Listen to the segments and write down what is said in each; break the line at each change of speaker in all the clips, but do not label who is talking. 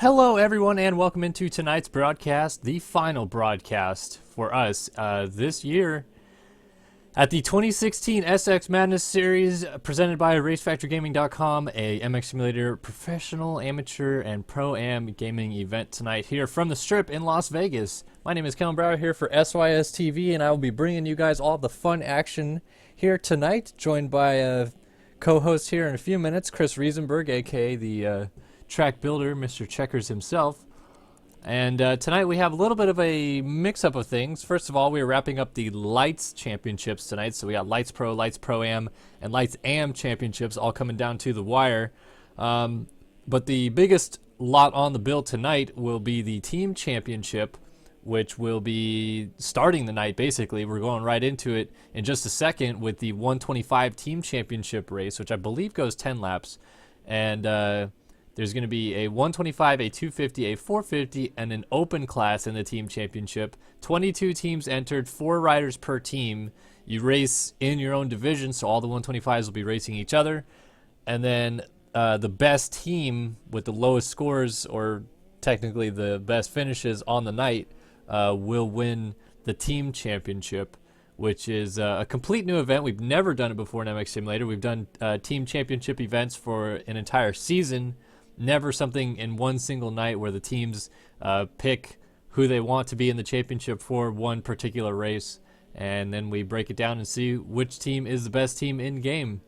Hello, everyone, and welcome into tonight's broadcast, the final broadcast for us this year at the 2016 SX Madness Series presented by RaceFactorGaming.com, a MX Simulator professional, amateur, and pro-am gaming event tonight here from the Strip in Las Vegas. My name is Kellen Brauer here for SYS TV, and I will be bringing you guys all the fun action here tonight, joined by a co-host here in a few minutes, Chris Riesenberg, aka the track builder, Mr. Checkers himself. And tonight we have a little bit of a mix-up of things. First of all, we are wrapping up the Lights Championships tonight. So we got Lights Pro, Lights Pro-Am, and Lights Am Championships all coming down to the wire. But the biggest lot on the bill tonight will be the Team Championship, which will be starting the night, basically. We're going right into it in just a second with the 125 Team Championship race, which I believe goes 10 laps. And there's going to be a 125, a 250, a 450, and an open class in the team championship. 22 teams entered, 4 riders per team. You race in your own division, so all the 125s will be racing each other. And then the best team with the lowest scores, or technically the best finishes on the night, will win the team championship, which is a complete new event. We've never done it before in MX Simulator. We've done team championship events for an entire season. Never something in one single night where the teams pick who they want to be in the championship for one particular race, and then we break it down and see which team is the best team in game.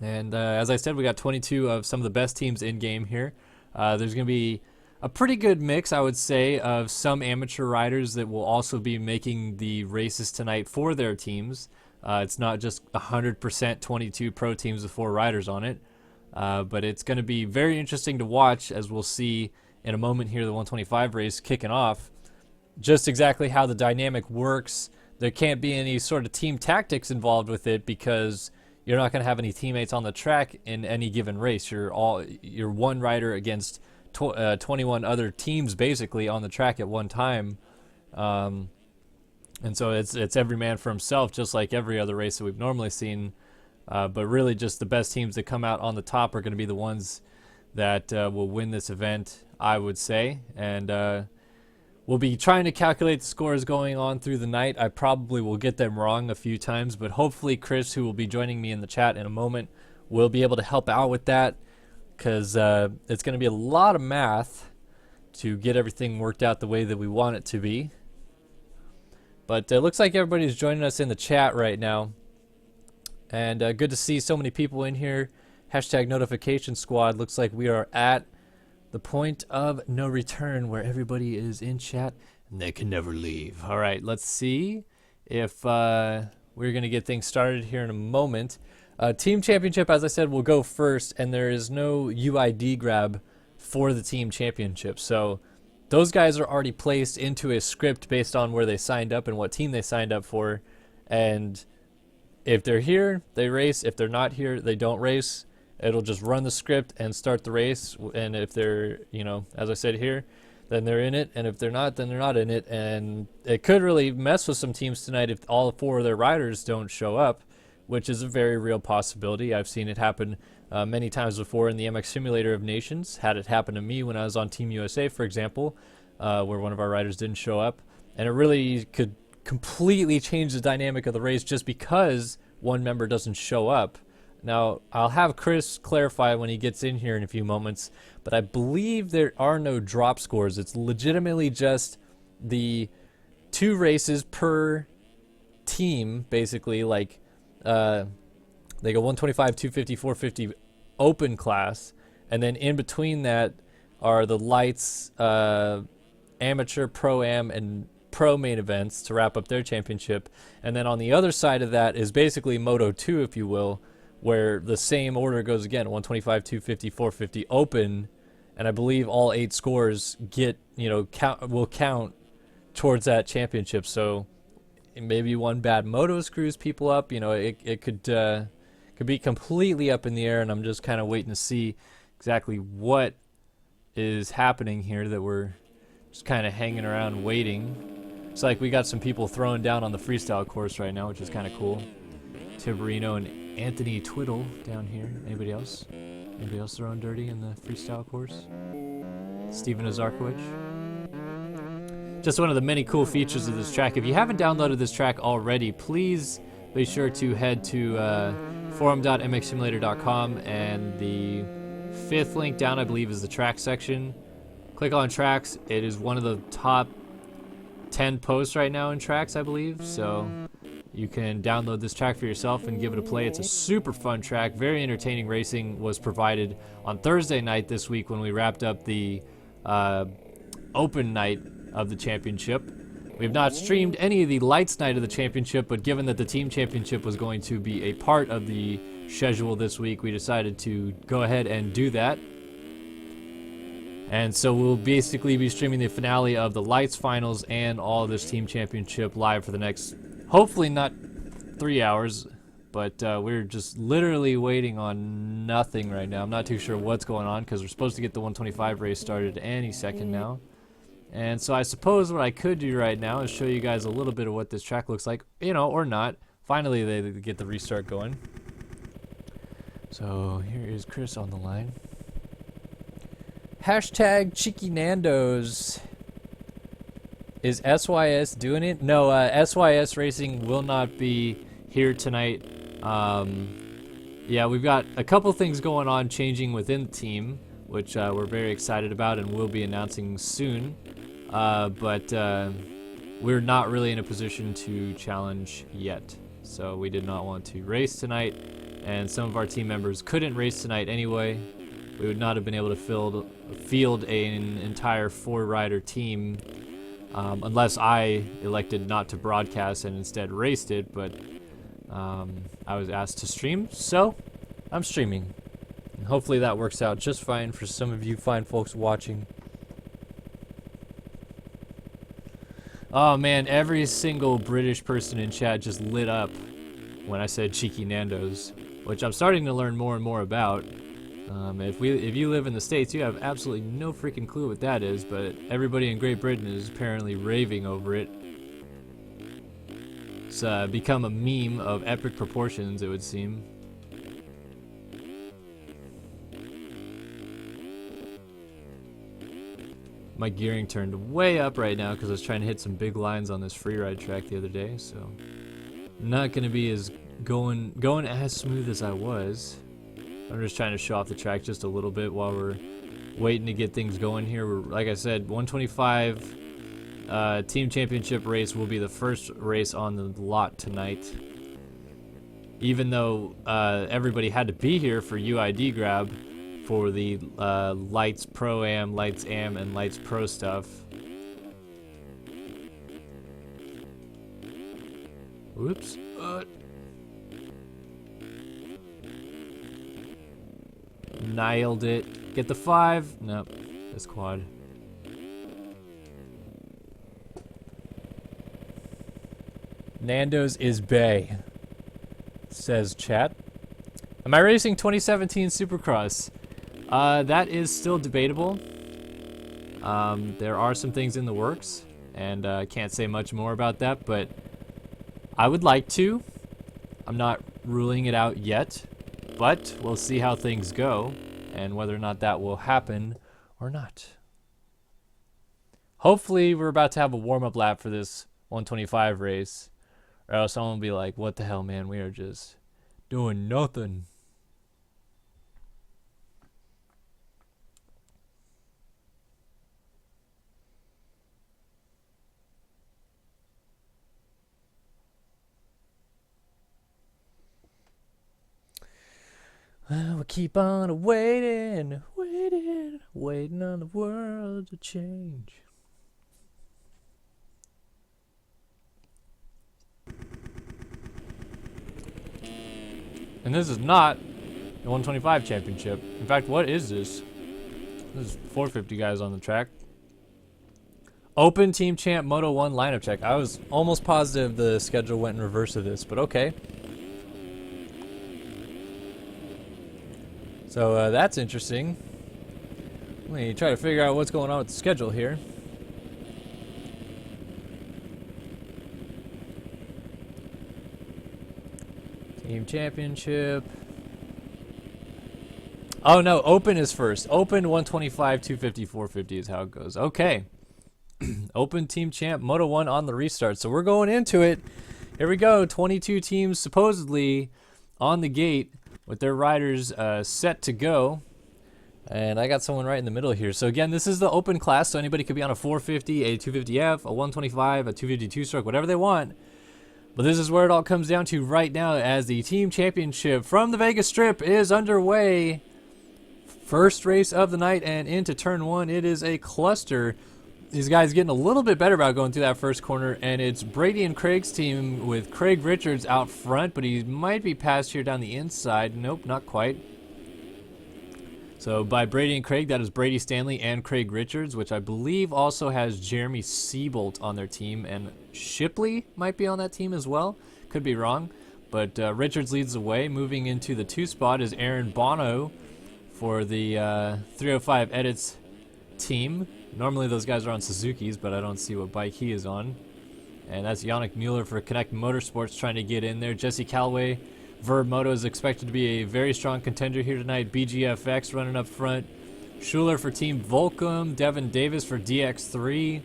And as I said, we got 22 of some of the best teams in game here. There's going to be a pretty good mix, I would say, of some amateur riders that will also be making the races tonight for their teams. It's not just 100% 22 pro teams with 4 riders on it. But it's going to be very interesting to watch, as we'll see in a moment here, the 125 race kicking off, just exactly how the dynamic works. There can't be any sort of team tactics involved with it because you're not going to have any teammates on the track in any given race. You're one rider against 21 other teams basically on the track at one time. And so it's every man for himself, just like every other race that we've normally seen. But really just the best teams that come out on the top are going to be the ones that will win this event, I would say. And we'll be trying to calculate the scores going on through the night. I probably will get them wrong a few times, but hopefully Chris, who will be joining me in the chat in a moment, will be able to help out with that, because it's going to be a lot of math to get everything worked out the way that we want it to be. But it looks like everybody's joining us in the chat right now. And good to see so many people in here. Hashtag notification squad. Looks like we are at the point of no return where everybody is in chat and they can never leave. All right, let's see if we're going to get things started here in a moment. Team Championship, as I said, will go first, and there is no UID grab for the Team Championship. So those guys are already placed into a script based on where they signed up and what team they signed up for. And if they're here, they race. If they're not here, they don't race. It'll just run the script and start the race. And if they're, as I said here, then they're in it. And if they're not, then they're not in it. And it could really mess with some teams tonight if all 4 of their riders don't show up, which is a very real possibility. I've seen it happen many times before in the MX Simulator of Nations. Had it happen to me when I was on Team USA, for example, where one of our riders didn't show up. And it really could completely change the dynamic of the race just because one member doesn't show up. Now, I'll have Chris clarify when he gets in here in a few moments, but I believe there are no drop scores. It's legitimately just the 2 races per team, basically, like they go 125, 250, 450 open class, and then in between that are the lights, amateur, pro-am, and pro main events to wrap up their championship. And then on the other side of that is basically Moto 2, if you will, where the same order goes again: 125, 250, 450 open, and I believe all 8 scores will count towards that championship. So maybe one bad moto screws people up. It could be completely up in the air, and I'm just kind of waiting to see exactly what is happening here, that we're just kind of hanging around waiting. It's like we got some people throwing down on the freestyle course right now, which is kind of cool. Tiberino and Anthony Twiddle down here. Anybody else? Anybody else throwing dirty in the freestyle course? Steven Azarkowicz. Just one of the many cool features of this track. If you haven't downloaded this track already, please be sure to head to forum.mxsimulator.com, and the 5th link down, I believe, is the track section. Click on tracks. It is one of the top 10 posts right now in tracks, I believe, so you can download this track for yourself and give it a play. It's a super fun track. Very entertaining racing was provided on Thursday night this week when we wrapped up the open night of the championship. We have not streamed any of the lights night of the championship, but given that the team championship was going to be a part of the schedule this week, we decided to go ahead and do that. And so we'll basically be streaming the finale of the lights finals and all of this team championship live for the next, hopefully not 3 hours, but we're just literally waiting on nothing right now. I'm not too sure what's going on because we're supposed to get the 125 race started any second now. And so I suppose what I could do right now is show you guys a little bit of what this track looks like, you know, or not. Finally, they get the restart going. So here is Chris on the line. Hashtag Cheeky Nando's. Is SYS doing it? No, SYS Racing will not be here tonight. Yeah, we've got a couple things going on changing within the team, which we're very excited about and will be announcing soon. But we're not really in a position to challenge yet. So we did not want to race tonight, and some of our team members couldn't race tonight anyway. We would not have been able to field an entire 4-rider team unless I elected not to broadcast and instead raced it, but I was asked to stream, so I'm streaming. And hopefully that works out just fine for some of you fine folks watching. Oh man, every single British person in chat just lit up when I said Cheeky Nando's, which I'm starting to learn more and more about. If you live in the States, you have absolutely no freaking clue what that is, but everybody in Great Britain is apparently raving over it. It's become a meme of epic proportions, it would seem. My gearing turned way up right now because I was trying to hit some big lines on this freeride track the other day, so not going to be as going as smooth as I was. I'm just trying to show off the track just a little bit while we're waiting to get things going here. Like I said, 125 team championship race will be the first race on the lot tonight. Even though everybody had to be here for UID grab for the Lights Pro-Am, Lights Am, and Lights Pro stuff. Whoops. Nailed it. Get the 5. Nope. This quad. Nando's is bae, says chat. Am I racing 2017 Supercross? That is still debatable. There are some things in the works, and I can't say much more about that, but I would like to. I'm not ruling it out yet, but we'll see how things go and whether or not that will happen or not. Hopefully, we're about to have a warm-up lap for this 125 race, or else someone will be like, what the hell, man, we are just doing nothing. Well, we keep on waiting, waiting on the world to change. And this is not the 125 championship. In fact, what is this? This is 450 guys on the track. Open Team Champ Moto 1 lineup check. I was almost positive the schedule went in reverse of this, but okay. So that's interesting. Let me try to figure out what's going on with the schedule here. Team Championship. Oh no, open is first. Open 125, 250, 450 is how it goes. Okay. Open team champ, Moto 1 on the restart. So we're going into it. Here we go. 22 teams supposedly on the gate with their riders set to go. And I got someone right in the middle here. So again, this is the open class, so anybody could be on a 450, a 250F, a 125, a 252 stroke, whatever they want. But this is where it all comes down to right now as the team championship from the Vegas Strip is underway. First race of the night and into turn one. It is a cluster. These guys getting a little bit better about going through that first corner, and it's Brady and Craig's team with Craig Richards out front, but he might be passed here down the inside. Nope, not quite. So by Brady and Craig, that is Brady Stanley and Craig Richards, which I believe also has Jeremy Siebold on their team, and Shipley might be on that team as well. Could be wrong, but Richards leads the way. Moving into the 2 spot is Aaron Bono for the 305 Edits team. Normally those guys are on Suzuki's, but I don't see what bike he is on. And that's Yannick Mueller for Connect Motorsports trying to get in there. Jesse Callaway, Verb Moto, is expected to be a very strong contender here tonight. BGFX running up front. Schuler for Team Volcom. Devin Davis for DX3.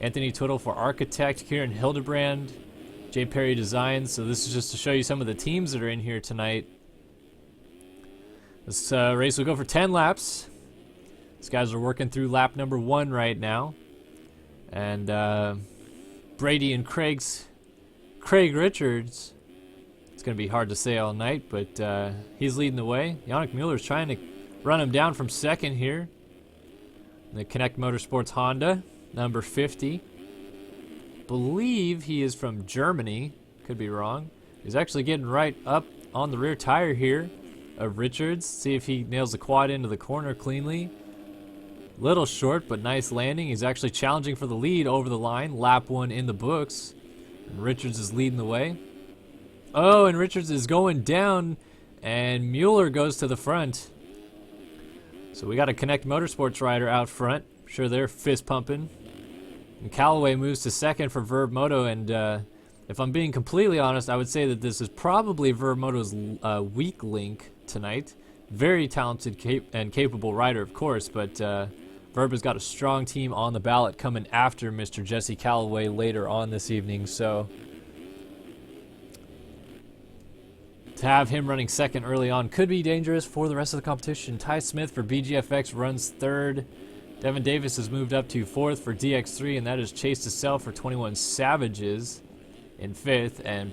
Anthony Twiddle for Architect. Kieran Hildebrand. J. Perry Designs. So this is just to show you some of the teams that are in here tonight. This race will go for 10 laps. These guys are working through lap number 1 right now. And Brady and Craig Richards, it's going to be hard to say all night, but he's leading the way. Yannick Mueller's trying to run him down from second here. The Connect Motorsports Honda, number 50. Believe he is from Germany. Could be wrong. He's actually getting right up on the rear tire here of Richards. See if he nails the quad into the corner cleanly. Little short, but nice landing. He's actually challenging for the lead over the line. Lap 1 in the books. And Richards is leading the way. Oh, and Richards is going down, and Mueller goes to the front. So we got a Connect Motorsports rider out front. I'm sure they're fist pumping. And Callaway moves to second for Verb Moto, and if I'm being completely honest, I would say that this is probably Verb Moto's weak link tonight. Very talented and capable rider, of course, but Verb has got a strong team on the ballot coming after Mr. Jesse Callaway later on this evening, so to have him running second early on could be dangerous for the rest of the competition. Ty Smith for BGFX runs third. Devin Davis has moved up to fourth for DX3, and that is Chase to Sell for 21 Savages in fifth, and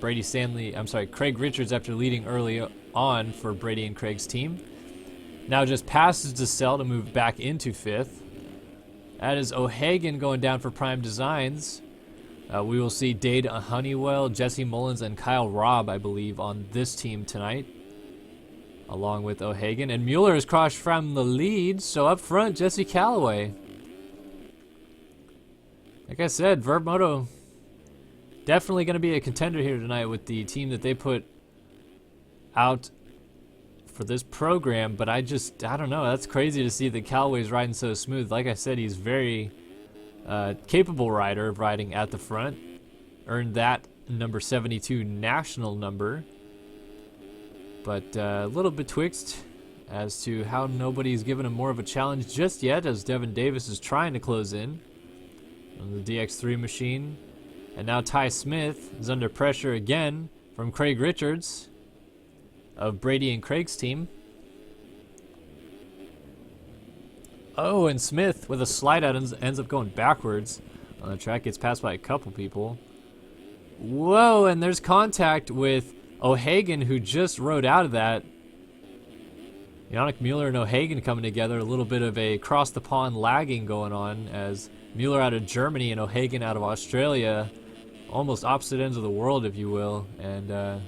Craig Richards after leading early on for Brady and Craig's team. Now just passes to Sell to move back into fifth. That is O'Hagan going down for Prime Designs. We will see Dade Honeywell, Jesse Mullins, and Kyle Robb, I believe, on this team tonight, along with O'Hagan. And Mueller is crossed from the lead, so up front, Jesse Callaway. Like I said, Verb Moto definitely going to be a contender here tonight with the team that they put out for this program, but I don't know. That's crazy to see that Callaway's riding so smooth. Like I said, he's very capable rider of riding at the front. Earned that number 72 national number. But a little betwixt as to how nobody's given him more of a challenge just yet, as Devin Davis is trying to close in on the DX3 machine. And now Ty Smith is under pressure again from Craig Richards of Brady and Craig's team. Oh, and Smith with a slide out ends up going backwards on the track. Gets passed by a couple people. Whoa, and there's contact with O'Hagan, who just rode out of that. Yannick Mueller and O'Hagan coming together. A little bit of a cross the pond lagging going on as Mueller out of Germany and O'Hagan out of Australia. Almost opposite ends of the world, if you will. And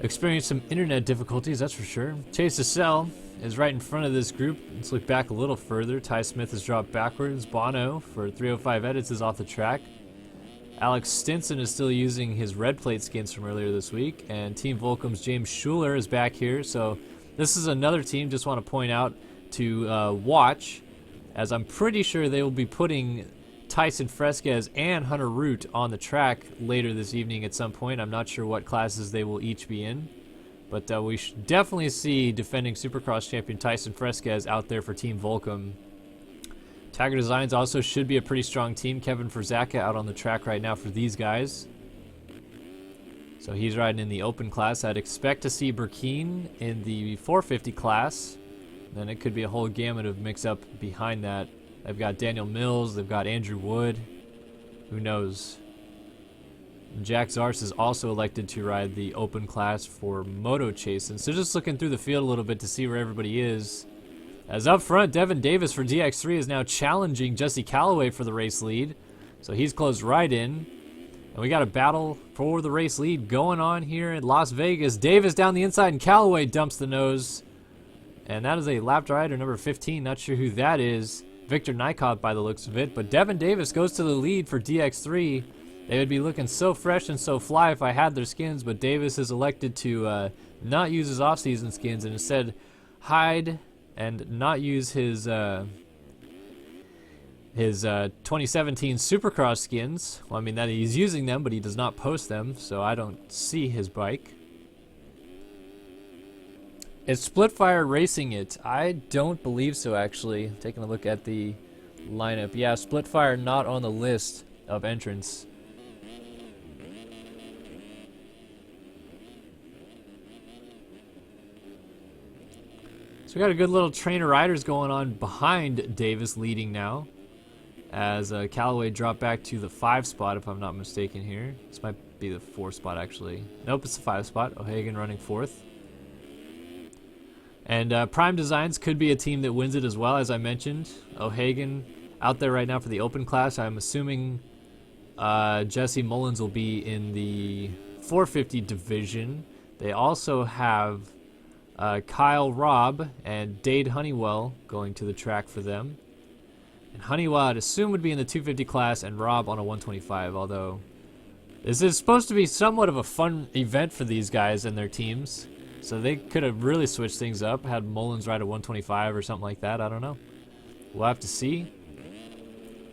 experienced some internet difficulties, that's for sure. Chase to Sell is right in front of this group. Let's look back a little further. Ty Smith has dropped backwards. Bono for 305 Edits is off the track. Alex Stinson is still using his red plate skins from earlier this week. And Team Volcom's James Schuler is back here. So this is another team, just want to point out, to watch, as I'm pretty sure they will be putting Tyson Fresquez and Hunter Root on the track later this evening at some point. I'm not sure what classes they will each be in, But we definitely see defending Supercross champion Tyson Fresquez out there for Team Volcom. Tiger Designs also should be a pretty strong team. Kevin Verzaka out on the track right now for these guys. So he's riding in the open class. I'd expect to see Burkeen in the 450 class. Then it could be a whole gamut of mix-up behind that. They've got Daniel Mills. They've got Andrew Wood. Who knows? And Jack Zars is also elected to ride the open class for Moto Chasin'. So just looking through the field a little bit to see where everybody is. As up front, Devin Davis for DX3 is now challenging Jesse Calloway for the race lead. So he's closed right in. And we got a battle for the race lead going on here in Las Vegas. Davis down the inside and Calloway dumps the nose. And that is a lap rider number 15. Not sure who that is. Victor Nykov by the looks of it. But Devin Davis goes to the lead for DX3. They would be looking so fresh and so fly if I had their skins. But Davis has elected to not use his off-season skins and instead hide and not use his 2017 Supercross skins. Well, I mean, that he's using them, but he does not post them, so I don't see his bike. Is Splitfire racing it? I don't believe so, actually. Taking a look at the lineup. Yeah, Splitfire not on the list of entrants. So we got a good little train of riders going on behind Davis leading now. As Callaway dropped back to the 5 spot, if I'm not mistaken here. This might be the 4 spot, actually. Nope, it's the 5 spot. O'Hagan running 4th. And Prime Designs could be a team that wins it as well, as I mentioned. O'Hagan out there right now for the open class. I'm assuming Jesse Mullins will be in the 450 division. They also have Kyle Robb and Dade Honeywell going to the track for them. And Honeywell, I'd assume, would be in the 250 class and Robb on a 125, although this is supposed to be somewhat of a fun event for these guys and their teams. So they could have really switched things up, had Mullins ride a 125 or something like that. I don't know. We'll have to see.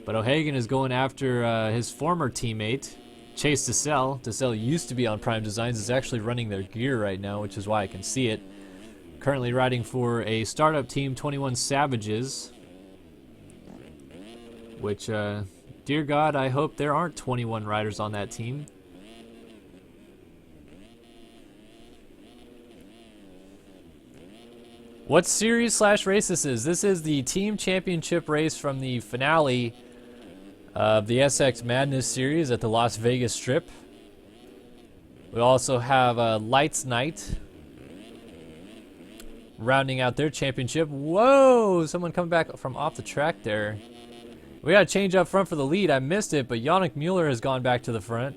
But O'Hagan is going after his former teammate, Chase DeSalle. DeSalle used to be on Prime Designs. Is actually running their gear right now, which is why I can see it. Currently riding for a startup team, 21 Savages. Which, dear God, I hope there aren't 21 riders on that team. What series / race this is? This is the team championship race from the finale of the SX Madness series at the Las Vegas Strip. We also have Lights Night rounding out their championship. Whoa! Someone coming back from off the track there. We got to change up front for the lead. I missed it, but Yannick Mueller has gone back to the front.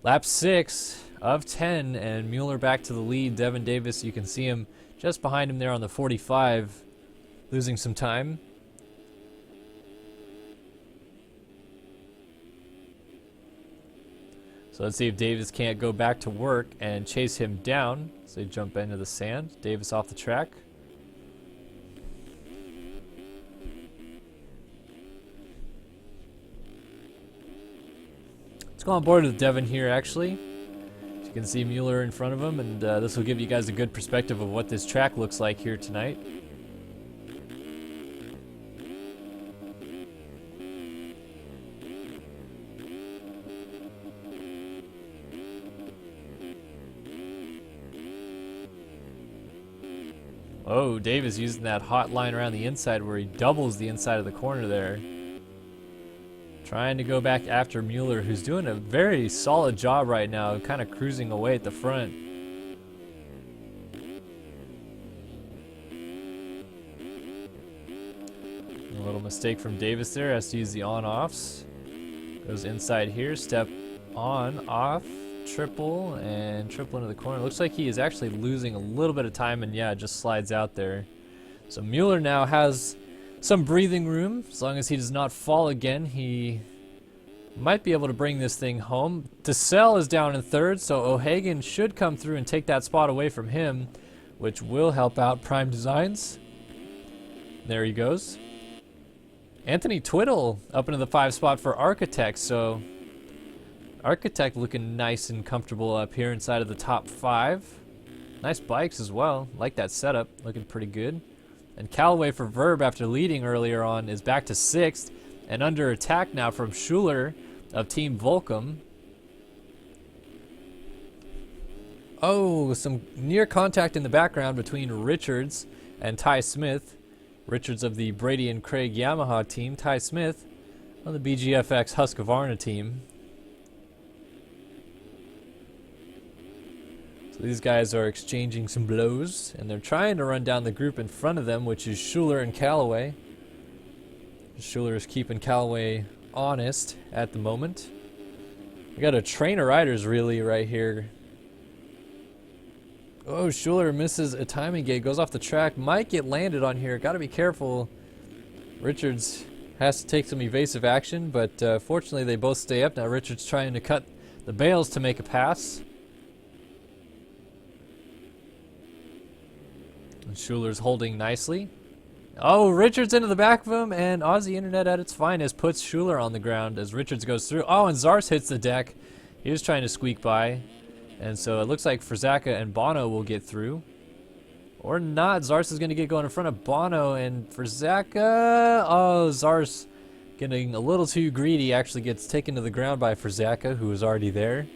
Lap 6 of 10, and Mueller back to the lead. Devin Davis, you can see him just behind him there on the 45, losing some time. So let's see if Davis can't go back to work and chase him down. So they jump into the sand. Davis off the track. Let's go on board with Devin here, actually. You can see Mueller in front of him, and this will give you guys a good perspective of what this track looks like here tonight. Oh, Davis using that hot line around the inside where he doubles the inside of the corner there. Trying to go back after Mueller, who's doing a very solid job right now, kind of cruising away at the front. A little mistake from Davis there, has to use the on-offs. Goes inside here, step on, off, triple, and triple into the corner. Looks like he is actually losing a little bit of time, and yeah, just slides out there. So Mueller now has some breathing room. As long as he does not fall again, he might be able to bring this thing home. DeSalle is down in 3rd, so O'Hagan should come through and take that spot away from him, which will help out Prime Designs. There he goes. Anthony Twiddle up into the 5 spot for Architects, so Architect looking nice and comfortable up here inside of the top 5. Nice bikes as well. Like that setup. Looking pretty good. And Callaway for Verb, after leading earlier on, is back to 6th. And under attack now from Schuler of Team Volcom. Oh, some near contact in the background between Richards and Ty Smith. Richards of the Brady and Craig Yamaha team. Ty Smith on the BGFX Husqvarna team. So these guys are exchanging some blows, and they're trying to run down the group in front of them, which is Schuler and Callaway. Schuler is keeping Callaway honest at the moment. We got a train of riders really right here. Oh, Schuler misses a timing gate, goes off the track, might get landed on here. Got to be careful. Richards has to take some evasive action, but fortunately they both stay up. Now Richards trying to cut the bales to make a pass. And Schuler's holding nicely. Oh, Richards into the back of him, and Aussie Internet at its finest puts Schuler on the ground as Richards goes through. Oh, and Zars hits the deck. He was trying to squeak by. And so it looks like Frzaka and Bono will get through. Or not. Zars is going to get going in front of Bono, and Frzaka... Oh, Zars getting a little too greedy. Actually gets taken to the ground by Frzaka, who was already there.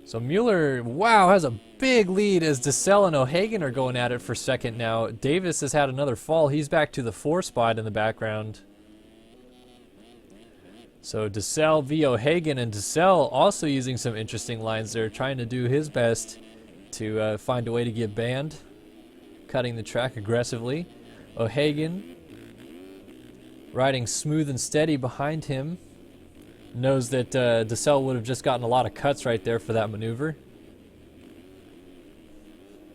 So Mueller, wow, has a big lead as DeSalle and O'Hagan are going at it for second now. Davis has had another fall. He's back to the 4 spot in the background. So DeSalle v. O'Hagan, and DeSalle also using some interesting lines there, trying to do his best to find a way to get banned. Cutting the track aggressively. O'Hagan riding smooth and steady behind him. Knows that DeSalle would have just gotten a lot of cuts right there for that maneuver.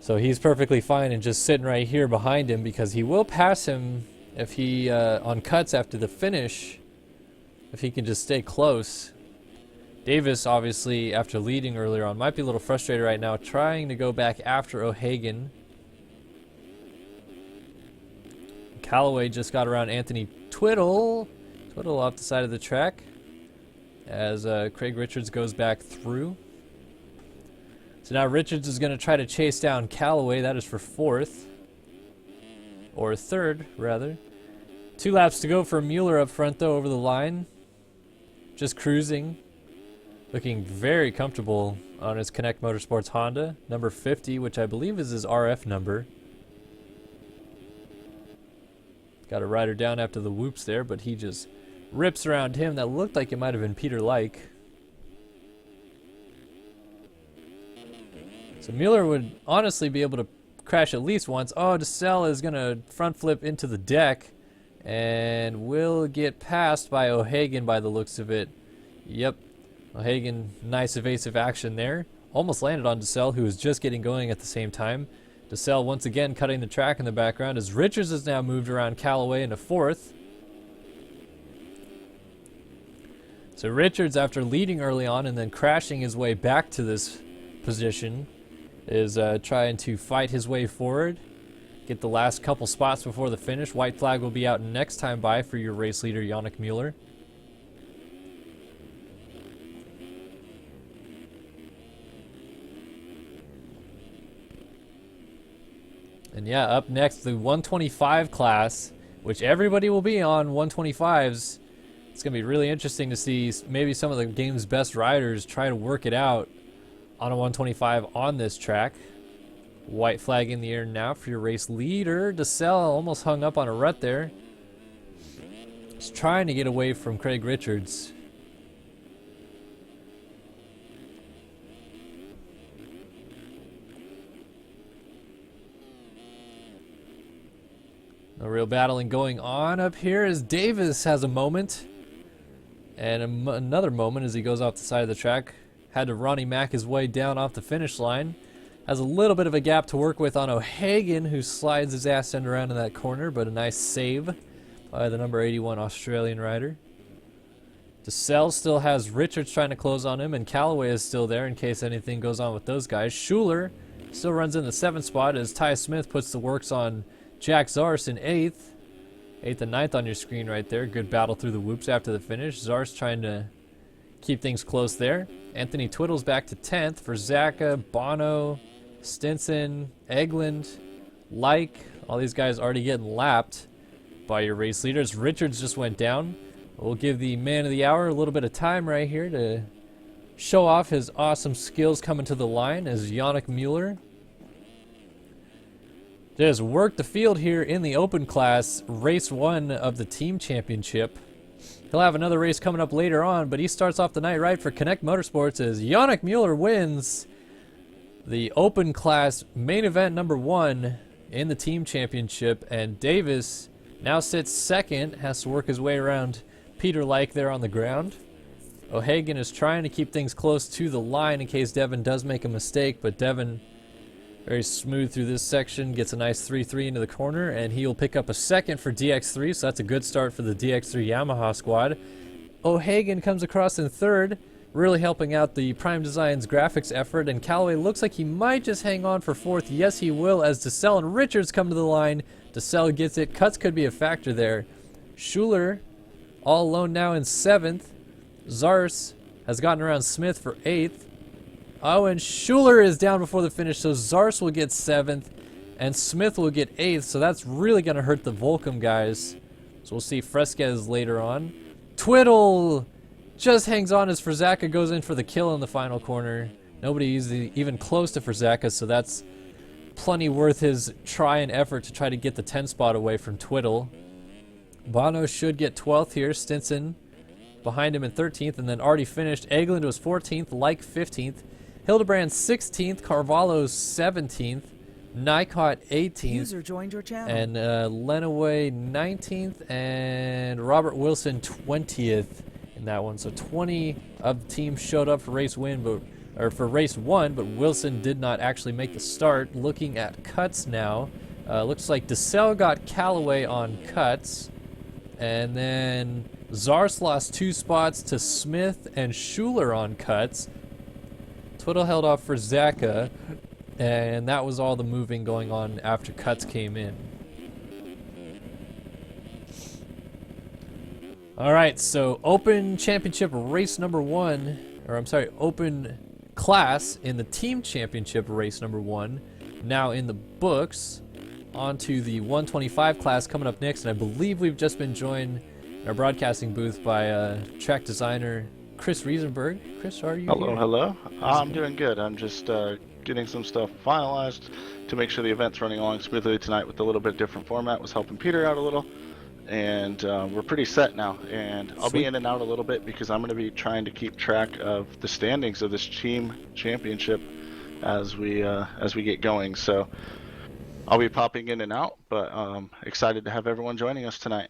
So he's perfectly fine and just sitting right here behind him, because he will pass him if he on cuts after the finish, if he can just stay close. Davis, obviously, after leading earlier on, might be a little frustrated right now, trying to go back after O'Hagan. Callaway just got around Anthony Twiddle off the side of the track, as Craig Richards goes back through. So now Richards is going to try to chase down Callaway. That is for 4th. Or 3rd, rather. 2 laps to go for Mueller up front, though, over the line. Just cruising. Looking very comfortable on his Connect Motorsports Honda. Number 50, which I believe is his RF number. Got a rider down after the whoops there, but he just rips around him. That looked like it might have been Peter Like. So Mueller would honestly be able to crash at least once. Oh, DeSalle is going to front flip into the deck and will get passed by O'Hagan by the looks of it. Yep. O'Hagan, nice evasive action there. Almost landed on DeSalle, who was just getting going at the same time. DeSalle once again cutting the track in the background as Richards has now moved around Callaway into 4th. So Richards, after leading early on and then crashing his way back to this position, is trying to fight his way forward. Get the last couple spots before the finish. White flag will be out next time by for your race leader, Yannick Mueller. And yeah, up next, the 125 class, which everybody will be on 125s. It's going to be really interesting to see maybe some of the game's best riders try to work it out on a 125 on this track. White flag in the air now for your race leader. DeSalle almost hung up on a rut there. He's trying to get away from Craig Richards. No real battling going on up here as Davis has a moment. And another moment as he goes off the side of the track. Had to Ronnie Mack his way down off the finish line. Has a little bit of a gap to work with on O'Hagan, who slides his ass end around in that corner, but a nice save by the number 81 Australian rider. DeSalle still has Richards trying to close on him, and Callaway is still there in case anything goes on with those guys. Schuler still runs in the 7th spot as Ty Smith puts the works on Jack Zars in 8th. 8th and 9th on your screen right there. Good battle through the whoops after the finish. Zars trying to keep things close there. Anthony Twiddle's back to 10th for Zaka, Bono, Stinson, Egland, Like. All these guys already getting lapped by your race leaders. Richards just went down. We'll give the man of the hour a little bit of time right here to show off his awesome skills coming to the line as Yannick Mueller just worked the field here in the open class, race 1 of the team championship. He'll have another race coming up later on, but he starts off the night right for Connect Motorsports as Yannick Mueller wins the open class main event number 1 in the team championship, and Davis now sits second, has to work his way around Peter Like there on the ground. O'Hagan is trying to keep things close to the line in case Devin does make a mistake, but Devin very smooth through this section, gets a nice 3-3 into the corner, and he'll pick up a second for DX3, so that's a good start for the DX3 Yamaha squad. O'Hagan comes across in third, really helping out the Prime Designs graphics effort, and Callaway looks like he might just hang on for fourth. Yes, he will, as DeSalle and Richards come to the line. DeSalle gets it. Cuts could be a factor there. Schuler all alone now in 7th. Zars has gotten around Smith for 8th. Oh, and Schuler is down before the finish, so Zars will get 7th, and Smith will get 8th, so that's really going to hurt the Volcom guys. So we'll see Fresquez later on. Twiddle just hangs on as Frazaka goes in for the kill in the final corner. Nobody is even close to Frazaka, so that's plenty worth his try and effort to try to get the 10 spot away from Twiddle. Bono should get 12th here. Stinson behind him in 13th, and then already finished. Egland was 14th, Like 15th. Hildebrand 16th, Carvalho 17th, Nycott 18th,
User joined your channel.
and Lenaway 19th, and Robert Wilson 20th in that one. So 20 of the team showed up for race 1, but Wilson did not actually make the start. Looking at cuts now, looks like DeSalle got Callaway on cuts, and then Zars lost 2 spots to Smith and Schuler on cuts. Twiddle held off for Zaka, and that was all the moving going on after cuts came in. All right, so Open Championship race number 1, or I'm sorry, Open Class in the Team Championship race number 1, now in the books. On to the 125 class coming up next, and I believe we've just been joined in our broadcasting booth by track designer Chris Riesenberg. Chris, how are you?
Hello. I'm doing good. I'm just getting some stuff finalized to make sure the event's running along smoothly tonight with a little bit different format. Was helping Peter out a little, and we're pretty set now. And I'll be in and out a little bit because I'm going to be trying to keep track of the standings of this team championship as we get going. So I'll be popping in and out, but excited to have everyone joining us tonight.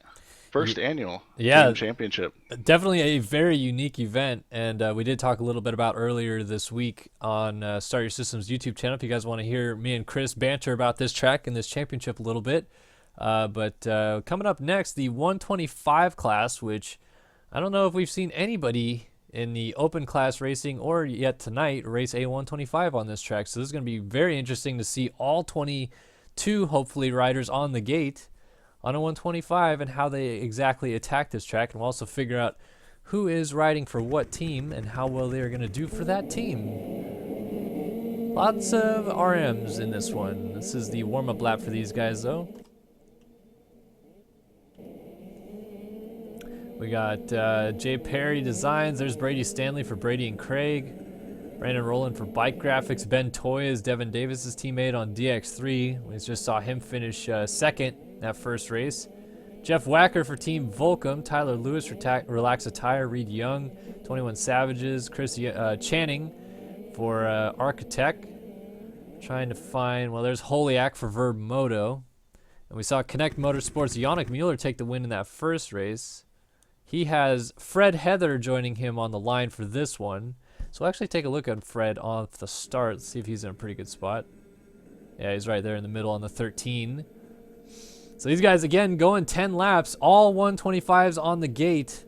First annual team championship. Definitely
a very unique event, and we did talk a little bit about earlier this week on Start Your Systems YouTube channel. If you guys want to hear me and Chris banter about this track and this championship a little bit. But coming up next, the 125 class, which I don't know if we've seen anybody in the open class racing or yet tonight race a 125 on this track. So this is going to be very interesting to see all 22, hopefully, riders on the gate on a 125 and how they exactly attack this track, and we'll also figure out who is riding for what team and how well they are going to do for that team. Lots of RMs in this one. This is the warm-up lap for these guys, though. We got Jay Perry Designs. There's Brady Stanley for Brady and Craig. Brandon Rowland for Bike Graphics. Ben Toy is Devin Davis's teammate on DX3. We just saw him finish second that first race. Jeff Wacker for Team Volcom. Tyler Lewis for Relax Attire. Reed Young, 21 Savages. Chris Channing for Architect. Trying to find, well, there's Holiak for Verb Moto. And we saw Connect Motorsports' Yannick Mueller take the win in that first race. He has Fred Heather joining him on the line for this one. So we'll actually take a look at Fred off the start, see if he's in a pretty good spot. Yeah, he's right there in the middle on the 13. So these guys, again, going 10 laps, all 125s on the gate.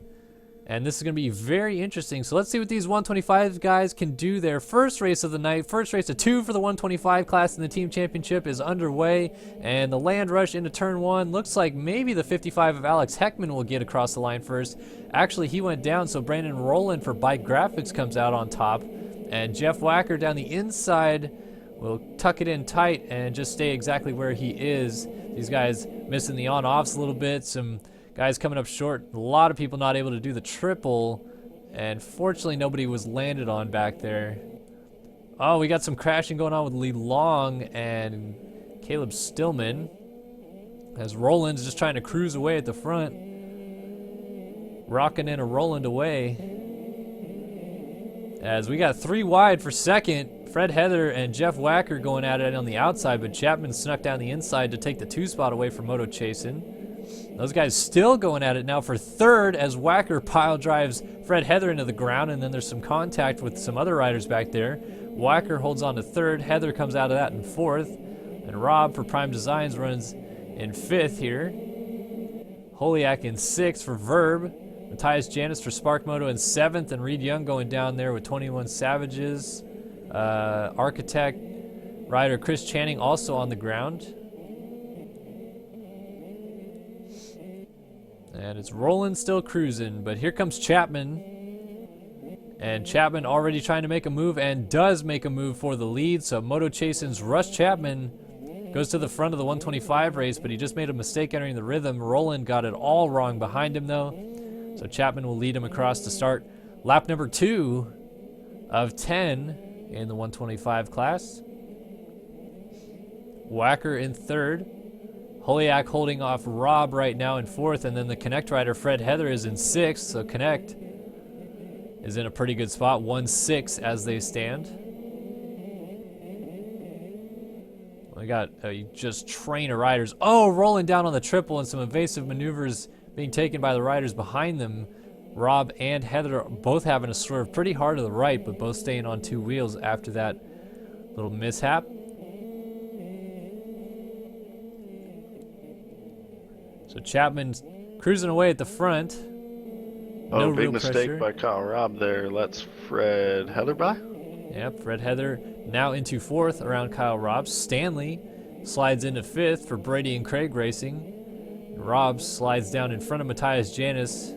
And this is going to be very interesting. So let's see what these 125 guys can do there. First race of the night, first race of 2 for the 125 class in the team championship is underway. And the land rush into turn 1 looks like maybe the 55 of Alex Heckman will get across the line first. Actually, he went down, so Brandon Rowland for Bike Graphics comes out on top. And Jeff Wacker down the inside will tuck it in tight and just stay exactly where he is. These guys missing the on-offs a little bit. Some guys coming up short. A lot of people not able to do the triple. And fortunately, nobody was landed on back there. Oh, we got some crashing going on with Lee Long and Caleb Stillman. As Roland's just trying to cruise away at the front. Rocking in a Roland away. As we got 3 wide for second. Fred Heather and Jeff Wacker going at it on the outside, but Chapman snuck down the inside to take the 2 spot away from Moto Chasin. Those guys still going at it now for third as Wacker pile drives Fred Heather into the ground, and then there's some contact with some other riders back there. Wacker holds on to third. Heather comes out of that in fourth. And Rob for Prime Designs runs in fifth here. Holiak in sixth for Verb. Matthias Janis for Spark Moto in seventh, and Reed Young going down there with 21 Savages. Architect rider Chris Channing also on the ground. And it's Roland still cruising, but here comes Chapman. And Chapman already trying to make a move and does make a move for the lead. So Moto Chasin's Russ Chapman goes to the front of the 125 race, but he just made a mistake entering the rhythm. Roland got it all wrong behind him though. So Chapman will lead him across to start lap number 2 of 10 in the 125 class. Wacker in third. Holiak holding off Rob right now in fourth, and then the Connect rider Fred Heather is in sixth, so Connect is in a pretty good spot, 1-6 as they stand. We got just train of riders. Oh, rolling down on the triple and some evasive maneuvers being taken by the riders behind them. Rob and Heather both having to swerve pretty hard to the right, but both staying on 2 wheels after that little mishap. So Chapman's cruising away at the front.
No big mistake by Kyle Rob there. Lets Fred Heather by.
Yep, Fred Heather now into fourth around Kyle Robb. Stanley slides into fifth for Brady and Craig Racing. Robb slides down in front of Matthias Janis.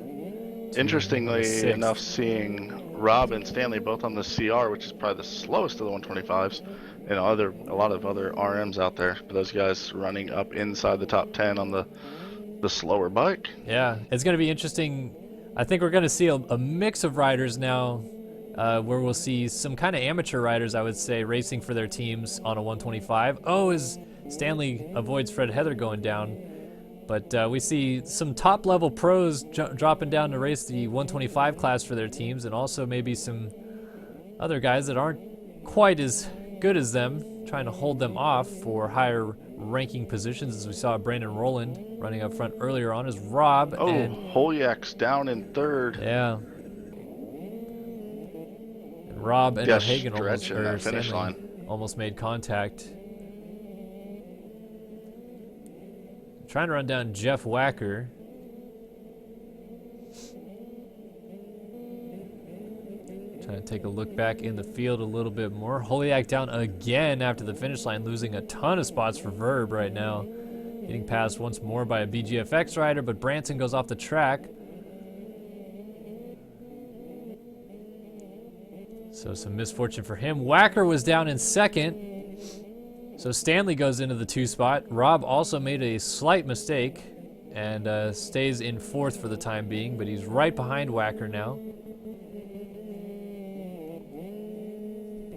Interestingly enough, seeing Rob and Stanley both on the CR, which is probably the slowest of the 125s, and a lot of other RMs out there. But those guys running up inside the top 10 on the slower bike.
Yeah, it's going to be interesting. I think we're going to see a mix of riders now, where we'll see some kind of amateur riders, I would say, racing for their teams on a 125. Oh, as Stanley avoids Fred Heather going down. But we see some top-level pros dropping down to race the 125 class for their teams, and also maybe some other guys that aren't quite as good as them, trying to hold them off for higher ranking positions, as we saw Brandon Rowland running up front earlier on as Rob.
Oh, Holiak's down in third.
Yeah. And Rob and Hagen almost made contact. Trying to run down Jeff Wacker. Trying to take a look back in the field a little bit more. Holiak down again after the finish line, losing a ton of spots for Verb right now. Getting passed once more by a BGFX rider, but Branson goes off the track. So some misfortune for him. Wacker was down in second. So Stanley goes into the 2 spot. Rob also made a slight mistake and stays in fourth for the time being, but he's right behind Wacker now.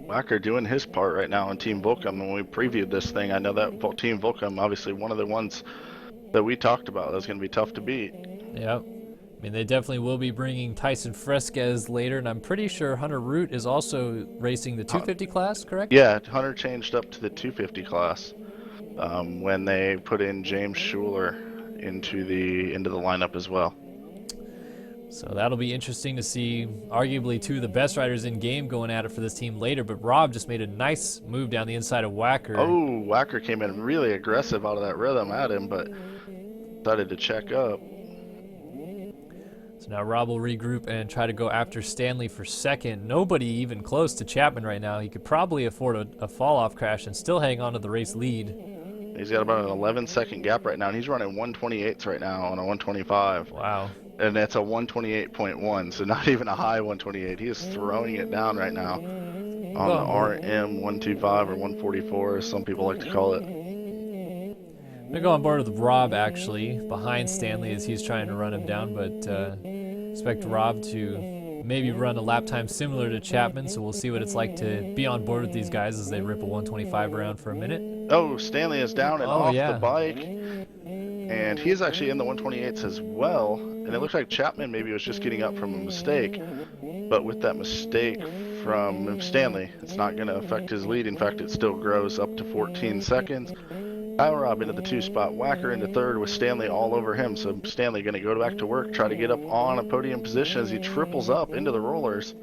Wacker doing his part right now on Team Volcom. When we previewed this thing, I know that Team Volcom, obviously one of the ones that we talked about that's going to be tough to beat.
Yep. I mean, they definitely will be bringing Tyson Fresquez later, and I'm pretty sure Hunter Root is also racing the 250 class, correct?
Yeah, Hunter changed up to the 250 class when they put in James Schuler into the lineup as well.
So that'll be interesting to see. Arguably 2 of the best riders in game going at it for this team later, but Rob just made a nice move down the inside of Wacker.
Oh, Wacker came in really aggressive out of that rhythm at him, but decided to check up.
So now Rob will regroup and try to go after Stanley for second. Nobody even close to Chapman right now. He could probably afford a fall-off crash and still hang on to the race lead.
He's got about an 11-second gap right now, and he's running 128s right now on a 125.
Wow.
And that's a 128.1, so not even a high 128. He is throwing it down right now on the RM 125 or 144, as some people like to call it.
I'm going to go on board with Rob, actually, behind Stanley as he's trying to run him down, but expect Rob to maybe run a lap time similar to Chapman, so we'll see what it's like to be on board with these guys as they rip a 125 around for a minute.
Oh, Stanley is down and off the bike, and he's actually in the 128s as well, and it looks like Chapman maybe was just getting up from a mistake, but with that mistake from Stanley, it's not going to affect his lead. In fact, it still grows up to 14 seconds. Kyle Robb into the 2 spot, Wacker into 3rd with Stanley all over him. So Stanley going to go back to work, try to get up on a podium position as he triples up into the rollers.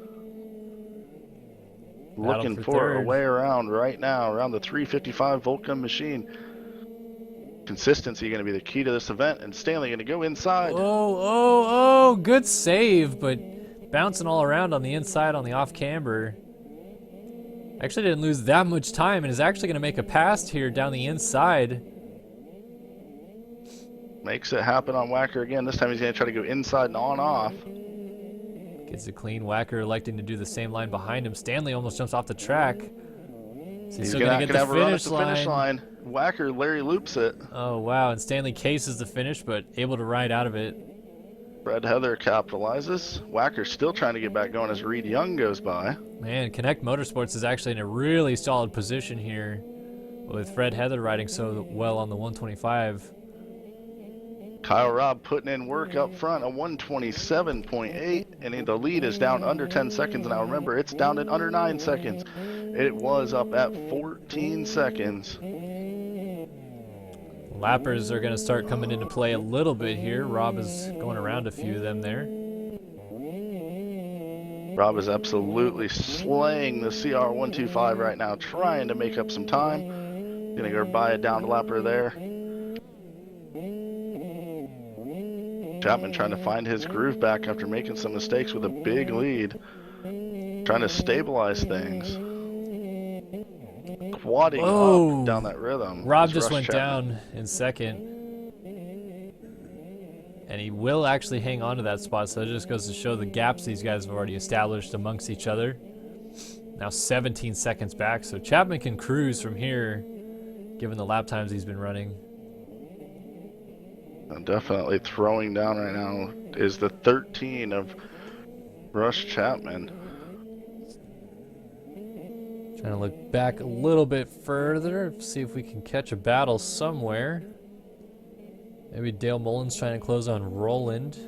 Looking for a way around right now, around the 355 Volcom machine. Consistency going to be the key to this event, and Stanley going to go inside.
Oh, good save, but bouncing all around on the inside on the off camber. Actually didn't lose that much time and is actually going to make a pass here down the inside.
Makes it happen on Wacker again. This time he's going to try to go inside and on off.
Gets it clean. Wacker electing to do the same line behind him. Stanley almost jumps off the track. So he's still going to get the finish line.
Wacker Larry loops it.
Oh, wow. And Stanley cases the finish, but able to ride out of it.
Fred Heather capitalizes. Wacker's still trying to get back going as Reed Young goes by.
Man, Connect Motorsports is actually in a really solid position here with Fred Heather riding so well on the 125.
Kyle Robb putting in work up front, a 127.8, and the lead is down under 10 seconds. Now remember, it's down at under 9 seconds. It was up at 14 seconds.
Lappers are going to start coming into play a little bit here. Rob is going around a few of them there.
Rob is absolutely slaying the CR125 right now, trying to make up some time. Gonna go by a down lapper there. Chapman trying to find his groove back after making some mistakes with a big lead. Trying to stabilize things. Quadding up down that rhythm.
Rob just went down in second. And he will actually hang on to that spot, so it just goes to show the gaps these guys have already established amongst each other. Now 17 seconds back, so Chapman can cruise from here, given the lap times he's been running.
Definitely throwing down right now is the 13 of Rush Chapman.
Trying to look back a little bit further, see if we can catch a battle somewhere. Maybe Dale Mullins trying to close on Roland.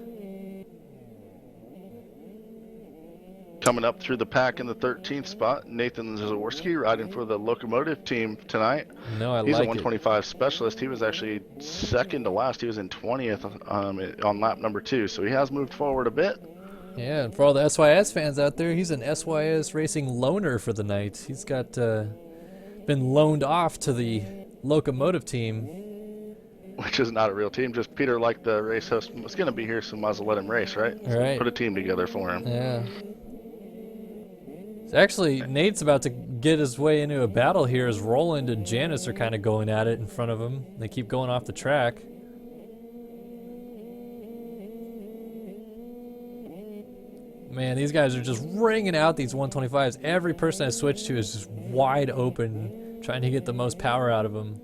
Coming up through the pack in the 13th spot, Nathan Zaworski riding for the Locomotive team tonight. He's a 125 specialist. He was actually second to last. He was in 20th on lap number 2, so he has moved forward a bit.
Yeah, and for all the SYS fans out there, he's an SYS Racing loaner for the night. He's got been loaned off to the Locomotive team.
Which is not a real team, just Peter, like the race host, was going to be here, so might as well let him race, right?
Right.
Put a team together for him.
Yeah. So actually, Nate's about to get his way into a battle here as Roland and Janice are kind of going at it in front of him. They keep going off the track. Man, these guys are just ringing out these 125s. Every person I switch to is just wide open, trying to get the most power out of them.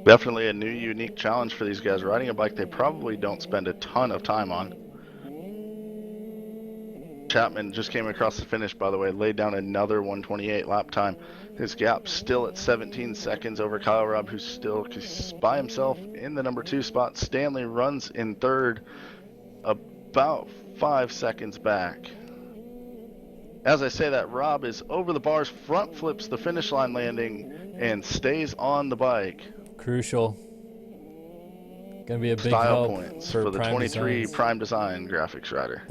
Definitely a new, unique challenge for these guys. Riding a bike they probably don't spend a ton of time on. Chapman just came across the finish, by the way, laid down another 128 lap time. His gap still at 17 seconds over Kyle Robb, who's still by himself in the number 2 spot. Stanley runs in 3rd, about 5 seconds back. As I say that, Robb is over the bars, front flips the finish line landing, and stays on the bike.
Crucial. Gonna be a big
style
help
points for the 23
Designs.
Prime Design graphics rider.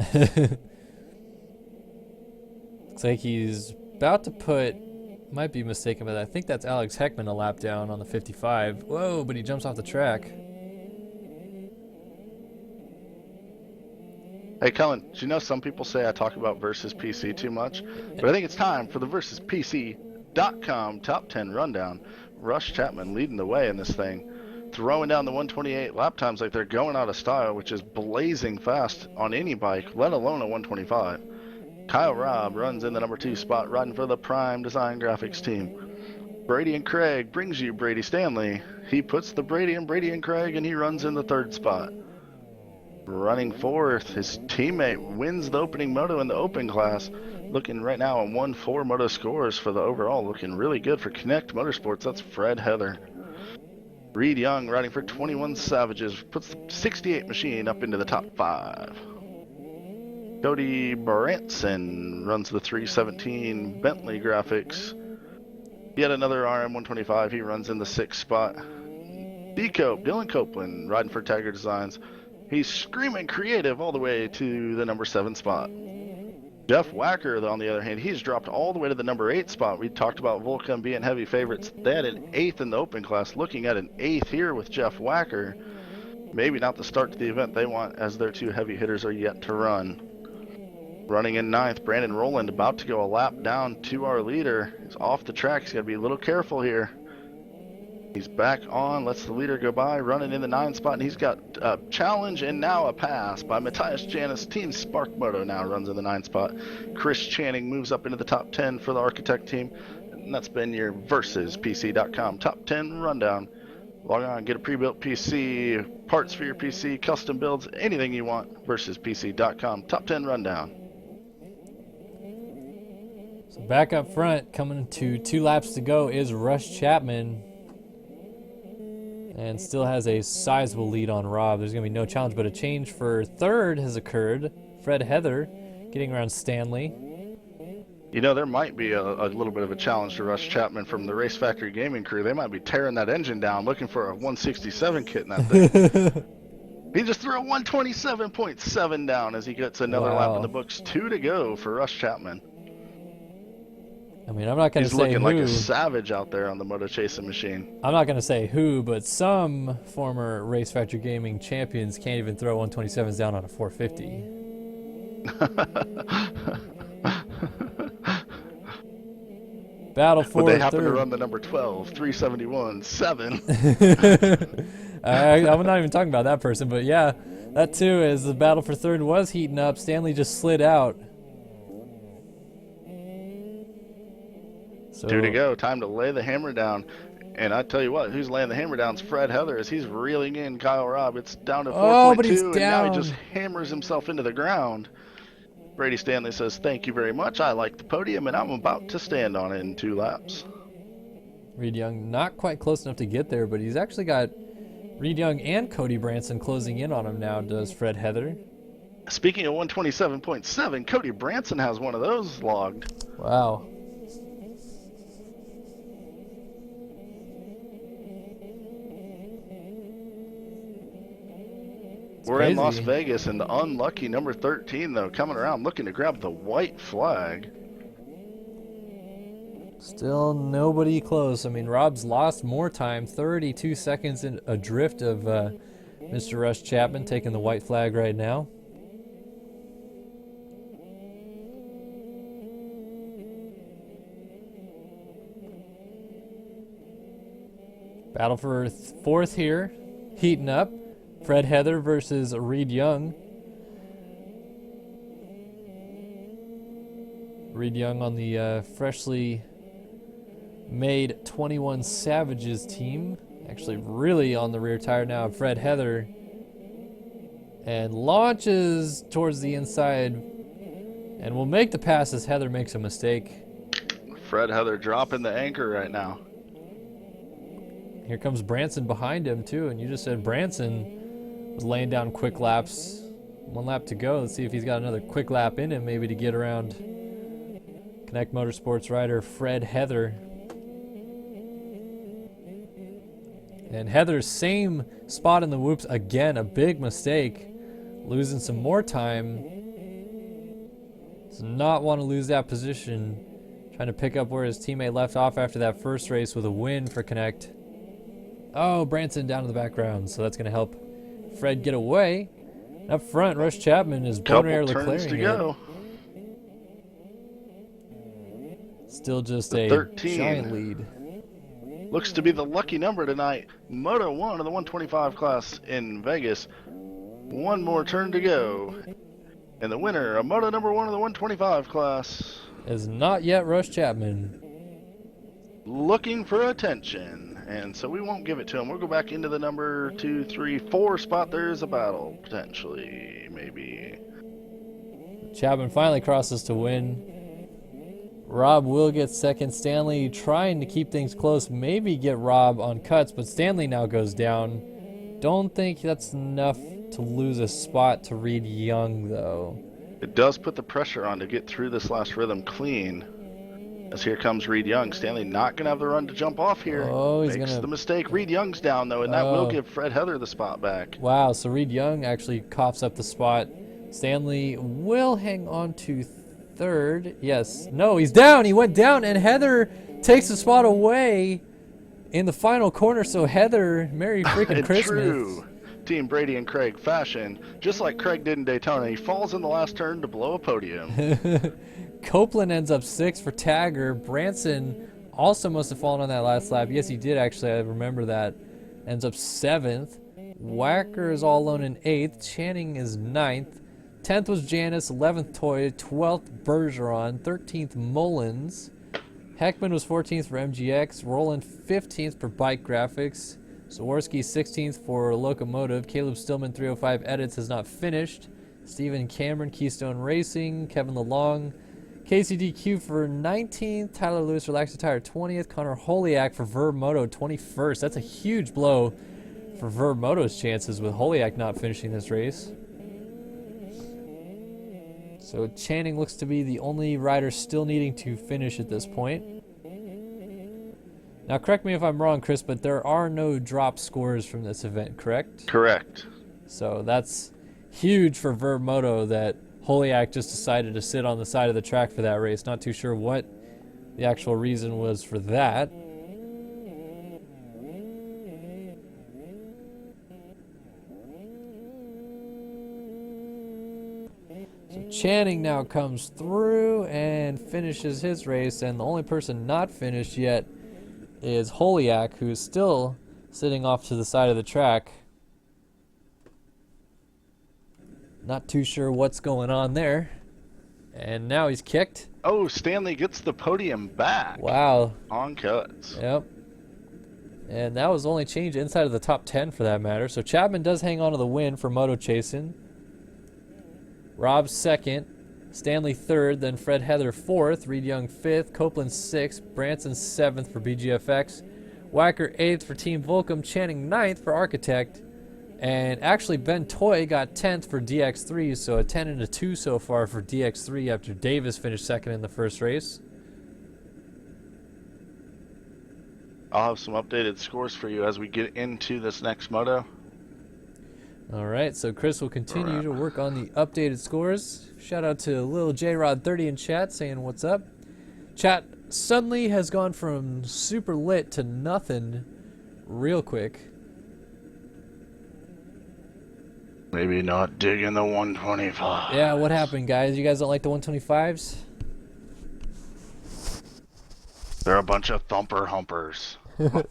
Looks like he's about to put, might be mistaken, but I think that's Alex Heckman a lap down on the 55. Whoa, but he jumps off the track.
Hey, Kellen, do you know some people say I talk about Versus PC too much? But I think it's time for the VersusPC.com Top 10 Rundown. Rush Chapman leading the way in this thing, throwing down the 128 lap times like they're going out of style, which is blazing fast on any bike, let alone a 125. Kyle Robb runs in the number 2 spot, riding for the Prime Design Graphics team. Brady and Craig brings you Brady Stanley. He puts the Brady and Craig, and he runs in the 3rd spot. Running 4th, his teammate wins the opening moto in the open class. Looking right now at 1-4 moto scores for the overall. Looking really good for Connect Motorsports. That's Fred Heather. Reed Young riding for 21 Savages puts the 68 machine up into the top 5. Cody Branson runs the 317 Bentley Graphics. Yet another RM125. He runs in the 6th spot. D-Cope, Dylan Copeland riding for Tiger Designs. He's screaming creative all the way to the number 7 spot. Jeff Wacker, on the other hand, he's dropped all the way to the number 8 spot. We talked about Volcom being heavy favorites. They had an 8th in the open class. Looking at an 8th here with Jeff Wacker. Maybe not the start to the event they want, as their 2 heavy hitters are yet to run. Running in 9th, Brandon Rowland about to go a lap down to our leader. He's off the track. He's got to be a little careful here. He's back on, lets the leader go by, running in the 9th spot, and he's got a challenge and now a pass by Matthias Janis. Team Spark Moto now runs in the 9th spot. Chris Channing moves up into the top 10 for the Architect team. And that's been your VersusPC.com Top 10 Rundown. Log on, get a pre-built PC, parts for your PC, custom builds, anything you want. VersusPC.com Top 10 Rundown.
So back up front, coming to 2 laps to go, is Rush Chapman. And still has a sizable lead on Rob. There's going to be no challenge, but a change for 3rd has occurred. Fred Heather getting around Stanley.
You know, there might be a little bit of a challenge to Rush Chapman from the Race Factory Gaming crew. They might be tearing that engine down, looking for a 167 kit in that thing. He just threw a 127.7 down as he gets another lap in the books. 2 to go for Rush Chapman.
I mean, I'm not going to say who.
He's looking like a savage out there on the Moto Chasing machine.
I'm not going to say who, but some former Race Factory Gaming champions can't even throw 127s down on a 450. Battle for
But they happen
3rd.
to run the number 12, 371, 7.
I'm not even talking about that person, but yeah, that too, as the battle for 3rd was heating up. Stanley just slid out. So,
2 to go. Time to lay the hammer down. And I tell you what, who's laying the hammer down is Fred Heather as he's reeling in Kyle Robb. It's down to 4.2, and now he just hammers himself into the ground. Brady Stanley says, "Thank you very much. I like the podium, and I'm about to stand on it in 2 laps."
Reed Young not quite close enough to get there, but he's actually got Reed Young and Cody Branson closing in on him now, does Fred Heather.
Speaking of 127.7, Cody Branson has one of those logged.
Wow.
We're in Las Vegas, and the unlucky number 13, though, coming around looking to grab the white flag.
Still nobody close. I mean, Rob's lost more time, 32 seconds in adrift of Mr. Rush Chapman taking the white flag right now. Battle for 4th here, heating up. Fred Heather versus Reed Young. Reed Young on the freshly made 21 Savages team. Actually really on the rear tire now of Fred Heather. And launches towards the inside and will make the pass as Heather makes a mistake.
Fred Heather dropping the anchor right now.
Here comes Branson behind him too, and you just said Branson was laying down quick laps. 1 lap to go. Let's see if he's got another quick lap in him, maybe to get around Connect Motorsports rider Fred Heather. And Heather's same spot in the whoops again, a big mistake. Losing some more time. Does not want to lose that position. Trying to pick up where his teammate left off after that first race with a win for Connect. Oh, Branson down in the background, so that's going to help Fred get away. Up front, Rush Chapman is
Couple
Bonaire
turns to
Leclerc.
go.
Still just
The
a
13.
giant lead.
Looks to be the lucky number tonight. Moto 1 of the 125 class in Vegas. One more turn to go. And the winner of Moto number 1 of the 125 class
Is not yet Rush Chapman.
looking for attention. And so we won't give it to him. We'll go back into the number 2, 3, 4 spot. There's a battle, potentially, maybe.
Chapman finally crosses to win. Rob will get second. Stanley trying to keep things close, maybe get Rob on cuts, but Stanley now goes down. Don't think that's enough to lose a spot to Reed Young, though.
It does put the pressure on to get through this last rhythm clean. As here comes Reed Young. Stanley not going to have the run to jump off here.
Oh, he's
Makes
gonna...
the mistake. Reed Young's down, though, and that will give Fred Heather the spot back.
Wow, so Reed Young actually coughs up the spot. Stanley will hang on to third. Yes. No, he's down. He went down, and Heather takes the spot away in the final corner. So Heather, Merry freaking Christmas.
True. Team Brady and Craig fashion, just like Craig did in Daytona. He falls in the last turn to blow a podium.
Copeland ends up 6th for Tagger. Branson also must have fallen on that last lap. Yes, he did actually. I remember that. Ends up 7th. Wacker is all alone in 8th. Channing is 9th. 10th was Janice. 11th Toy. 12th Bergeron. 13th Mullins. Heckman was 14th for MGX. Roland 15th for Bike Graphics. Zaworski 16th for Locomotive. Caleb Stillman 305 Edits has not finished. Stephen Cameron Keystone Racing. Kevin LeLong. KCDQ for 19th. Tyler Lewis Relaxed Tire 20th. Connor Holiak for Verb Moto 21st. That's a huge blow for Verb Moto's chances with Holiak not finishing this race. So Channing looks to be the only rider still needing to finish at this point. Now, correct me if I'm wrong, Chris, but there are no drop scores from this event, correct?
Correct.
So that's huge for Verb Moto that Holiak just decided to sit on the side of the track for that race. Not too sure what the actual reason was for that. So Channing now comes through and finishes his race, and the only person not finished yet is Holiak, who is still sitting off to the side of the track. Not too sure what's going on there. And now he's kicked.
Oh, Stanley gets the podium back.
Wow.
On cuts.
Yep. And that was only changed inside of the top 10 for that matter. So Chapman does hang on to the win for Moto Chasin'. Rob 2nd. Stanley 3rd. Then Fred Heather 4th. Reed Young 5th. Copeland 6th. Branson 7th for BGFX. Wacker 8th for Team Volcom. Channing 9th for Architect. And actually, Ben Toy got 10th for DX3, so a 10 and a 2 so far for DX3 after Davis finished 2nd in the first race.
I'll have some updated scores for you as we get into this next moto.
All right, so Chris will continue to work on the updated scores. Shout out to Lil J-Rod30 in chat saying what's up. Chat suddenly has gone from super lit to nothing real quick.
Maybe not digging the 125.
Yeah, what happened, guys? You guys don't like the 125s?
They're a bunch of thumper humpers. Alright.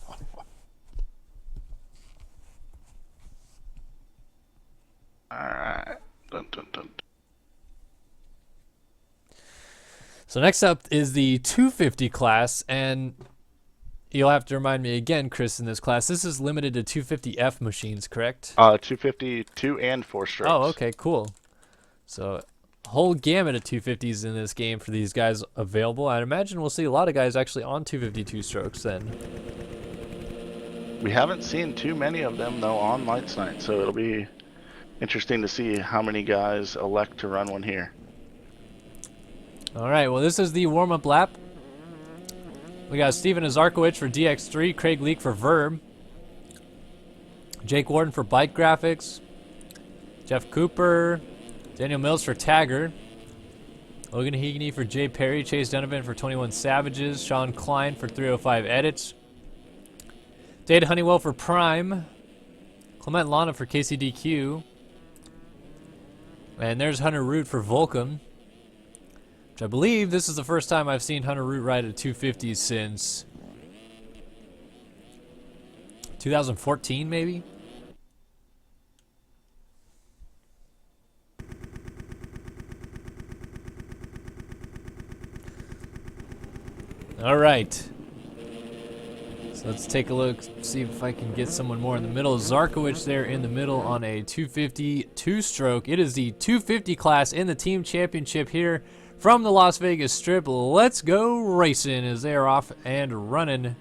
Dun, dun, dun.
So next up is the 250 class, and you'll have to remind me again, Chris, in this class. This is limited to 250F machines, correct?
250, 2 and 4 strokes.
Oh, okay, cool. So a whole gamut of 250s in this game for these guys available. I'd imagine we'll see a lot of guys actually on 252 strokes then.
We haven't seen too many of them, though, on Lights Night, so it'll be interesting to see how many guys elect to run one here.
All right, well, this is the warm-up lap. We got Steven Azarkowicz for DX3, Craig Leak for Verb, Jake Warden for Bike Graphics, Jeff Cooper, Daniel Mills for Tagger, Logan Heagney for Jay Perry, Chase Donovan for 21 Savages, Sean Klein for 305 Edits, Data Honeywell for Prime, Clement Lana for KCDQ, And there's Hunter Root for Volcom, which I believe this is the first time I've seen Hunter Root ride a 250 since 2014, maybe? All right. So let's take a look, see if I can get someone more in the middle. Zarkowicz there in the middle on a 250 two-stroke. It is the 250 class in the team championship here from the Las Vegas Strip. Let's go racing as they are off and running.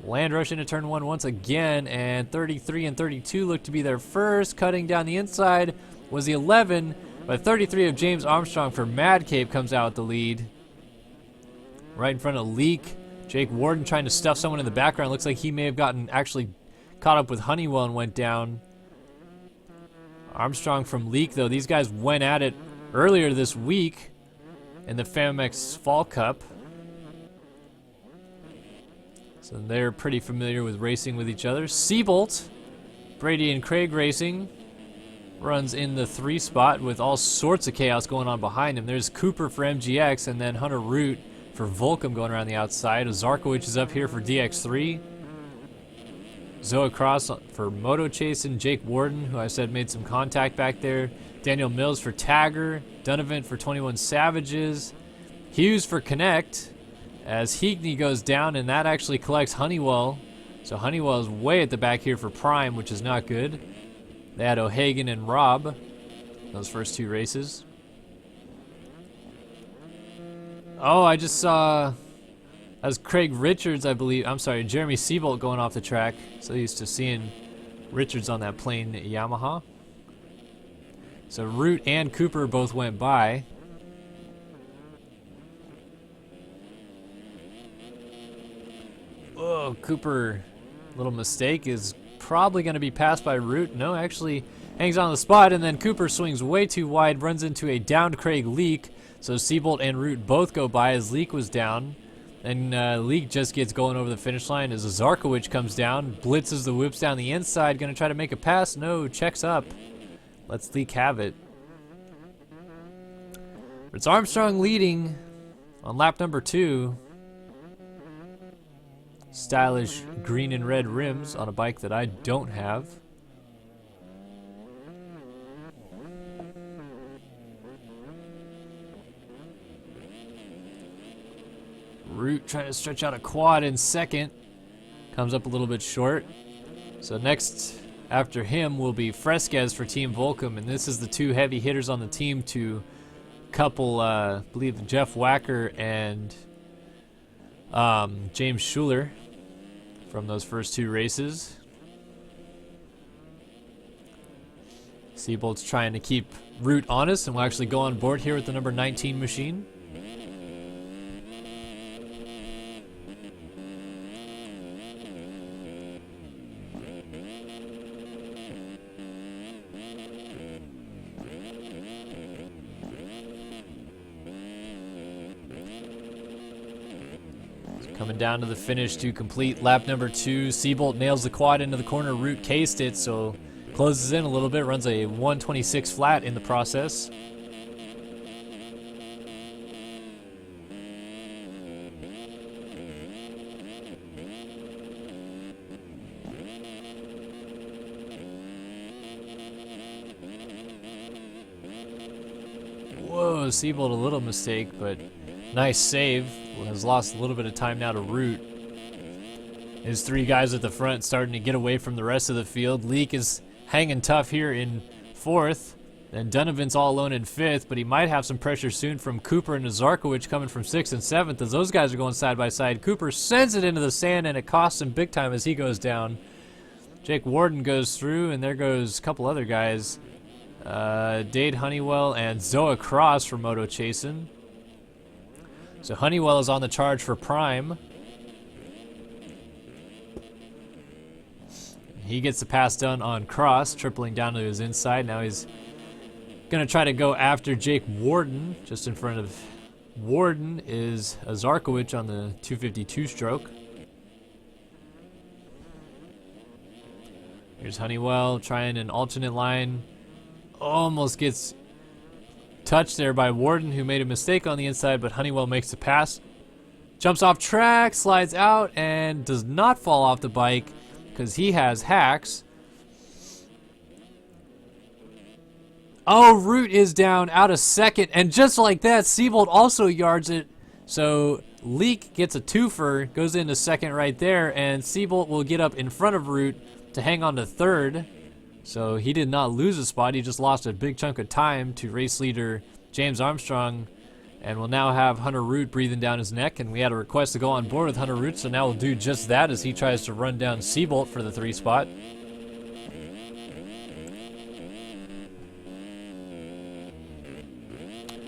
Land rush into turn 1 once again, and 33 and 32 look to be their first. Cutting down the inside was the 11, but 33 of James Armstrong for Mad Cape comes out with the lead. Right in front of Leak. Jake Warden trying to stuff someone in the background. Looks like he may have gotten actually caught up with Honeywell and went down. Armstrong from Leak, though. These guys went at it earlier this week in the FAMX Fall Cup. So they're pretty familiar with racing with each other. Seabolt, Brady and Craig Racing, runs in the 3 spot with all sorts of chaos going on behind him. There's Cooper for MGX, and then Hunter Root for Volcom going around the outside. Zarkowicz is up here for DX3. Zoa Cross for Moto Chasin'. Jake Warden, who I said made some contact back there. Daniel Mills for Tagger. Donovan for 21 Savages. Hughes for Connect, as Heagney goes down, and that actually collects Honeywell. So Honeywell is way at the back here for Prime, which is not good. They had O'Hagan and Rob those first 2 races. Oh, I just saw, that was Craig Richards, I believe. I'm sorry, Jeremy Seabolt going off the track. So used to seeing Richards on that plain Yamaha. So Root and Cooper both went by. Oh, Cooper, little mistake, is probably going to be passed by Root. No, actually hangs on the spot, and then Cooper swings way too wide, runs into a downed Craig Leak. So Seabolt and Root both go by as Leak was down. And Leak just gets going over the finish line as Zarkowicz comes down, blitzes the whips down the inside, going to try to make a pass. No, checks up. Lets Leak have it. It's Armstrong leading on lap number 2. Stylish green and red rims on a bike that I don't have. Root trying to stretch out a quad in second. Comes up a little bit short. So next after him will be Fresquez for Team Volcom, and this is the 2 heavy hitters on the team to couple, I believe Jeff Wacker and James Schuler from those first 2 races. Seabolt's trying to keep Root honest, and will actually go on board here with the number 19 machine. Coming down to the finish to complete lap number 2. Seabolt nails the quad into the corner. Root cased it, so closes in a little bit. Runs a 126 flat in the process. Whoa, Seabolt a little mistake, but nice save. Has lost a little bit of time now to Root. His 3 guys at the front starting to get away from the rest of the field. Leak is hanging tough here in 4th. And Donovan's all alone in 5th, but he might have some pressure soon from Cooper and Zarkowicz coming from 6th and 7th as those guys are going side by side. Cooper sends it into the sand, and it costs him big time as he goes down. Jake Warden goes through, and there goes a couple other guys. Dade Honeywell and Zoa Cross for Moto Chasin'. So Honeywell is on the charge for Prime. He gets the pass done on Cross, tripling down to his inside. Now he's going to try to go after Jake Warden. Just in front of Warden is Zarkowicz on the 252 stroke. Here's Honeywell trying an alternate line. Almost gets touch there by Warden, who made a mistake on the inside, but Honeywell makes the pass. Jumps off track, slides out, and does not fall off the bike because he has hacks. Oh, Root is down out of second, and just like that, Seabolt also yards it. So Leak gets a twofer, goes into second right there, and Seabolt will get up in front of Root to hang on to third. So he did not lose a spot, he just lost a big chunk of time to race leader James Armstrong, and will now have Hunter Root breathing down his neck, and we had a request to go on board with Hunter Root, so now we'll do just that as he tries to run down Seabolt for the 3 spot.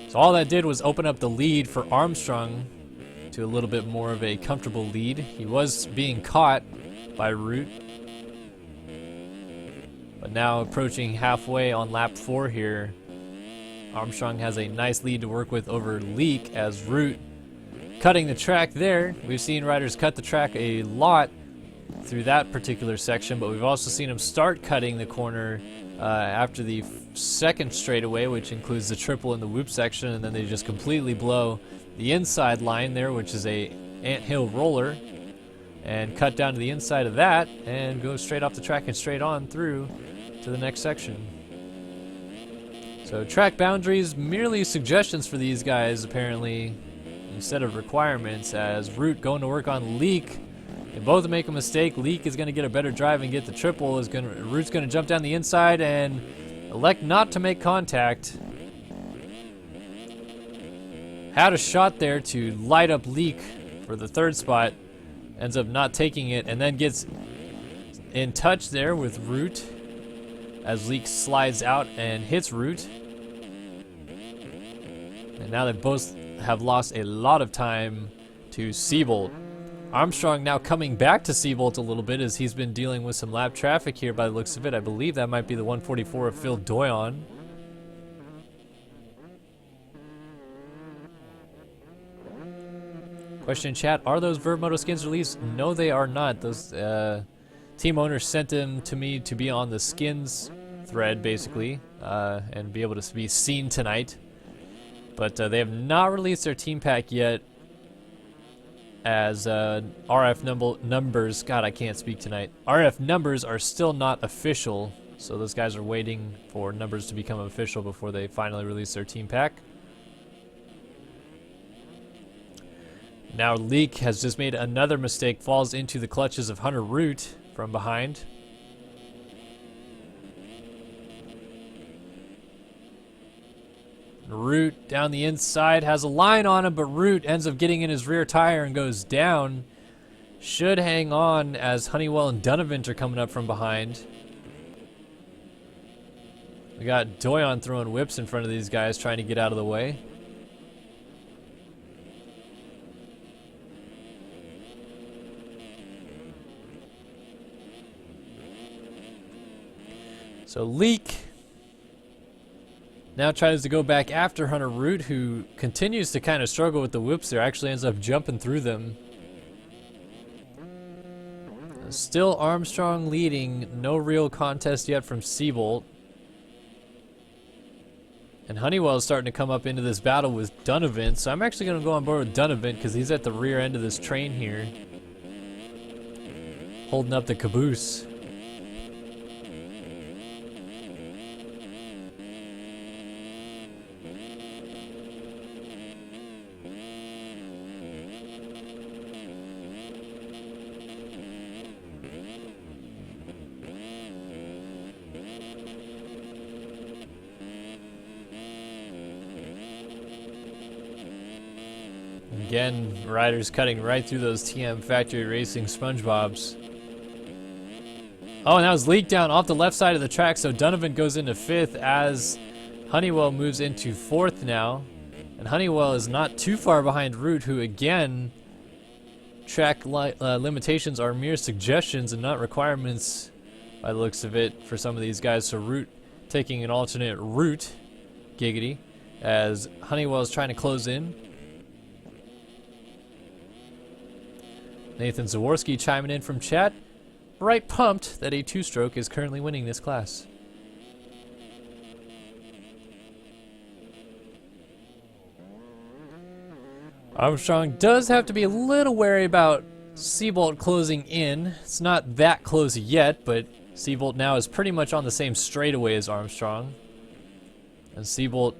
So all that did was open up the lead for Armstrong to a little bit more of a comfortable lead. He was being caught by Root, but now approaching halfway on lap 4 here, Armstrong has a nice lead to work with over Leak as Root cutting the track there. We've seen riders cut the track a lot through that particular section, but we've also seen him start cutting the corner after the second straightaway, which includes the triple in the whoop section, and then they just completely blow the inside line there, which is a anthill roller, and cut down to the inside of that and go straight off the track and straight on through to the next section. So track boundaries, merely suggestions for these guys apparently instead of requirements, as Root going to work on Leak. They both make a mistake. Leak is going to get a better drive and get the triple. Root's going to jump down the inside and elect not to make contact. Had a shot there to light up Leak for the 3rd spot. Ends up not taking it, and then gets in touch there with Root as Leak slides out and hits Root. And now they both have lost a lot of time to Seabolt. Armstrong now coming back to Seabolt a little bit as he's been dealing with some lap traffic here by the looks of it. I believe that might be the 144 of Phil Doyon. Question in chat, are those Verb Moto skins released? No, they are not. Those team owners sent them to me to be on the skins thread, basically, and be able to be seen tonight. But they have not released their team pack yet, as RF numbers, God, I can't speak tonight. RF numbers are still not official, so those guys are waiting for numbers to become official before they finally release their team pack. Now Leak has just made another mistake, falls into the clutches of Hunter Root from behind. Root down the inside, has a line on him, but Root ends up getting in his rear tire and goes down. Should hang on as Honeywell and Donovan are coming up from behind. We got Doyon throwing whips in front of these guys, trying to get out of the way. So Leak now tries to go back after Hunter Root, who continues to kind of struggle with the whoops there. Actually ends up jumping through them. Still Armstrong leading. No real contest yet from Seabolt. And Honeywell is starting to come up into this battle with Donovan. So I'm actually going to go on board with Donovan because he's at the rear end of this train here, holding up the caboose. Again, riders cutting right through those TM Factory Racing SpongeBobs. Oh, and that was Leak down off the left side of the track, so Donovan goes into 5th as Honeywell moves into 4th now. And Honeywell is not too far behind Root, who again, track limitations are mere suggestions and not requirements by the looks of it for some of these guys. So Root taking an alternate route, giggity, as Honeywell is trying to close in. Nathan Zaworski chiming in from chat. Right pumped that a 2-stroke is currently winning this class. Armstrong does have to be a little wary about Seabolt closing in. It's not that close yet, but Seabolt now is pretty much on the same straightaway as Armstrong. And Seabolt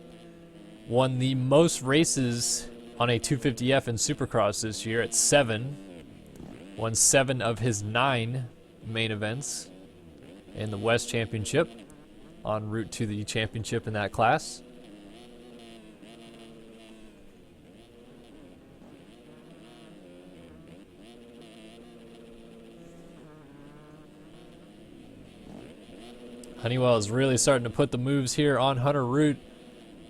won the most races on a 250F in Supercross this year at 7. Won 7 of his 9 main events in the West Championship, en route to the championship in that class. Honeywell is really starting to put the moves here on Hunter Root,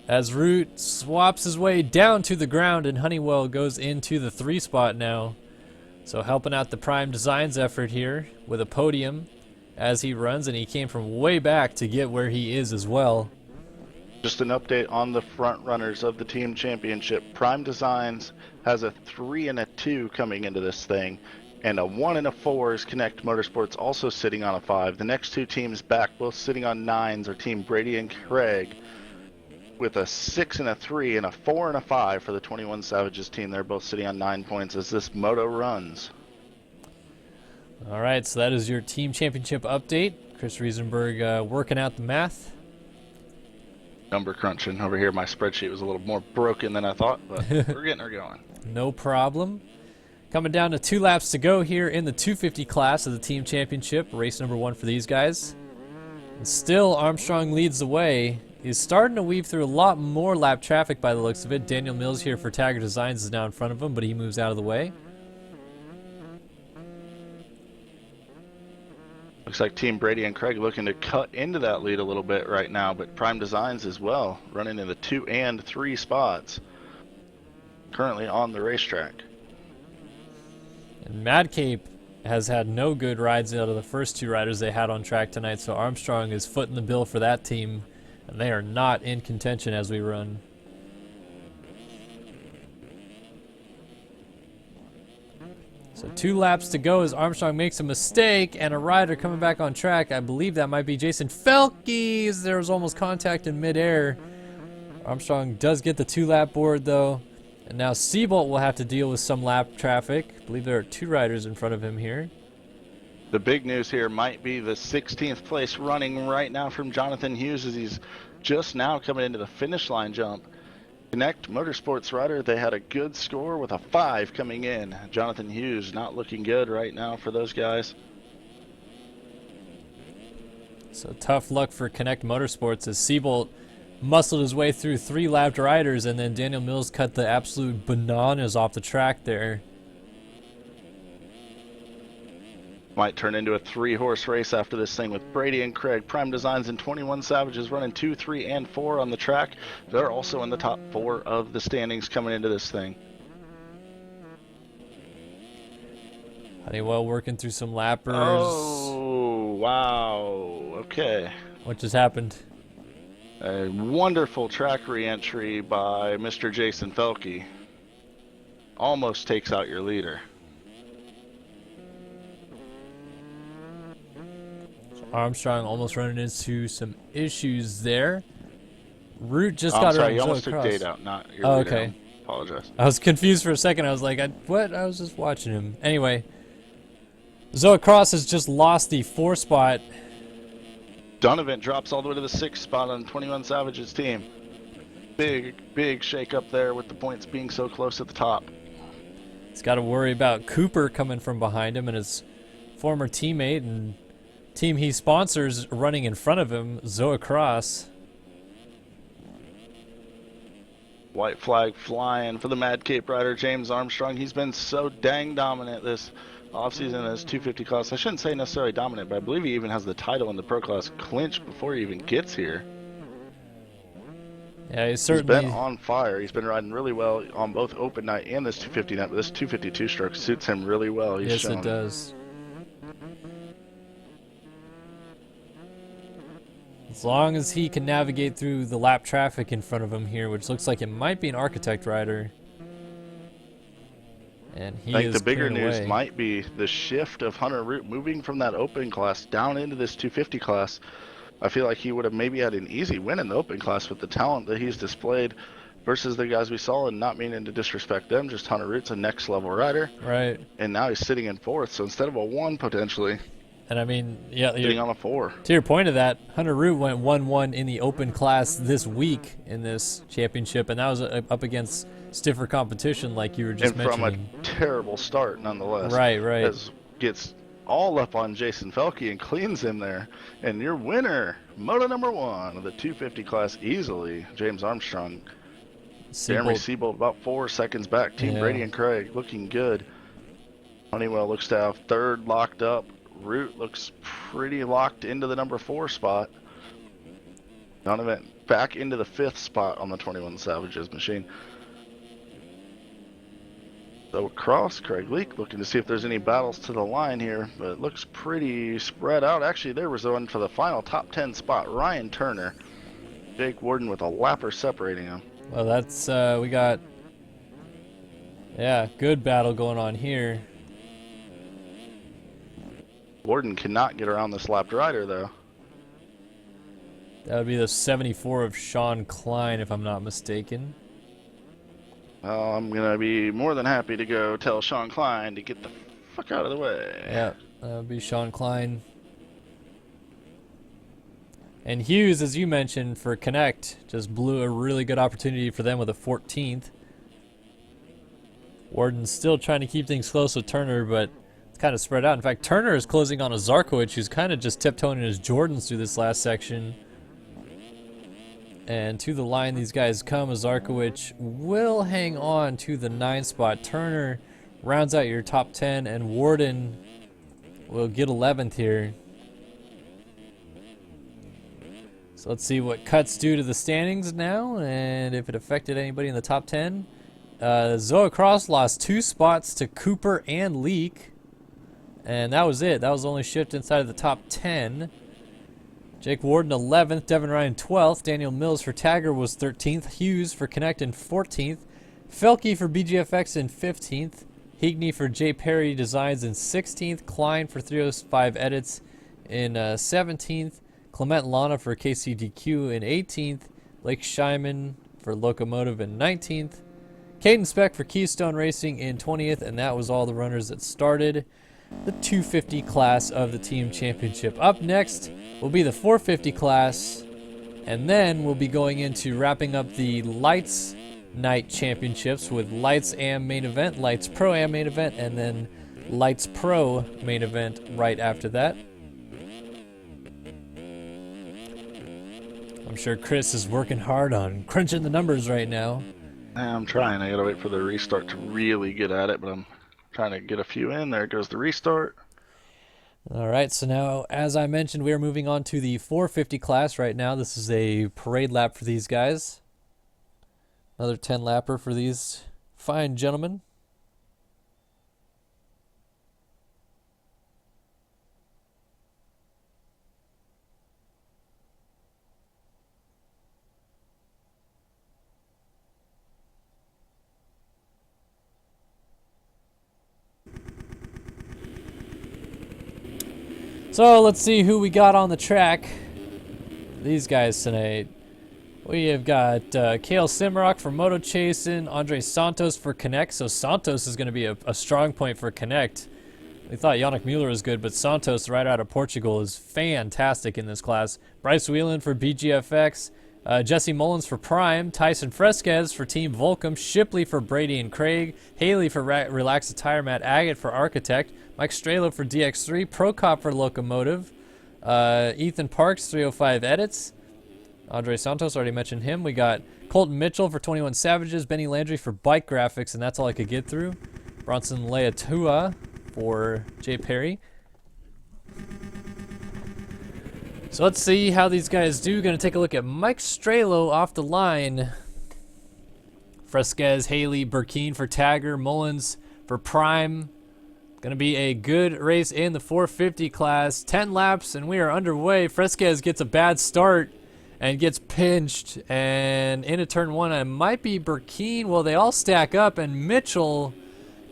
as Root swaps his way down to the ground and Honeywell goes into the 3 spot now. So helping out the Prime Designs effort here with a podium as he runs, and he came from way back to get where he is as well.
Just an update on the front runners of the team championship. Prime Designs has a 3 and a 2 coming into this thing, and a 1 and a 4 is Connect Motorsports, also sitting on a 5. The next 2 teams back, both sitting on 9s, are Team Brady and Craig, with a 6 and a 3 and a 4 and a 5 for the 21 Savages team. They're both sitting on 9 points as this moto runs.
All right, so that is your team championship update. Chris Riesenberg working out the math.
Number crunching over here. My spreadsheet was a little more broken than I thought, but we're getting her going.
No problem. Coming down to 2 laps to go here in the 250 class of the team championship. Race number 1 for these guys. And still, Armstrong leads the way. He's starting to weave through a lot more lap traffic by the looks of it. Daniel Mills here for Tagger Designs is now in front of him, but he moves out of the way.
Looks like Team Brady and Craig looking to cut into that lead a little bit right now, but Prime Designs as well, running in the 2 and 3 spots, currently on the racetrack.
And Mad Cape has had no good rides out of the first 2 riders they had on track tonight, so Armstrong is footing the bill for that team, and they are not in contention as we run. So 2 laps to go as Armstrong makes a mistake, and a rider coming back on track. I believe that might be Jason Felke, as there was almost contact in midair. Armstrong does get the 2-lap board though, and now Seabolt will have to deal with some lap traffic. I believe there are 2 riders in front of him here.
The big news here might be the 16th place running right now from Jonathan Hughes, as he's just now coming into the finish line jump. Connect Motorsports rider, they had a good score with a 5 coming in. Jonathan Hughes not looking good right now for those guys.
So tough luck for Connect Motorsports as Seabolt muscled his way through 3 lapped riders, and then Daniel Mills cut the absolute bananas off the track there.
Might turn into a 3-horse race after this thing with Brady and Craig. Prime Designs and 21 Savages running 2, 3, and 4 on the track. They're also in the top 4 of the standings coming into this thing.
Honeywell working through some lappers.
Oh, wow. Okay.
What just happened?
A wonderful track re-entry by Mr. Jason Felke. Almost takes out your leader.
Armstrong almost running into some issues there. Root just
I'm
got
sorry,
around
you almost
Zoe
took
Cross.
Date out, not your
Oh,
leader.
okay.
I apologize.
I was confused for a second. I was like, what? I was just watching him. Anyway, Zoe Cross has just lost the 4 spot.
Donovan drops all the way to the 6th spot on 21 Savage's team. Big shake up there with the points being so close at the top.
He's got to worry about Cooper coming from behind him and his former teammate and team he sponsors running in front of him, Zoe Cross.
White flag flying for the Mad Cape rider, James Armstrong. He's been so dang dominant this offseason in his 250 class. I shouldn't say necessarily dominant, but I believe he even has the title in the pro class clinched before he even gets here.
Yeah, he's certainly
He's been on fire. He's been riding really well on both open night and this 250 night, but this 252 stroke suits him really well. He's
yes,
shown.
it does. As long as he can navigate through the lap traffic in front of him here, which looks like it might be an Architect rider. And he
I think
is
the bigger
clearing
news
away.
might be the shift of Hunter Root moving from that open class down into this 250 class. I feel like he would have maybe had an easy win in the open class with the talent that he's displayed versus the guys we saw, and not meaning to disrespect them, just Hunter Root's a next level rider.
Right.
And now he's sitting in 4th, so instead of a 1 potentially,
And I mean, yeah,
sitting on a 4.
to your point of that, Hunter Root went 1-1 in the open class this week in this championship, and that was up against stiffer competition, like you were just mentioning.
And from a terrible start, nonetheless.
Right.
Gets all up on Jason Felke and cleans him there. And your winner, moto number 1 of the 250 class easily, James Armstrong. Jeremy Seabold about 4 seconds back. Team Brady and Craig looking good. Honeywell looks to have 3rd locked up. Root looks pretty locked into the number 4 spot. Donovan back into the 5th spot on the 21 Savages machine. So across, Craig Leake looking to see if there's any battles to the line here, but it looks pretty spread out. Actually, there was one for the final top 10 spot. Ryan Turner, Jake Warden with a lapper separating them.
Well, that's, we got, good battle going on here.
Warden cannot get around this lapped rider, though.
That would be the 74 of Sean Klein, if I'm not mistaken.
Well, I'm going to be more than happy to go tell Sean Klein to get the fuck out of the way.
Yeah, that would be Sean Klein. And Hughes, as you mentioned, for Connect, just blew a really good opportunity for them with a 14th. Warden's still trying to keep things close with Turner, but it's kind of spread out. In fact, Turner is closing on a Zarkowicz, who's kind of just tiptoeing in his Jordans through this last section. And to the line these guys come. Zarkowicz will hang on to the 9 spot. Turner rounds out your top 10, and Warden will get 11th here. So let's see what cuts do to the standings now, and if it affected anybody in the top 10. Zoa Cross lost 2 spots to Cooper and Leak, and that was it. That was the only shift inside of the top 10. Jake Warden 11th, Devin Ryan 12th, Daniel Mills for Tagger was 13th, Hughes for Connect in 14th, Felke for BGFX in 15th, Higney for J. Perry Designs in 16th, Klein for 305 Edits in 17th, Clement Lana for KCDQ in 18th, Lake Shyman for Locomotive in 19th, Caden Speck for Keystone Racing in 20th, and that was all the runners that started the 250 class of the team championship. Up next will be the 450 class, and then we'll be going into wrapping up the Lights Night Championships with Lights Am main event, Lights Pro Am main event, and then Lights Pro main event right after that. I'm sure Chris is working hard on crunching the numbers right now.
I'm trying. I gotta wait for the restart to really get at it, but I'm trying to get a few in. There goes the restart.
All right, so now, as I mentioned, we are moving on to the 450 class right now. This is a parade lap for these guys. Another 10-lapper for these fine gentlemen. So let's see who we got on the track. These guys tonight. We have got Kale Simrock for Moto Chasin', Andre Santos for Connect. So Santos is going to be a strong point for Connect. We thought Yannick Mueller was good, but Santos right out of Portugal is fantastic in this class. Bryce Whelan for BGFX, Jesse Mullins for Prime, Tyson Fresquez for Team Volcom, Shipley for Brady and Craig, Haley for Relax Attire, Matt Agate for Architect, Mike Strelo for DX3, Procop for Locomotive, Ethan Parks, 305 Edits, Andre Santos, already mentioned him. We got Colton Mitchell for 21 Savages, Benny Landry for Bike Graphics, and that's all I could get through. Bronson Leatua for J. Perry. So let's see how these guys do. Going to take a look at Mike Strelo off the line. Fresquez, Haley, Burkeen for Tagger, Mullins for Prime. Going to be a good race in the 450 class. 10 laps and we are underway. Fresquez gets a bad start and gets pinched. And into turn one, it might be Burkeen. Well, they all stack up and Mitchell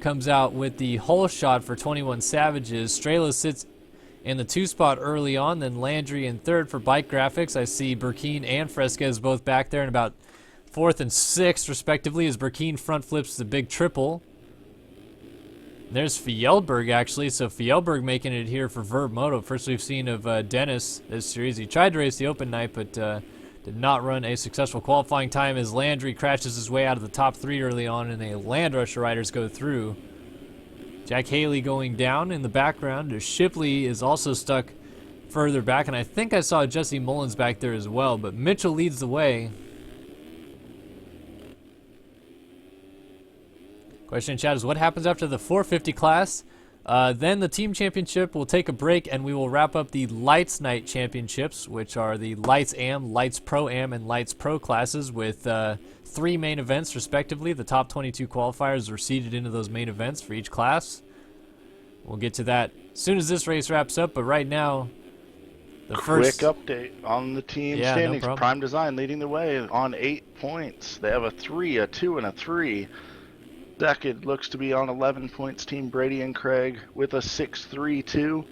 comes out with the hole shot for 21 Savages. Strela sits in the 2 spot early on, then Landry in 3rd for Bike Graphics. I see Burkeen and Fresquez both back there, and about 4th and 6th, respectively, as Burkeen front flips the big triple. There's Fjellberg, actually. So Fjellberg making it here for Verb Moto. First we've seen of Dennis this series. He tried to race the open night, but did not run a successful qualifying time as Landry crashes his way out of the top 3 early on, and a Land Rusher riders go through. Jack Haley going down in the background. Shipley is also stuck further back, and I think I saw Jesse Mullins back there as well, but Mitchell leads the way. Question in chat is, what happens after the 450 class? Then the team championship will take a break, and we will wrap up the Lights Night championships, which are the Lights Am, Lights Pro Am, and Lights Pro classes with 3 main events respectively. The top 22 qualifiers are seeded into those main events for each class. We'll get to that as soon as this race wraps up, but right now, the first
quick update on the team standings. No Prime Design leading the way on 8 points. They have a 3, a 2, and a 3. Second looks to be on 11 points, Team Brady and Craig with a 6-3-2.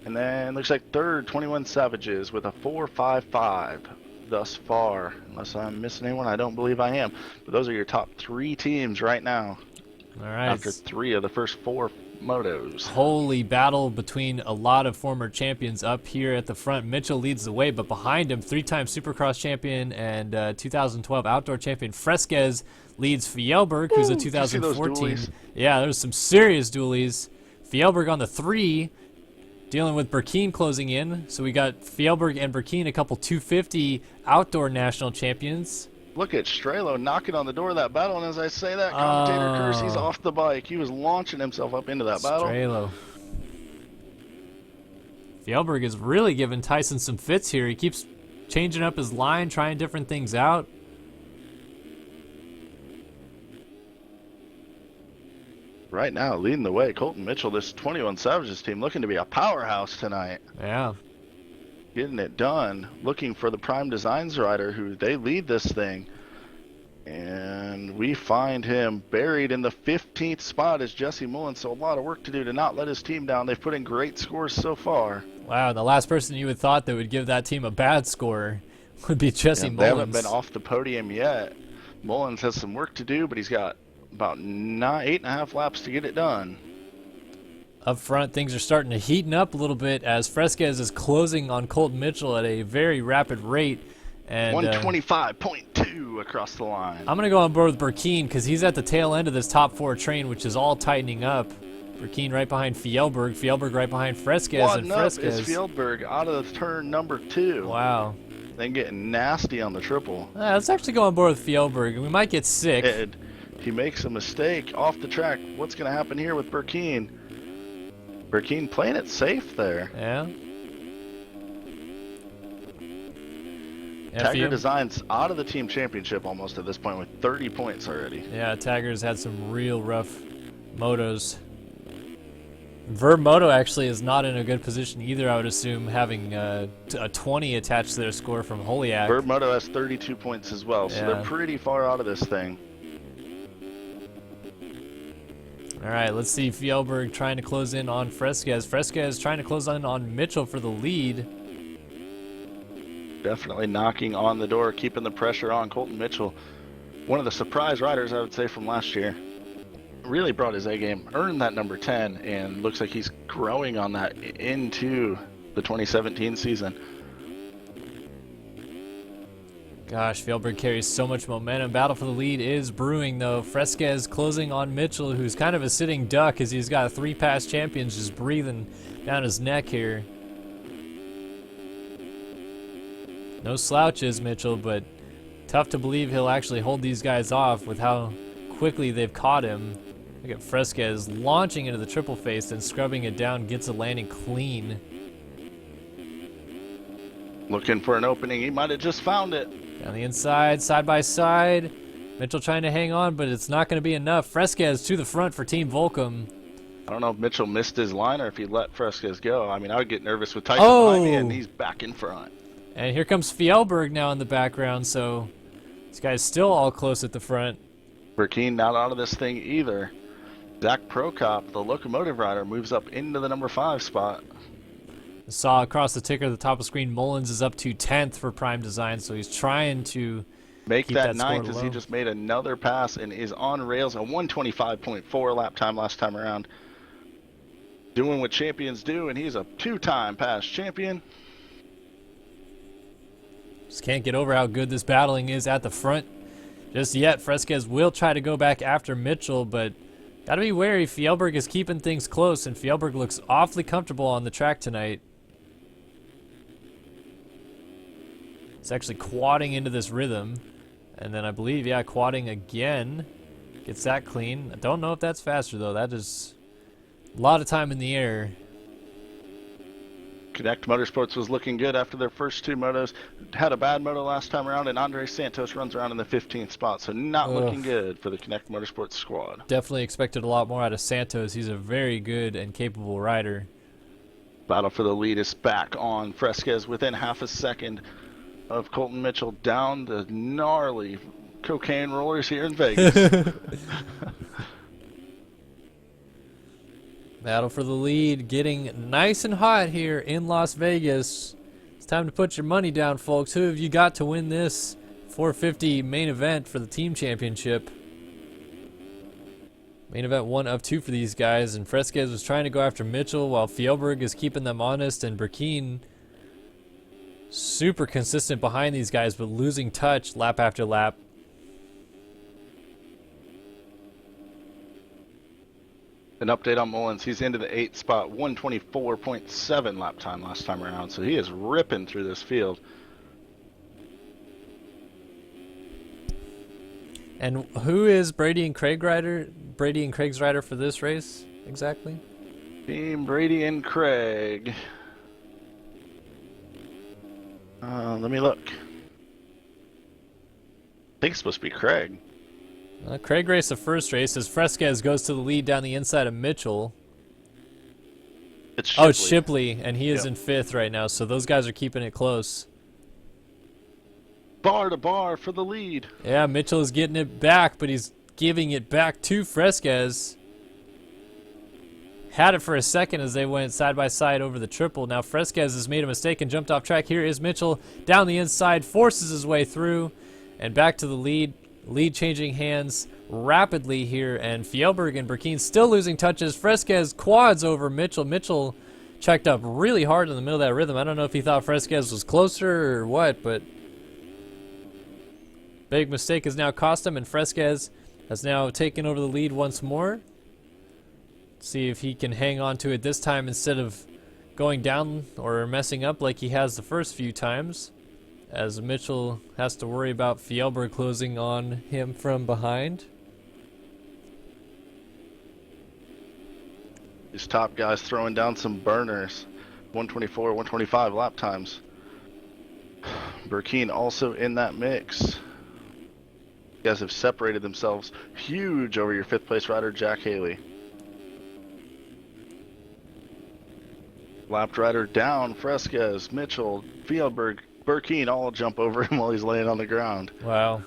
And then looks like third, 21 Savages with a 4-5-5 thus far. Unless I'm missing anyone, I don't believe I am. But those are your top 3 teams right now.
All right.
After 3 of the first 4 motos.
Holy battle between a lot of former champions up here at the front. Mitchell leads the way, but behind him, 3-time Supercross champion and 2012 outdoor champion Fresquez leads Fjellberg, who's a 2014. Yeah, there's some serious dualies. Fjellberg on the 3, dealing with Burkeen closing in. So we got Fjellberg and Burkeen, a couple 250 outdoor national champions.
Look at Strelo knocking on the door of that battle, and as I say that, commentator curse, he's off the bike. He was launching himself up into that battle.
Strelo. Fjellberg is really giving Tyson some fits here. He keeps changing up his line, trying different things out.
Right now, leading the way, Colton Mitchell, this 21 Savages team, looking to be a powerhouse tonight.
Yeah.
Getting it done, looking for the Prime Designs rider who they lead this thing. And we find him buried in the 15th spot as Jesse Mullins, so a lot of work to do to not let his team down. They've put in great scores so far.
Wow, the last person you would thought that would give that team a bad score would be Jesse Mullins.
They haven't been off the podium yet. Mullins has some work to do, but he's got about 8.5 laps to get it done.
Up front, things are starting to heaten up a little bit as Fresquez is closing on Colton Mitchell at a very rapid rate. And
125.2 across the line.
I'm going to go on board with Burkeen because he's at the tail end of this top 4 train, which is all tightening up. Burkeen right behind Fjellberg. Fjellberg right behind Fresquez.
One up is Fjellberg out of turn number 2.
Wow.
Then getting nasty on the triple.
Let's actually go on board with Fjellberg. We might get sick.
And he makes a mistake off the track. What's going to happen here with Burkeen? Burkeen playing it safe there.
Yeah.
Tiger Designs out of the team championship almost at this point with 30 points already.
Yeah, Tiger's had some real rough motos. Verb Moto actually is not in a good position either, I would assume, having a 20 attached to their score from Holiak.
Verb Moto has 32 points as well, so they're pretty far out of this thing.
All right, let's see Fjellberg trying to close in on Fresquez. Fresquez trying to close in on Mitchell for the lead.
Definitely knocking on the door, keeping the pressure on Colton Mitchell. One of the surprise riders, I would say, from last year. Really brought his A game, earned that number 10, and looks like he's growing on that into the 2017 season.
Gosh, Fjellberg carries so much momentum. Battle for the lead is brewing, though. Fresquez closing on Mitchell, who's kind of a sitting duck as he's got 3 past champions just breathing down his neck here. No slouches, Mitchell, but tough to believe he'll actually hold these guys off with how quickly they've caught him. Look at Fresquez launching into the triple face and scrubbing it down, gets a landing clean.
Looking for an opening. He might have just found it.
Down the inside, side by side. Mitchell trying to hang on, but it's not going to be enough. Fresquez to the front for Team Volcom.
I don't know if Mitchell missed his line or if he let Fresquez go. I mean, I would get nervous with Tyson behind me, and he's back in front.
And here comes Fjellberg now in the background, so this guy's still all close at the front.
Burkeen not out of this thing either. Zach Prokop, the locomotive rider, moves up into the number 5 spot.
Saw across the ticker at the top of the screen, Mullins is up to 10th for Prime Design, so he's trying to
Make
keep
that
that score
ninth as he
low.
just made another pass and is on rails. A 125.4 lap time last time around. Doing what champions do, and he's a 2-time past champion.
Just can't get over how good this battling is at the front just yet. Fresquez will try to go back after Mitchell, but gotta be wary. Fjellberg is keeping things close, and Fjellberg looks awfully comfortable on the track tonight. It's actually quadding into this rhythm, and then I believe, yeah, quadding again. Gets that clean. I don't know if that's faster, though. That is a lot of time in the air.
Connect Motorsports was looking good after their first 2 motos. Had a bad moto last time around, and Andres Santos runs around in the 15th spot, so not looking good for the Connect Motorsports squad.
Definitely expected a lot more out of Santos. He's a very good and capable rider.
Battle for the lead is back on. Fresquez within half a second of Colton Mitchell down the gnarly cocaine rollers here in Vegas.
Battle for the lead getting nice and hot here in Las Vegas. It's time to put your money down, folks. Who have you got to win this 450 main event for the team championship? Main event 1 of 2 for these guys, and Fresquez was trying to go after Mitchell while Fjellberg is keeping them honest, and Burkeen super consistent behind these guys but losing touch lap after lap.
An update on Mullins. He's into the 8th spot, 124.7 lap time last time around, so he is ripping through this field.
And who is Brady and Craig's rider for this race exactly?
Team Brady and Craig. Let me look. I think it's supposed to be Craig.
Craig raced the first race as Fresquez goes to the lead down the inside of Mitchell.
It's Shipley.
Oh, it's Shipley, and he is in 5th right now, so those guys are keeping it close.
Bar to bar for the lead.
Yeah, Mitchell is getting it back, but he's giving it back to Fresquez. Had it for a second as they went side by side over the triple. Now Fresquez has made a mistake and jumped off track. Here is Mitchell down the inside, forces his way through, and back to the lead. Lead changing hands rapidly here, and Fjellberg and Burkeen still losing touches. Fresquez quads over Mitchell. Mitchell checked up really hard in the middle of that rhythm. I don't know if he thought Fresquez was closer or what, but big mistake has now cost him, and Fresquez has now taken over the lead once more. See if he can hang on to it this time instead of going down or messing up like he has the first few times, as Mitchell has to worry about Fjellberg closing on him from behind.
These top guys throwing down some burners. 124, 125 lap times. Burkeen also in that mix. You guys have separated themselves huge over your 5th place rider, Jack Haley. Lapped rider down, Fresquez, Mitchell, Fjellberg, Burkeen all jump over him while he's laying on the ground.
Wow.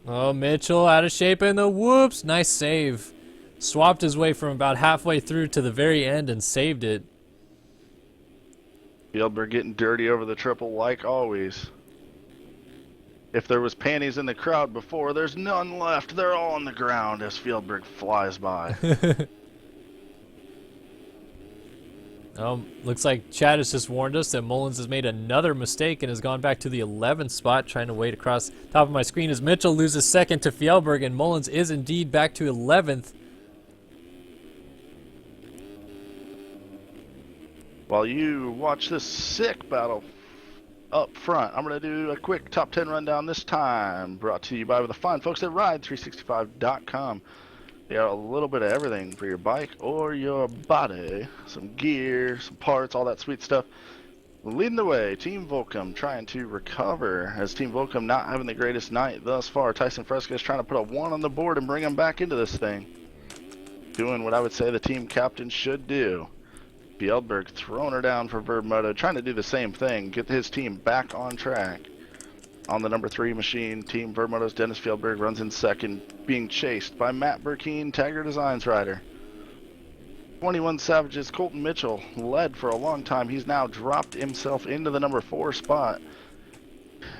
Oh, Mitchell out of shape in the whoops. Nice save. Swapped his way from about halfway through to the very end and saved it.
Fjellberg getting dirty over the triple like always. If there was panties in the crowd before, there's none left. They're all on the ground as Fjellberg flies by.
Looks like Chad has just warned us that Mullins has made another mistake and has gone back to the 11th spot, trying to wait across top of my screen as Mitchell loses 2nd to Fjellberg, and Mullins is indeed back to 11th.
While you watch this sick battle up front, I'm going to do a quick top 10 rundown this time, brought to you by the fine folks at Ride365.com. They got a little bit of everything for your bike or your body. Some gear, some parts, all that sweet stuff. Leading the way, Team Volcom trying to recover, as Team Volcom not having the greatest night thus far. Tyson Fresquez trying to put a 1 on the board and bring him back into this thing. Doing what I would say the team captain should do. Fjellberg throwing her down for Verb Moto, trying to do the same thing, get his team back on track. On the number 3 machine, Team Verb Moto's Dennis Fjellberg runs in 2nd, being chased by Matt Burkeen, Tiger Designs rider. 21 Savages, Colton Mitchell led for a long time. He's now dropped himself into the number 4 spot.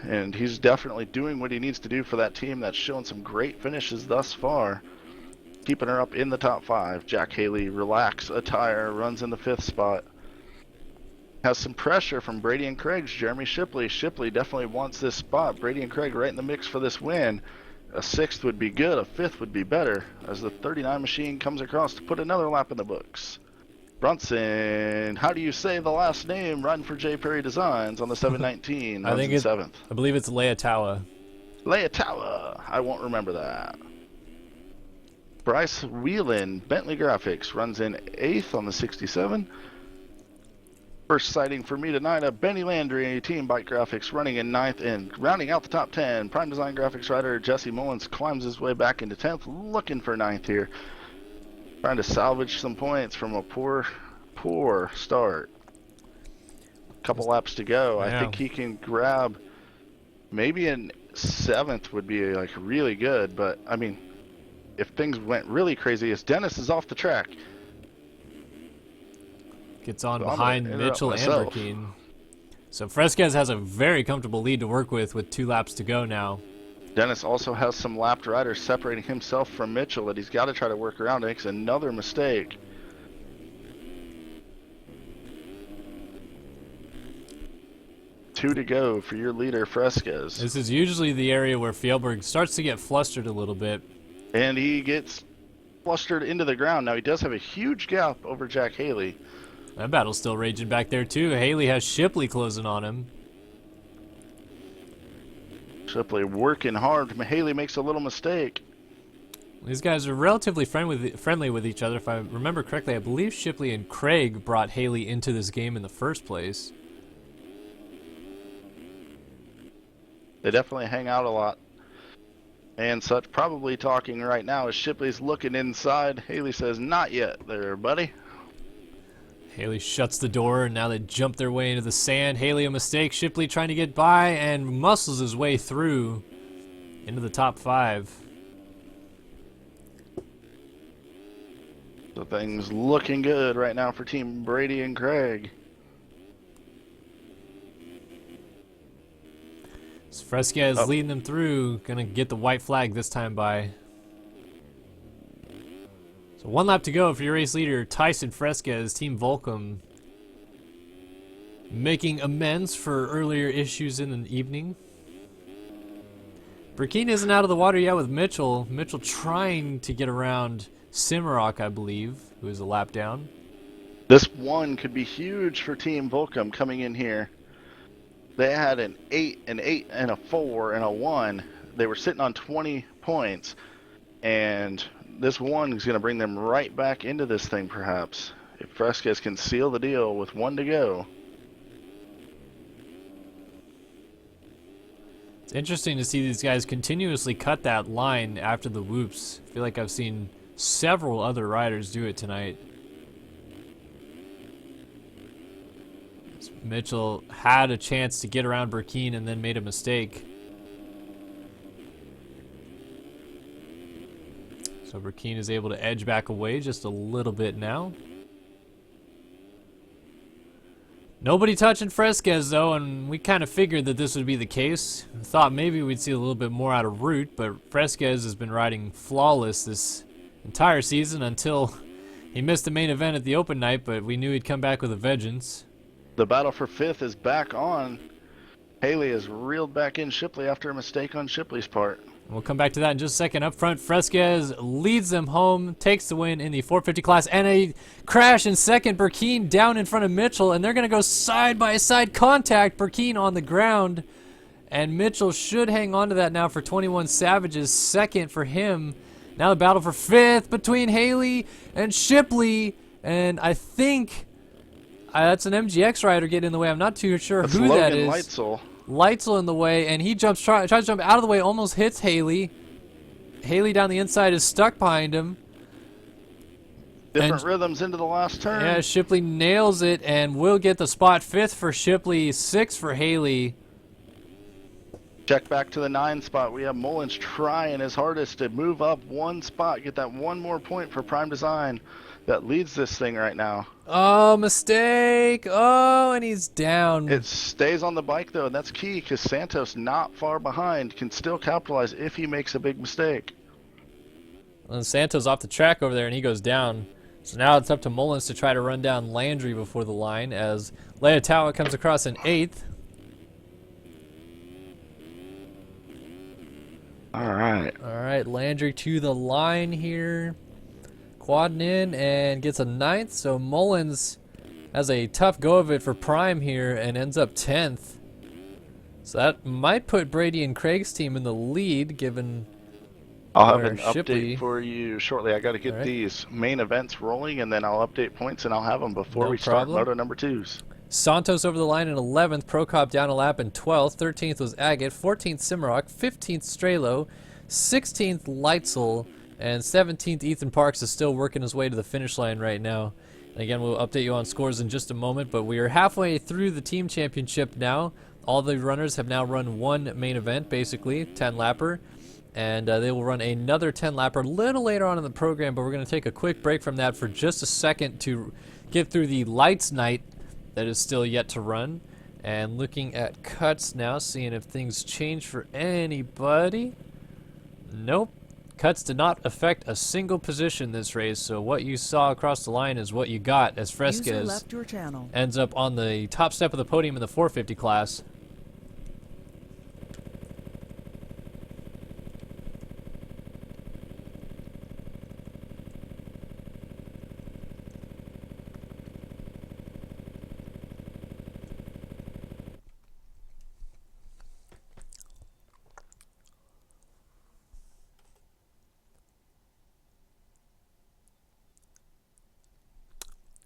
and he's definitely doing what he needs to do for that team that's shown some great finishes thus far, keeping her up in the top 5. Jack Haley, relax attire, runs in the 5th spot. Has some pressure from Brady and Craig's Jeremy Shipley. Shipley definitely wants this spot. Brady and Craig right in the mix for this win. A 6th would be good, a 5th would be better, as the 39 machine comes across to put another lap in the books. Brunson, how do you say the last name? Riding for J. Perry Designs on the 719.
I think it's
7th.
I believe it's Leotawa.
Leotawa. I won't remember that. Bryce Whelan, Bentley Graphics, runs in 8th on the 67. First sighting for me tonight of Benny Landry, Team Bike Graphics, running in 9th and rounding out the top 10. Prime Design Graphics rider Jesse Mullins climbs his way back into 10th, looking for 9th here. Trying to salvage some points from a poor start. Couple laps to go.
Yeah.
I think he can grab maybe a 7th would be like really good, but I mean, if things went really crazy, as Dennis is off the track.
Gets on
So
behind Mitchell and Burkeen. So Fresquez has a very comfortable lead to work with 2 laps to go now.
Dennis also has some lapped riders separating himself from Mitchell that he's got to try to work around. Makes another mistake. Two to go for your leader, Fresquez.
This is usually the area where Fjellberg starts to get flustered a little bit.
And he gets flustered into the ground. Now he does have a huge gap over Jack Haley.
That battle's still raging back there too. Haley has Shipley closing on him.
Shipley working hard. Haley makes a little mistake.
These guys are relatively friendly with each other. If I remember correctly, I believe Shipley and Craig brought Haley into this game in the first place.
They definitely hang out a lot. And such, probably talking right now as Shipley's looking inside. Haley says, "Not yet there, buddy."
Haley shuts the door, and now they jump their way into the sand. Haley a mistake. Shipley trying to get by and muscles his way through into the top 5.
So things looking good right now for Team Brady and Craig.
Fresquez leading them through, gonna get the white flag this time by. So 1 lap to go for your race leader, Tyson Fresquez, Team Volcom, making amends for earlier issues in the evening. Burkeen isn't out of the water yet with Mitchell. Mitchell trying to get around Cimarrock, I believe, who is a lap down.
This one could be huge for Team Volcom coming in here. They had an 8, and a 4, and a 1. They were sitting on 20 points. And this one is going to bring them right back into this thing, perhaps. If Fresquez can seal the deal with 1 to go.
It's interesting to see these guys continuously cut that line after the whoops. I feel like I've seen several other riders do it tonight. Mitchell had a chance to get around Burkeen and then made a mistake. So Burkeen is able to edge back away just a little bit now. Nobody touching Fresquez though, and we kind of figured that this would be the case. Thought maybe we'd see a little bit more out of Root, but Fresquez has been riding flawless this entire season until he missed the main event at the open night, but we knew he'd come back with a vengeance.
The battle for 5th is back on. Haley has reeled back in Shipley after a mistake on Shipley's part.
We'll come back to that in just a second. Up front, Fresquez leads them home, takes the win in the 450 class, and a crash in second. Burkeen down in front of Mitchell, and they're going to go side-by-side contact. Burkeen on the ground, and Mitchell should hang on to that now for 21 Savage's second for him. Now the battle for 5th between Haley and Shipley, and I think that's an MGX rider getting in the way. I'm not too sure
That's
who
Logan
that is.
Leitzel.
Leitzel in the way, and he tries to jump out of the way, almost hits Haley. Haley down the inside is stuck behind him.
Different rhythms into the last turn.
Yeah, Shipley nails it and will get the spot. 5th for Shipley, 6th for Haley.
Check back to the 9 spot. We have Mullins trying his hardest to move up 1 spot, get that 1 more point for Prime Design that leads this thing right now.
Oh, mistake. Oh, and he's down.
It stays on the bike, though, and that's key because Santos, not far behind, can still capitalize if he makes a big mistake.
And Santos off the track over there, and he goes down. So now it's up to Mullins to try to run down Landry before the line as Leotawa comes across in 8th.
All right,
Landry to the line here. Quadding in and gets a 9th, so Mullins has a tough go of it for Prime here and ends up 10th. So that might put Brady and Craig's team in the lead, given
I'll have an
Shipley.
update for you shortly. I got to get these main events rolling, and then I'll update points, and I'll have them before we start Moto number 2s.
Santos over the line in 11th, Prokop down a lap in 12th, 13th was Agate, 14th Cimarrock, 15th Strelo, 16th Leitzel, and 17th Ethan Parks is still working his way to the finish line right now. And again, we'll update you on scores in just a moment, but we are halfway through the team championship now. All the runners have now run one main event, basically, 10-lapper. And they will run another 10-lapper a little later on in the program, but we're going to take a quick break from that for just a second to get through the lights night that is still yet to run. And looking at cuts now, seeing if things change for anybody. Nope. Cuts did not affect a single position this race, so what you saw across the line is what you got as Fresquez ends up on the top step of the podium in the 450 class.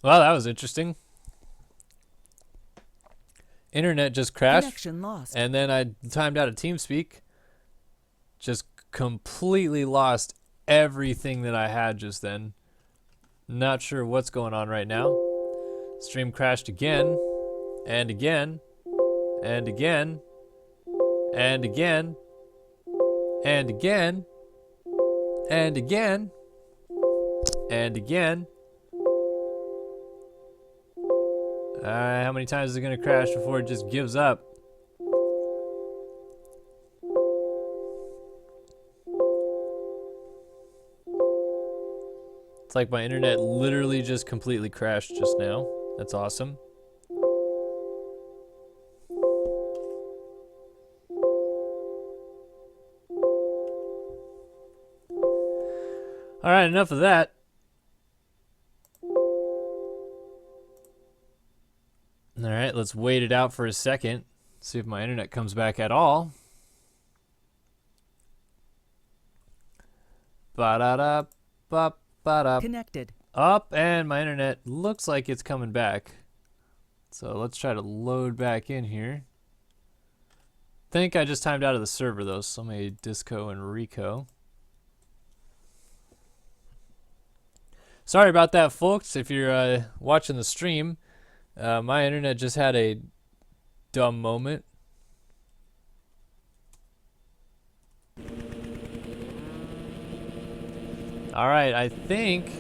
Well, that was interesting. Internet just crashed.
Connection lost.
And then I timed out of TeamSpeak. Just completely lost everything that I had just then. Not sure what's going on right now. Stream crashed again. And again. And again. And again. And again. And again. And again. How many times is it going to crash before it just gives up? It's like my internet literally just completely crashed just now. That's awesome. All right, enough of that. All right, let's wait it out for a second. See if my internet comes back at all. Ba-da-da, ba-ba-da.
Connected.
Up, and my internet looks like it's coming back. So let's try to load back in here. Think I just timed out of the server though, so let me Disco and Rico. Sorry about that, folks. If you're watching the stream, my internet just had a dumb moment. All right, I think,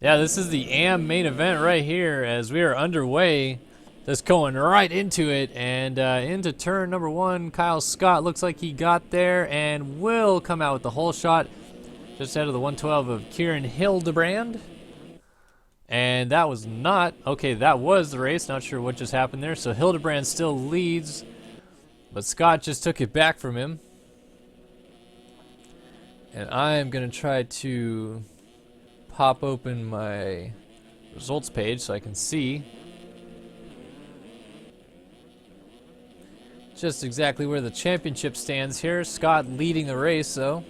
yeah, this is the AM main event right here as we are underway. Just going right into it and into turn number 1. Kyle Scott looks like he got there and will come out with the whole shot just ahead of the 112 of Kieran Hildebrand. And that was not, okay, that was the race. Not sure what just happened there. So Hildebrand still leads, but Scott just took it back from him. And I am going to try to pop open my results page so I can see just exactly where the championship stands here. Scott leading the race, though.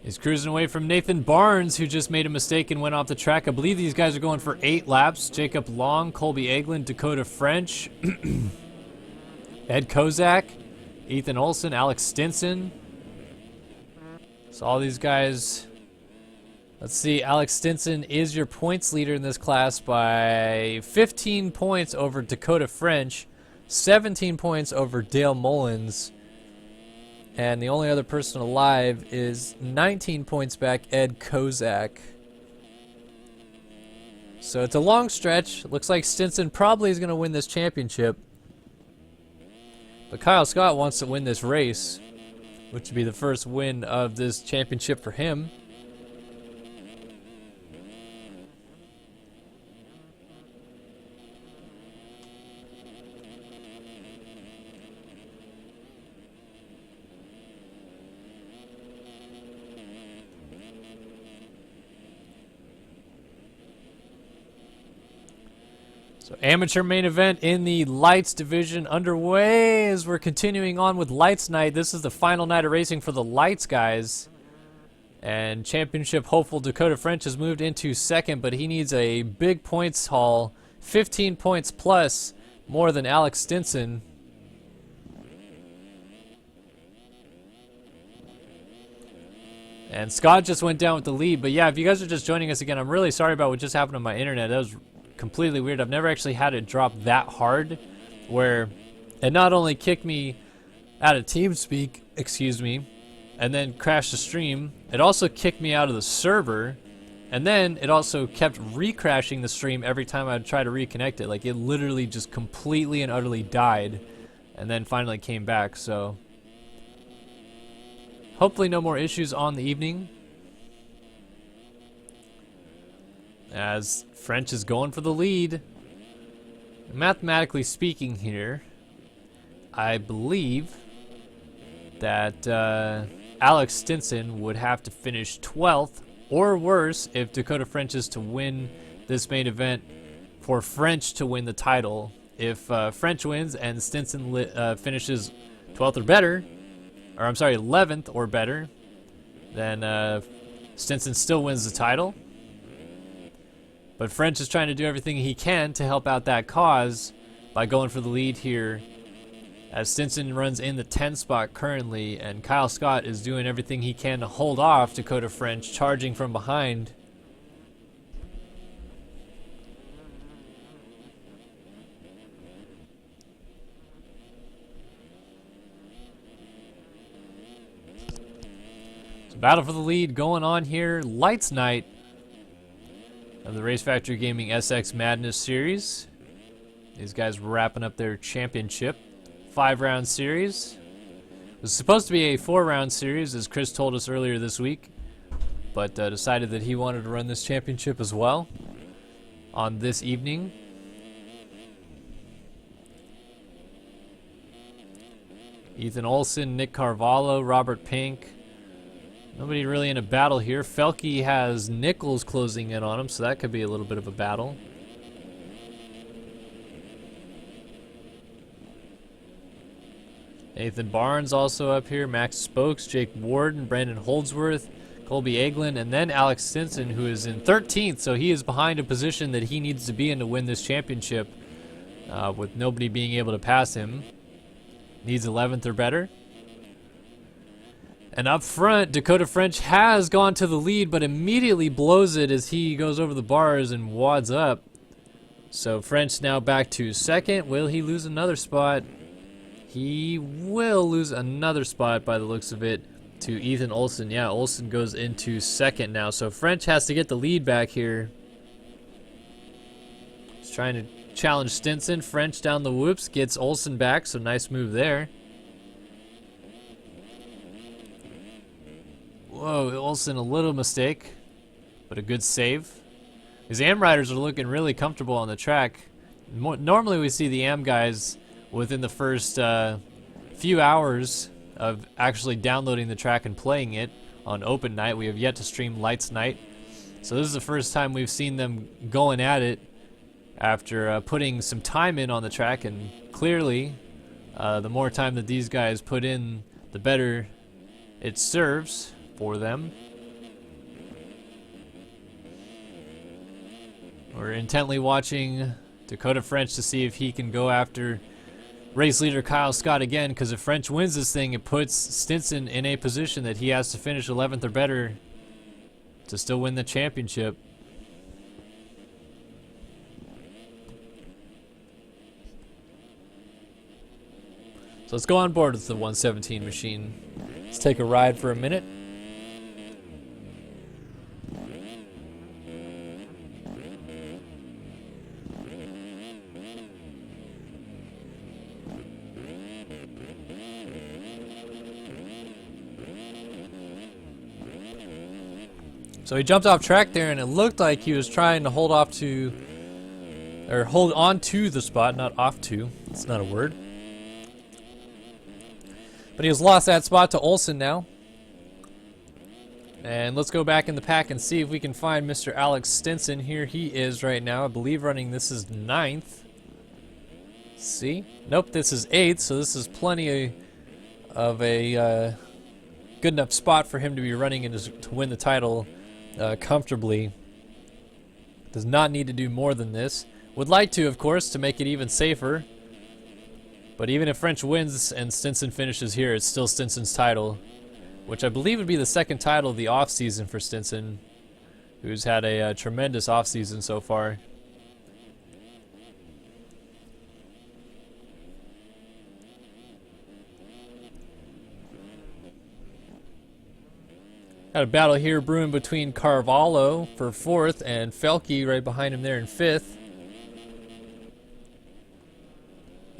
He's cruising away from Nathan Barnes, who just made a mistake and went off the track. I believe these guys are going for 8 laps. Jacob Long, Colby Eglin, Dakota French, Ed Kozak, Ethan Olson, Alex Stinson. So all these guys, let's see, Alex Stinson is your points leader in this class by 15 points over Dakota French. 17 points over Dale Mullins. And the only other person alive is 19 points back, Ed Kozak. So it's a long stretch. Looks like Stinson probably is going to win this championship. But Kyle Scott wants to win this race, which would be the first win of this championship for him. So amateur main event in the lights division underway as we're continuing on with lights night. This is the final night of racing for the lights guys. And championship hopeful Dakota French has moved into second, but he needs a big points haul. 15 points plus, more than Alex Stinson. And Scott just went down with the lead. But yeah, if you guys are just joining us again, I'm really sorry about what just happened on my internet. That was completely weird. I've never actually had it drop that hard where it not only kicked me out of TeamSpeak, excuse me, and then crashed the stream, it also kicked me out of the server, and then it also kept re-crashing the stream every time I would try to reconnect it. Like, it literally just completely and utterly died and then finally came back. So hopefully no more issues on the evening, as French is going for the lead. Mathematically speaking here, I believe that Alex Stinson would have to finish 12th or worse if Dakota French is to win this main event for French to win the title. If French wins and Stinson finishes 12th or better, or I'm sorry, 11th or better, then Stinson still wins the title. But French is trying to do everything he can to help out that cause by going for the lead here, as Stinson runs in the 10th spot currently, and Kyle Scott is doing everything he can to hold off Dakota French, charging from behind. So battle for the lead going on here. Lights night of the Race Factory Gaming SX Madness Series. These guys wrapping up their championship. 5-round series. It was supposed to be a 4-round series, as Chris told us earlier this week, but decided that he wanted to run this championship as well on this evening. Ethan Olson, Nick Carvalho, Robert Pink. Nobody really in a battle here. Felke has Nichols closing in on him, so that could be a little bit of a battle. Nathan Barnes also up here. Max Spokes, Jake Warden, Brandon Holdsworth, Colby Eglin, and then Alex Stinson, who is in 13th, so he is behind a position that he needs to be in to win this championship, with nobody being able to pass him. Needs 11th or better. And up front, Dakota French has gone to the lead, but immediately blows it as he goes over the bars and wads up. So French now back to second. Will he lose another spot? He will lose another spot by the looks of it to Ethan Olson. Yeah, Olson goes into second now. So French has to get the lead back here. He's trying to challenge Stinson. French down the whoops, gets Olson back, so nice move there. Whoa, Olson, a little mistake, but a good save. His AM riders are looking really comfortable on the track. Normally we see the AM guys within the first few hours of actually downloading the track and playing it on open night. We have yet to stream Lights Night, so this is the first time we've seen them going at it after putting some time in on the track, and clearly the more time that these guys put in, the better it serves for them. We're intently watching Dakota French to see if he can go after race leader Kyle Scott again, because if French wins this thing, it puts Stinson in a position that he has to finish 11th or better to still win the championship. So let's go on board with the 117 machine. Let's take a ride for a minute. So he jumped off track there, and it looked like he was trying to hold on to the spot, not off to. It's not a word. But he has lost that spot to Olsen now. And let's go back in the pack and see if we can find Mr. Alex Stinson. Here he is right now. I believe running this is 9th. See? Nope, this is 8th, so this is plenty of a good enough spot for him to be running and to win the title comfortably. Does not need to do more than this. Would like to, of course, to make it even safer. But even if French wins and Stinson finishes here, it's still Stinson's title, which I believe would be the second title of the offseason for Stinson, who's had a tremendous offseason so far. Got a battle here brewing between Carvalho for 4th and Felke right behind him there in 5th.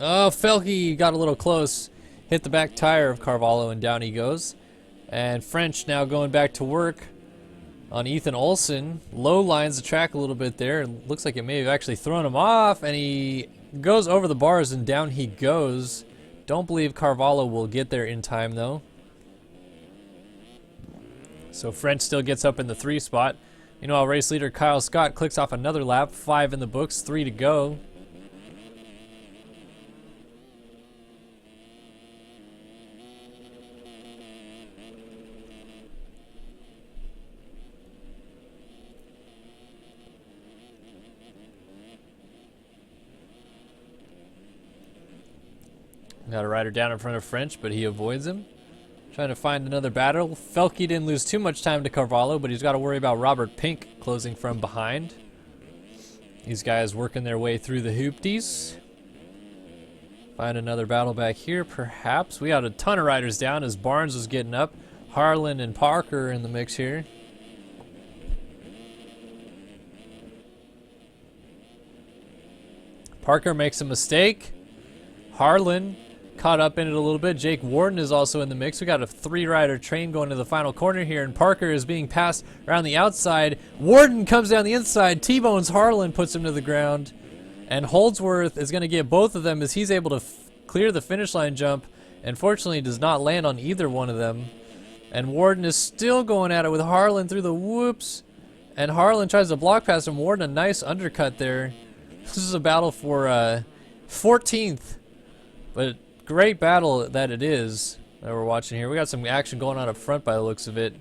Oh, Felke got a little close. Hit the back tire of Carvalho and down he goes. And French now going back to work on Ethan Olsen. Low lines the track a little bit there. It looks like it may have actually thrown him off, and he goes over the bars and down he goes. Don't believe Carvalho will get there in time though. So French still gets up in the 3 spot. Meanwhile, race leader Kyle Scott clicks off another lap. 5 in the books, 3 to go. Got a rider down in front of French, but he avoids him. Trying to find another battle. Felke didn't lose too much time to Carvalho, but he's got to worry about Robert Pink closing from behind. These guys working their way through the hoopties. Find another battle back here, perhaps. We got a ton of riders down as Barnes was getting up. Harlan and Parker in the mix here. Parker makes a mistake. Harlan caught up in it a little bit. Jake Warden is also in the mix. We got a 3-rider train going to the final corner here, and Parker is being passed around the outside. Warden comes down the inside, T-bones Harlan, puts him to the ground, and Holdsworth is going to get both of them as he's able to clear the finish line jump, and fortunately does not land on either one of them. And Warden is still going at it with Harlan through the whoops, and Harlan tries to block past him. Warden, a nice undercut there. This is a battle for 14th, but great battle that it is that we're watching here. We got some action going on up front by the looks of it.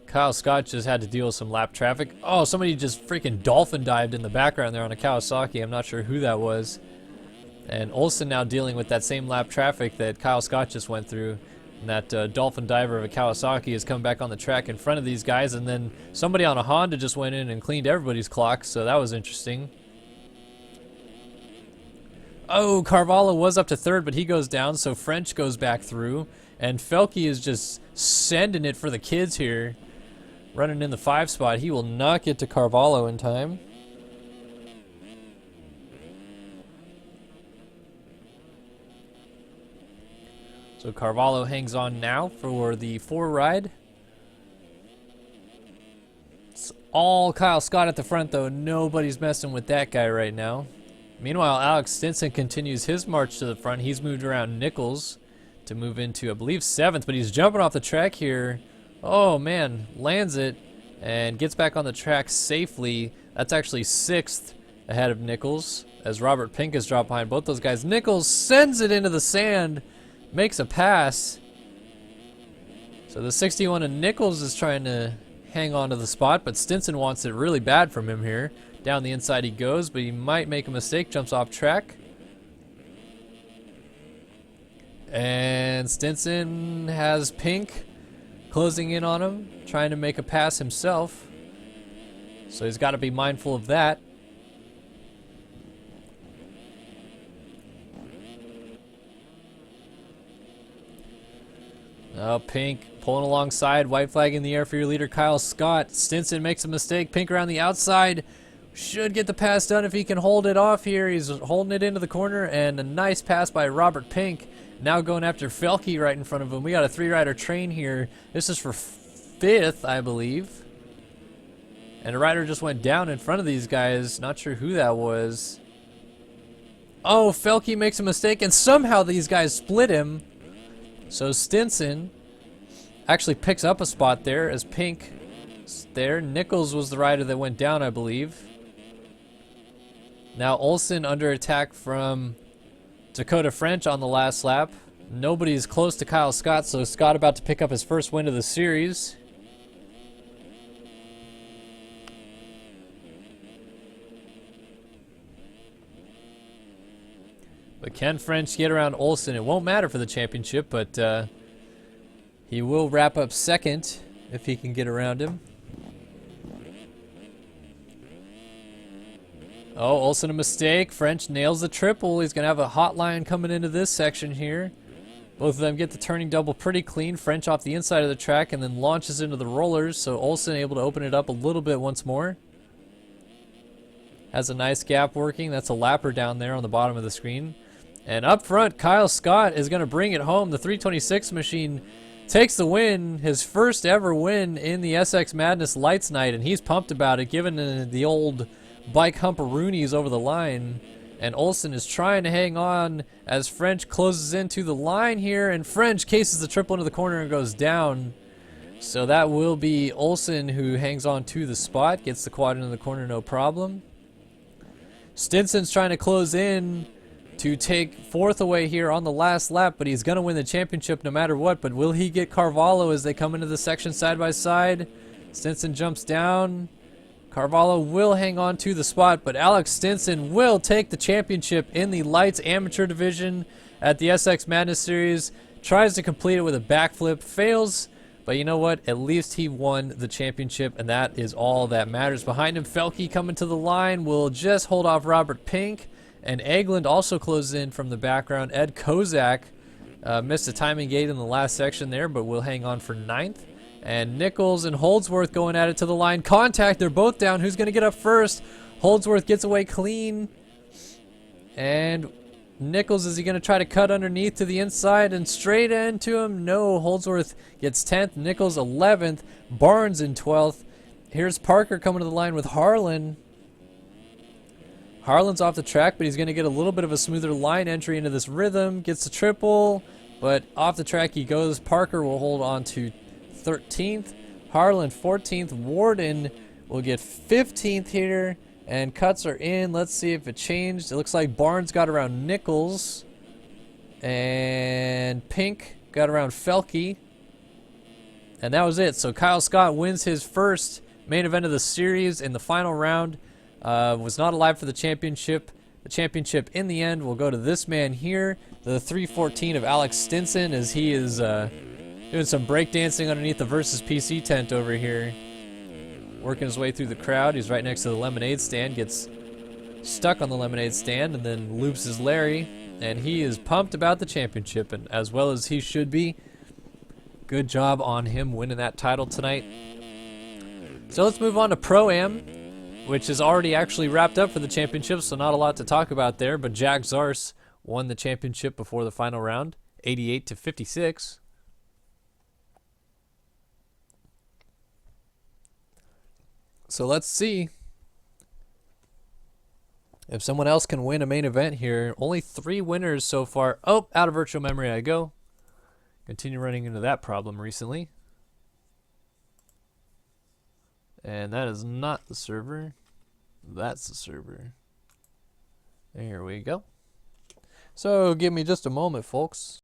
Kyle Scott just had to deal with some lap traffic. Oh, somebody just freaking dolphin dived in the background there on a Kawasaki. I'm not sure who that was. And Olsen now dealing with that same lap traffic that Kyle Scott just went through. And that dolphin diver of a Kawasaki has come back on the track in front of these guys. And then somebody on a Honda just went in and cleaned everybody's clock. So that was interesting. Oh, Carvalho was up to 3rd, but he goes down, so French goes back through. And Felke is just sending it for the kids here. Running in the 5 spot. He will not get to Carvalho in time. So Carvalho hangs on now for the 4 ride. It's all Kyle Scott at the front, though. Nobody's messing with that guy right now. Meanwhile, Alex Stinson continues his march to the front. He's moved around Nichols to move into, I believe, 7th, but he's jumping off the track here. Oh, man, lands it and gets back on the track safely. That's actually 6th ahead of Nichols as Robert Pink is dropped behind both those guys. Nichols sends it into the sand, makes a pass. So the 61 of Nichols is trying to hang on to the spot, but Stinson wants it really bad from him here. Down the inside he goes, but he might make a mistake, jumps off track. And Stinson has Pink closing in on him, trying to make a pass himself. So he's got to be mindful of that. Oh, Pink pulling alongside. White flag in the air for your leader, Kyle Scott. Stinson makes a mistake. Pink around the outside. Should get the pass done if he can hold it off here. He's holding it into the corner, and a nice pass by Robert Pink. Now going after Felke right in front of him. We got a 3-rider train here. This is for 5th, I believe. And a rider just went down in front of these guys. Not sure who that was. Oh, Felke makes a mistake, and somehow these guys split him. So Stinson actually picks up a spot there as Pink is there. Nichols was the rider that went down, I believe. Now Olsen under attack from Dakota French on the last lap. Nobody's close to Kyle Scott, so Scott about to pick up his first win of the series. But can French get around Olsen? It won't matter for the championship, but he will wrap up second if he can get around him. Oh, Olsen a mistake. French nails the triple. He's going to have a hot line coming into this section here. Both of them get the turning double pretty clean. French off the inside of the track and then launches into the rollers. So Olsen able to open it up a little bit once more. Has a nice gap working. That's a lapper down there on the bottom of the screen. And up front, Kyle Scott is going to bring it home. The 326 machine takes the win, his first ever win in the SX Madness Lights Night, and he's pumped about it, given the old bike humperoonies over the line. And Olsen is trying to hang on as French closes into the line here, and French cases the triple into the corner and goes down. So that will be Olsen who hangs on to the spot, gets the quad into the corner, no problem. Stinson's trying to close in to take 4th away here on the last lap, but he's going to win the championship no matter what. But will he get Carvalho as they come into the section side by side? Stinson jumps down. Carvalho will hang on to the spot, but Alex Stinson will take the championship in the Lights Amateur Division at the SX Madness Series. Tries to complete it with a backflip, fails, but you know what? At least he won the championship, and that is all that matters. Behind him, Felke coming to the line will just hold off Robert Pink. And Egeland also closes in from the background. Ed Kozak missed a timing gate in the last section there, but will hang on for 9th. And Nichols and Holdsworth going at it to the line. Contact, they're both down. Who's going to get up first? Holdsworth gets away clean. And Nichols, is he going to try to cut underneath to the inside and straight into him? No, Holdsworth gets 10th. Nichols 11th. Barnes in 12th. Here's Parker coming to the line with Harlan. Harlan's off the track, but he's going to get a little bit of a smoother line entry into this rhythm. Gets the triple, but off the track he goes. Parker will hold on to 13th. Harlan 14th. Warden will get 15th here, and cuts are in. Let's see if it changed. It looks like Barnes got around Nichols, and Pink got around Felke, and that was it. So Kyle Scott wins his first main event of the series in the final round. Was not alive for the championship. The championship in the end will go to this man here, the 314 of Alex Stinson, as he is doing some breakdancing underneath the Versus PC tent over here. Working his way through the crowd. He's right next to the lemonade stand, gets stuck on the lemonade stand, and then loops his Larry. And he is pumped about the championship, and as well as he should be. Good job on him winning that title tonight. So let's move on to Pro-Am, which is already actually wrapped up for the championship, so not a lot to talk about there. But Jack Zars won the championship before the final round, 88-56. So let's see if someone else can win a main event here. Only 3 winners so far. Oh, out of virtual memory I go. Continue running into that problem recently. And that is not the server. That's the server. There we go. So give me just a moment, folks.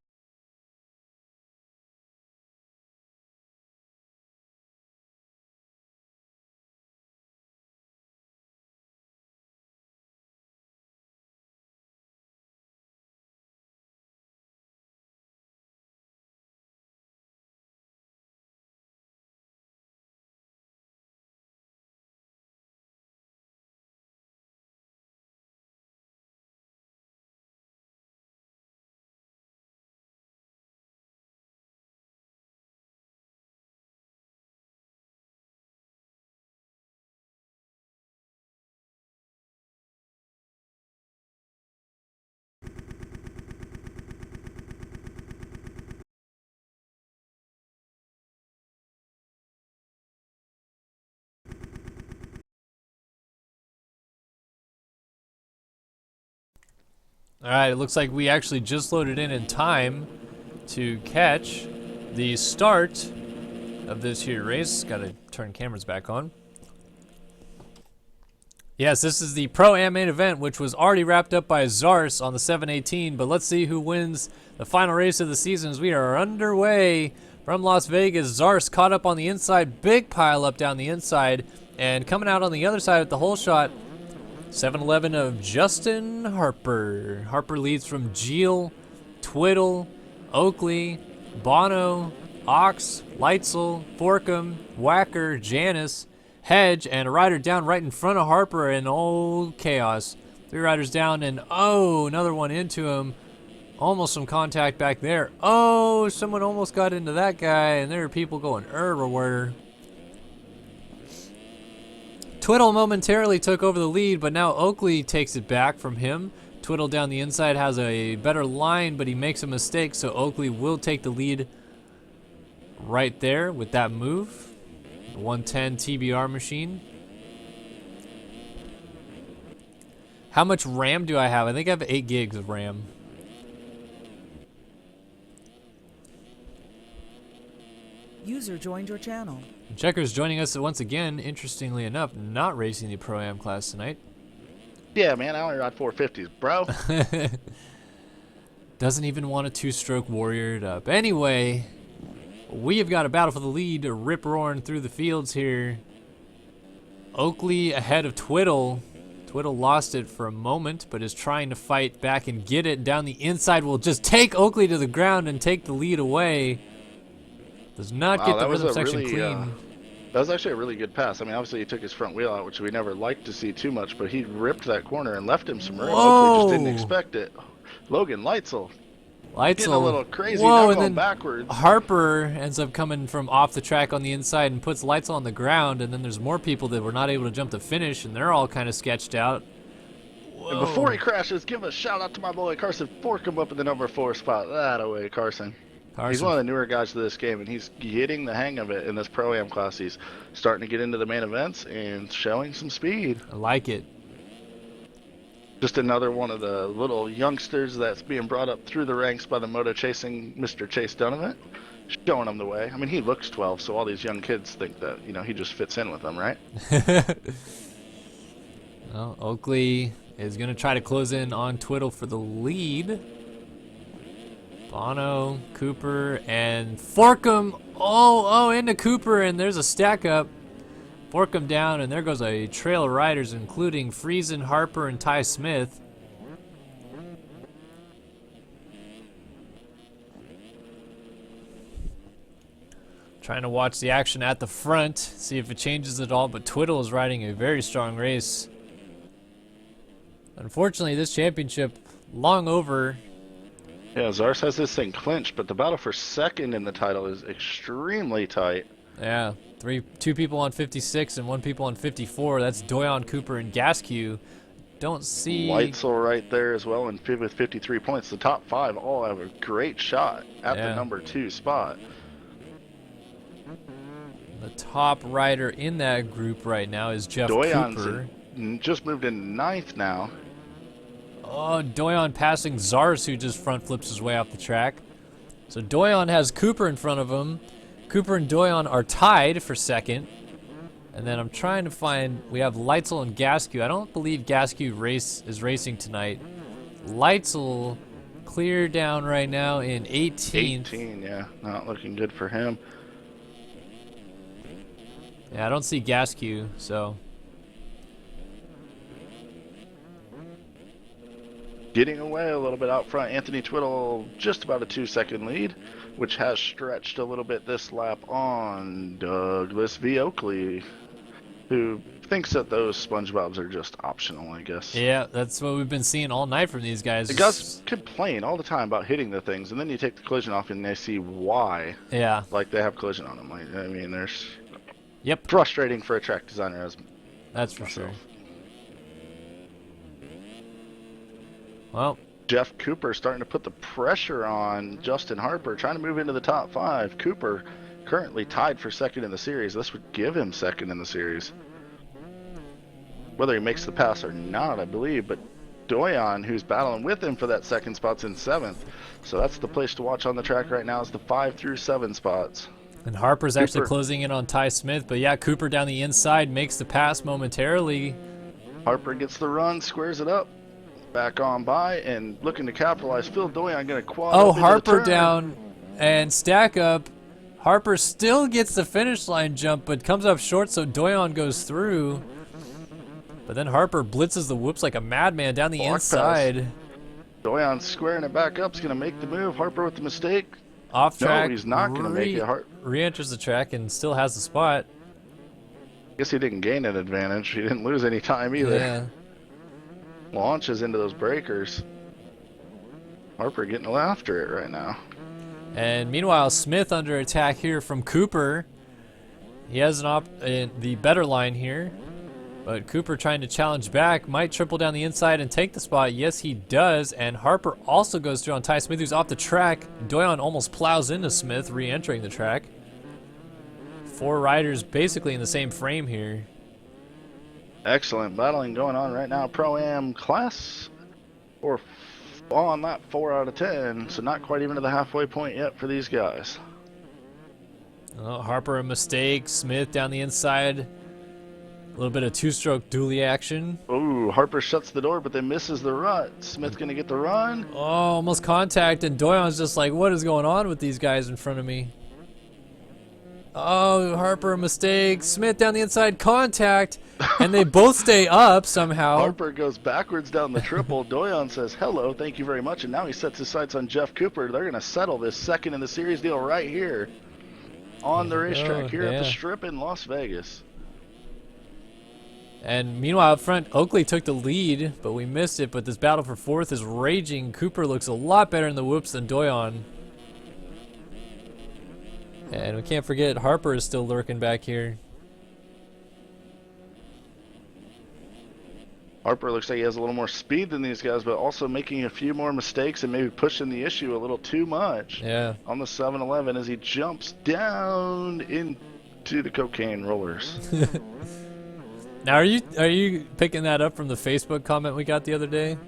All right, it looks like we actually just loaded in time to catch the start of this here race. Got to turn cameras back on. Yes, this is the Pro-Am main event, which was already wrapped up by Zars on the 718, but let's see who wins the final race of the season as we are underway from Las Vegas. Zars caught up on the inside, big pile up down the inside, and coming out on the other side at the hole shot, 7-11 of Justin Harper. Harper leads from Geel, Twiddle, Oakley, Bono, Ox, Leitzel, Forkum, Whacker, Janice, Hedge, and a rider down right in front of Harper, and oh, chaos. 3 riders down, and oh, another one into him. Almost some contact back there. Oh, someone almost got into that guy, and there are people going everywhere. Twiddle momentarily took over the lead, but now Oakley takes it back from him. Twiddle down the inside has a better line, but he makes a mistake, so Oakley will take the lead right there with that move. 110 TBR machine. How much RAM do I have? I think I have 8 gigs of RAM.
User joined your channel.
Checker's joining us once again, interestingly enough, not racing the Pro-Am class tonight.
Yeah, man, I only ride 450s, bro.
Doesn't even want a 2-stroke warriored up. Anyway, we have got a battle for the lead, rip-roaring through the fields here. Oakley ahead of Twiddle. Twiddle lost it for a moment, but is trying to fight back and get it. Down the inside will just take Oakley to the ground and take the lead away. Does not get the rhythm section clean.
That was actually a really good pass. I mean, obviously he took his front wheel out, which we never like to see too much, but he ripped that corner and left him some room. Oakley just didn't expect it. Logan Leitzel. Getting a little crazy, now going backwards.
Harper ends up coming from off the track on the inside and puts Leitzel on the ground, and then there's more people that were not able to jump the finish, and they're all kind of sketched out. Whoa.
And before he crashes, give a shout out to my boy Carson Forkum up in the number 4 spot. That away, Carson. He's one of the newer guys to this game, and he's getting the hang of it in this Pro-Am class. He's starting to get into the main events and showing some speed.
I like it.
Just another one of the little youngsters that's being brought up through the ranks by the moto chasing Mr. Chase Donovan, showing him the way. I mean, he looks 12, so all these young kids think that, you know, he just fits in with them, right?
Well, Oakley is going to try to close in on Twiddle for the lead. Bono, Cooper, and Forkum. Oh, into Cooper, and there's a stack up. Forkum down, and there goes a trail of riders, including Friesen, Harper, and Ty Smith. Trying to watch the action at the front, see if it changes at all, but Twiddle is riding a very strong race. Unfortunately, this championship long over.
Yeah, Zars has this thing clinched, but the battle for second in the title is extremely tight.
Yeah, two people on 56 and 1 people on 54. That's Doyon, Cooper, and Gaskew. Don't see
Leitzel right there as well, and with 53 points. The top 5 all have a great shot at the number 2 spot.
The top rider in that group right now is Jeff
Doyon's
Cooper.
Just moved in 9th now.
Oh, Doyon passing Zars, who just front flips his way off the track. So Doyon has Cooper in front of him. Cooper and Doyon are tied for second. And then I'm trying to find, we have Leitzel and Gaskew. I don't believe Gaskew is racing tonight. Leitzel clear down right now in 18th.
18, yeah, not looking good for him.
Yeah, I don't see Gaskew, so.
Getting away a little bit out front, Anthony Twiddle just about a 2-second lead, which has stretched a little bit this lap on Douglas V. Oakley, who thinks that those SpongeBobs are just optional, I guess.
Yeah, that's what we've been seeing all night from these guys.
The guys complain all the time about hitting the things, and then you take the collision off and they see why.
Yeah.
Like they have collision on them. Like, I mean, there's.
Yep.
Frustrating for a track designer as.
That's for
myself.
sure. Well,
Jeff Cooper starting to put the pressure on Justin Harper, trying to move into the top 5. Cooper currently tied for second in the series. This would give him second in the series. Whether he makes the pass or not, I believe, but Doyon, who's battling with him for that second spot's in 7th. So that's the place to watch on the track right now, is the 5 through 7 spots.
And Harper's actually closing in on Ty Smith, but yeah, Cooper down the inside makes the pass momentarily.
Harper gets the run, squares it up, back on by, and looking to capitalize. Phil Doyon going to quad up into
Harper
the turn.
down and stack up. Harper still gets the finish line jump, but comes up short, so Doyon goes through. But then Harper blitzes the whoops like a madman down the inside.
Pass. Doyon squaring it back up, is going to make the move. Harper with the mistake.
Off track.
No, he's not going to make it.
Re-enters the track and still has the spot.
Guess he didn't gain an advantage. He didn't lose any time either.
Yeah.
Launches into those breakers. Harper getting after it right now.
And meanwhile, Smith under attack here from Cooper. He has the better line here. But Cooper trying to challenge back, might triple down the inside and take the spot. Yes, he does. And Harper also goes through on Ty Smith, who's off the track. Doyon almost plows into Smith, re-entering the track. 4 riders basically in the same frame here.
Excellent battling going on right now. Pro-Am class or on lap 4 out of 10. So not quite even to the halfway point yet for these guys.
Harper a mistake. Smith down the inside. A little bit of two-stroke dually action.
Ooh, Harper shuts the door, but then misses the rut. Smith gonna get the run.
Oh, almost contact, and Doyon's just like, what is going on with these guys in front of me? Oh, Harper a mistake. Smith down the inside, contact, and they both stay up somehow.
Harper goes backwards down the triple. Doyon says, hello, thank you very much, and now he sets his sights on Jeff Cooper. They're gonna settle this second in the series deal right here on the racetrack here at the Strip in Las Vegas.
And meanwhile, up front, Oakley took the lead, but we missed it. But this battle for 4th is raging. Cooper looks a lot better in the whoops than Doyon. And we can't forget, Harper is still lurking back here.
Harper looks like he has a little more speed than these guys, but also making a few more mistakes and maybe pushing the issue a little too much.
Yeah.
On the 7-Eleven as he jumps down into the cocaine rollers.
Now, are you picking that up from the Facebook comment we got the other day?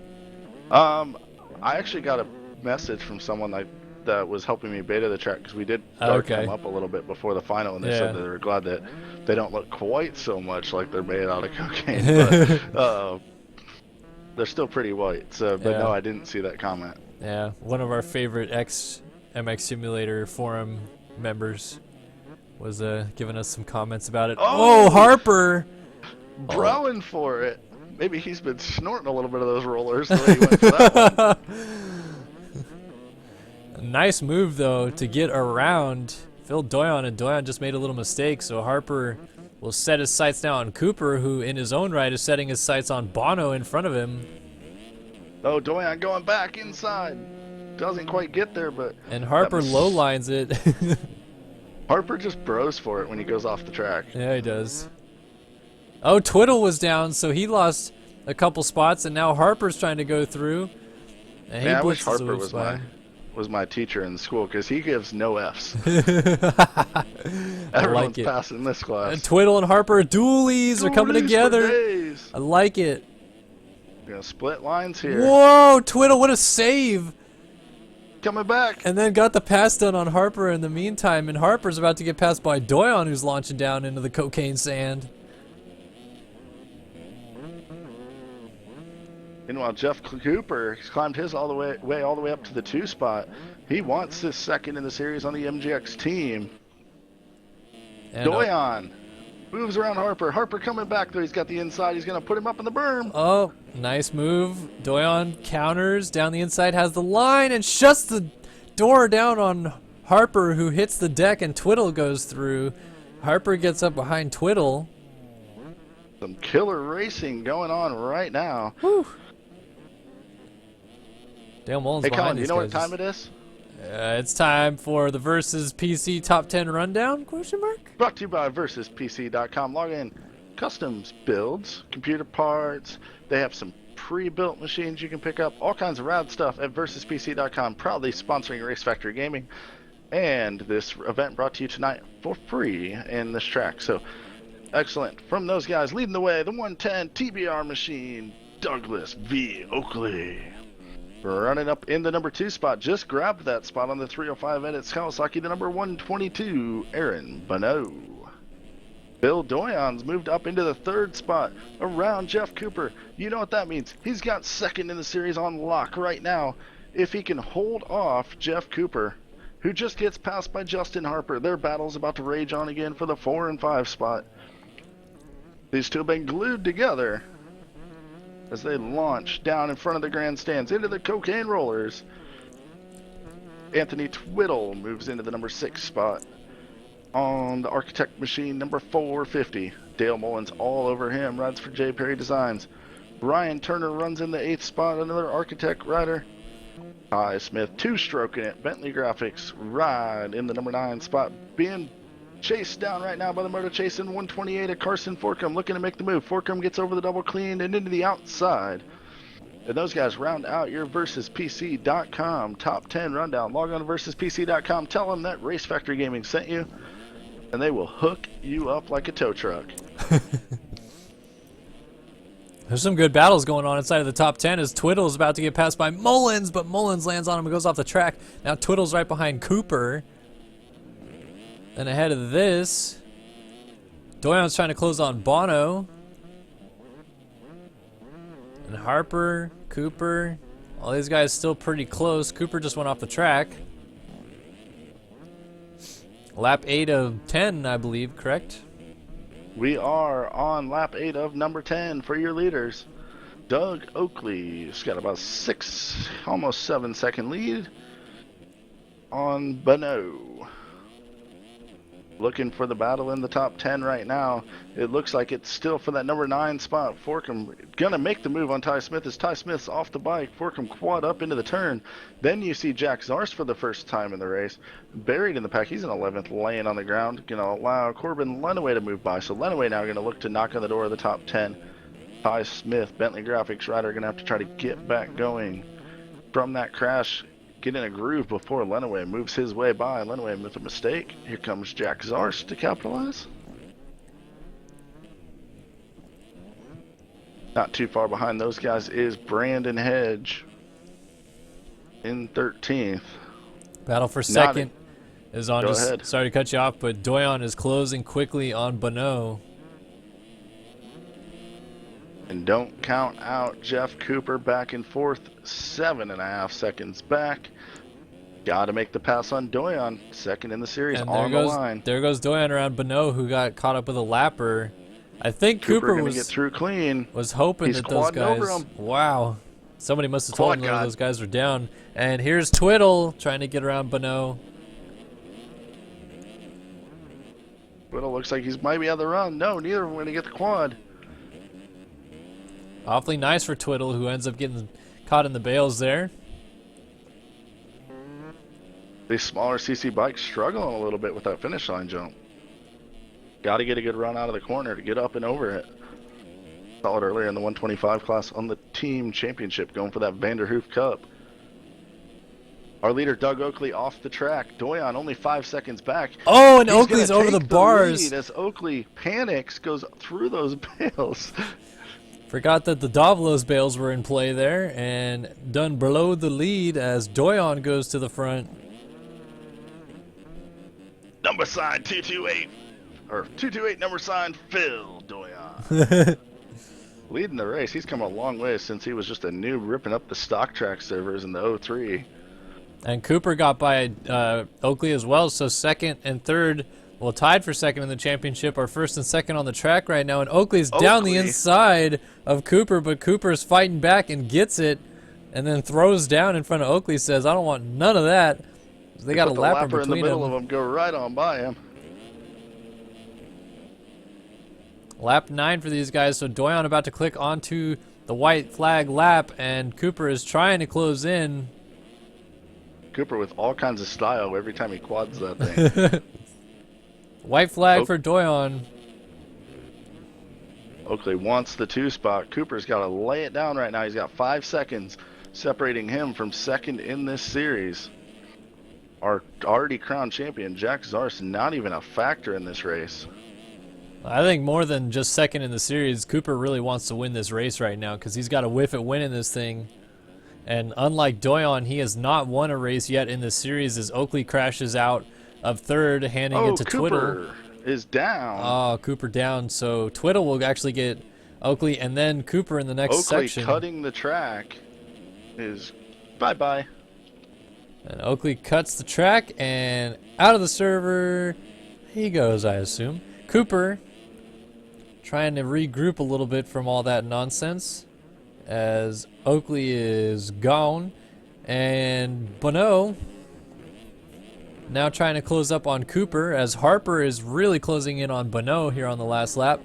I actually got a message from someone that was helping me beta the track because we did dark them up a little bit before the final, and they said that they were glad that they don't look quite so much like they're made out of cocaine, but they're still pretty white. So, but no, I didn't see that comment.
Yeah, one of our favorite MX Simulator forum members was giving us some comments about it. Oh, Harper!
Brauer for it. Maybe he's been snorting a little bit of those rollers the way he went for that one.
Nice move, though, to get around Phil Doyon, and Doyon just made a little mistake, so Harper will set his sights now on Cooper, who in his own right is setting his sights on Bono in front of him.
Oh, Doyon going back inside. Doesn't quite get there, but...
And Harper low lines it.
Harper just bros for it when he goes off the track.
Yeah, he does. Oh, Twiddle was down, so he lost a couple spots, and now Harper's trying to go through. And he
I wish Harper was my teacher in school, because he gives no Fs. Everyone's passing this class.
And Twiddle and Harper dualies are coming together. I like it.
We're gonna split lines here.
Whoa, Twiddle, what a save!
Coming back.
And then got the pass done on Harper in the meantime, and Harper's about to get passed by Doyon, who's launching down into the cocaine sand.
Meanwhile, Jeff Cooper has climbed his all the way up to the 2 spot. He wants his second in the series on the MGX team. And Doyon moves around Harper. Harper coming back there. He's got the inside. He's going to put him up in the berm.
Oh, nice move. Doyon counters down the inside, has the line, and shuts the door down on Harper, who hits the deck, and Twiddle goes through. Harper gets up behind Twiddle.
Some killer racing going on right now.
Whew. Dale Mullen's
hey,
behind
Kellen, you know
guys.
what time it is?
It's time for the Versus PC Top 10 Rundown, question mark?
Brought to you by VersusPC.com. Log in. Customs builds, computer parts. They have some pre-built machines you can pick up. All kinds of rad stuff at VersusPC.com. Proudly sponsoring Race Factory Gaming. And this event brought to you tonight for free in this track. So, excellent. From those guys leading the way, the 110 TBR machine. Douglas v. Oakley. Running up in the number 2 spot, just grabbed that spot on the 305 edits Kawasaki, the number 122, Aaron Bonneau. Bill Doyon's moved up into the 3rd spot around Jeff Cooper. You know what that means. He's got 2nd in the series on lock right now. If he can hold off Jeff Cooper, who just gets passed by Justin Harper, their battle's about to rage on again for the 4 and 5 spot. These two have been glued together as they launch down in front of the grandstands into the cocaine rollers. Anthony Twiddle moves into the number 6 spot on the Architect Machine number 450. Dale Mullins all over him, rides for J. Perry Designs. Brian Turner runs in the 8th spot, another Architect rider. Ty Smith 2-stroking it. Bentley Graphics ride in the number 9 spot, being chased down right now by the Motor Chase in 128 of Carson Forkum, looking to make the move. Forkum gets over the double clean and into the outside. And those guys round out your VersusPC.com top 10 rundown. Log on to VersusPC.com, tell them that Race Factory Gaming sent you, and they will hook you up like a tow truck.
There's some good battles going on inside of the top 10 as Twiddle's about to get passed by Mullins, but Mullins lands on him and goes off the track. Now Twiddle's right behind Cooper. Then ahead of this, Doyon's trying to close on Bono. And Harper, Cooper, all these guys still pretty close. Cooper just went off the track. Lap 8 of 10, I believe, correct?
We are on lap 8 of number 10 for your leaders. Doug Oakley's got about 6, almost 7 second lead on Bonneau. Looking for the battle in the top 10 right now. It looks like it's still for that number 9 spot. Forkum gonna make the move on Ty Smith as Ty Smith's off the bike. Forkum quad up into the turn. Then you see Jack Zarst for the first time in the race. Buried in the pack. He's in 11th, laying on the ground. Gonna allow Corbin Lenaway to move by. So Lenaway now gonna look to knock on the door of the top 10. Ty Smith, Bentley Graphics rider, gonna have to try to get back going from that crash. Get in a groove before Lenaway moves his way by. Lenaway with a mistake. Here comes Jack Zarst to capitalize. Not too far behind those guys is Brandon Hedge in 13th.
Battle for second is on.
Go ahead.
Sorry to cut you off, but Doyon is closing quickly on Bonneau.
And don't count out Jeff Cooper back and forth, 7.5 seconds back. Got to make the pass on Doyon, second in the series,
And
on the line.
There goes Doyon around Bonneau, who got caught up with a lapper. I think Cooper
gonna get through clean.
was hoping
He's
that those
quadding over
guys.
him.
Wow, somebody must have told
Quad
him that
God.
those guys were down. And here's Twiddle trying to get around Bonneau.
But it looks like he's might be on the run. No, neither of them going to get the quad.
Awfully nice for Twiddle, who ends up getting caught in the bales there.
These smaller CC bikes struggling a little bit with that finish line jump. Got to get a good run out of the corner to get up and over it. Saw it earlier in the 125 class on the team championship, going for that Vanderhoof Cup. Our leader, Doug Oakley, off the track. Doyon only 5 seconds back.
Oh, and
He's
Oakley's
gonna
over the
take
bars.
lead as Oakley panics, goes through those bales.
Forgot that the Davlos bales were in play there, and done below the lead as Doyon goes to the front.
Number sign 228, or 228 number sign Phil Doyon. Leading the race. He's come a long way since he was just a noob ripping up the stock track servers in the 03.
And Cooper got by Oakley as well, so second and third, well, tied for second in the championship, are first and second on the track right now, and Oakley's down the inside of Cooper, but Cooper's fighting back and gets it, and then throws down in front of Oakley, says, I don't want none of that. They got a lapper between
in the middle
them.
of them, go right on by him.
Lap 9 for these guys, so Doyon about to click onto the white flag lap, and Cooper is trying to close in.
Cooper with all kinds of style every time he quads that thing.
White flag for Doyon.
Oakley wants the 2 spot. Cooper's got to lay it down right now. He's got 5 seconds separating him from second in this series. Our already crowned champion, Jack Zarst, not even a factor in this race.
I think more than just second in the series, Cooper really wants to win this race right now because he's got a whiff at winning this thing. And unlike Doyon, he has not won a race yet in this series as Oakley crashes out of third, handing it to Twiddle.
Cooper is down.
Oh, Cooper down. So Twiddle will actually get Oakley and then Cooper in the next section.
Oakley cutting the track is bye-bye.
And Oakley cuts the track and out of the server he goes, I assume. Cooper trying to regroup a little bit from all that nonsense as Oakley is gone. And Bonneau now trying to close up on Cooper as Harper is really closing in on Bonneau here on the last lap.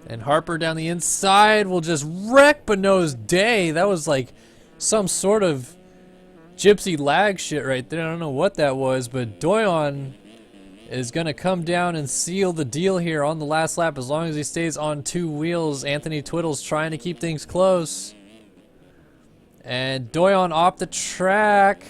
And Harper down the inside will just wreck Bonneau's day. That was like some sort of gypsy lag shit right there. I don't know what that was, but Doyon is going to come down and seal the deal here on the last lap as long as he stays on two wheels. Anthony Twiddle's trying to keep things close. And Doyon off the track.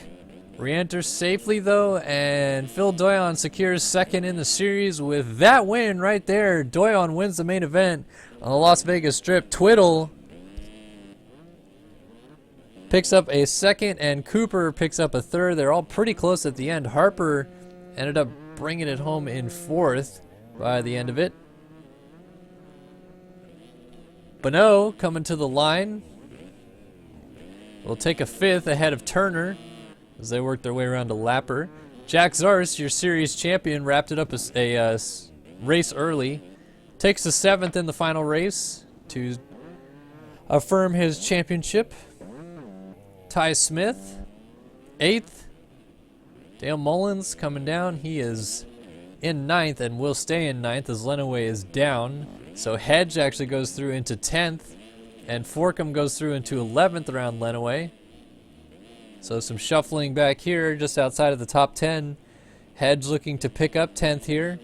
Re-enters safely though, and Phil Doyon secures second in the series with that win right there. Doyon wins the main event on the Las Vegas Strip. Twiddle picks up a second and Cooper picks up a third. They're all pretty close at the end. Harper ended up bringing it home in fourth by the end of it. Bonneau coming to the line will take a fifth ahead of Turner as they work their way around to Lapper. Jack Zars, your series champion, wrapped it up a race early. Takes the seventh in the final race to affirm his championship. Ty Smith, eighth. Dale Mullins coming down. He is in ninth and will stay in ninth as Lenaway is down. So Hedge actually goes through into 10th. And Forkham goes through into 11th around Lenaway. So some shuffling back here just outside of the top 10. Hedge looking to pick up 10th here.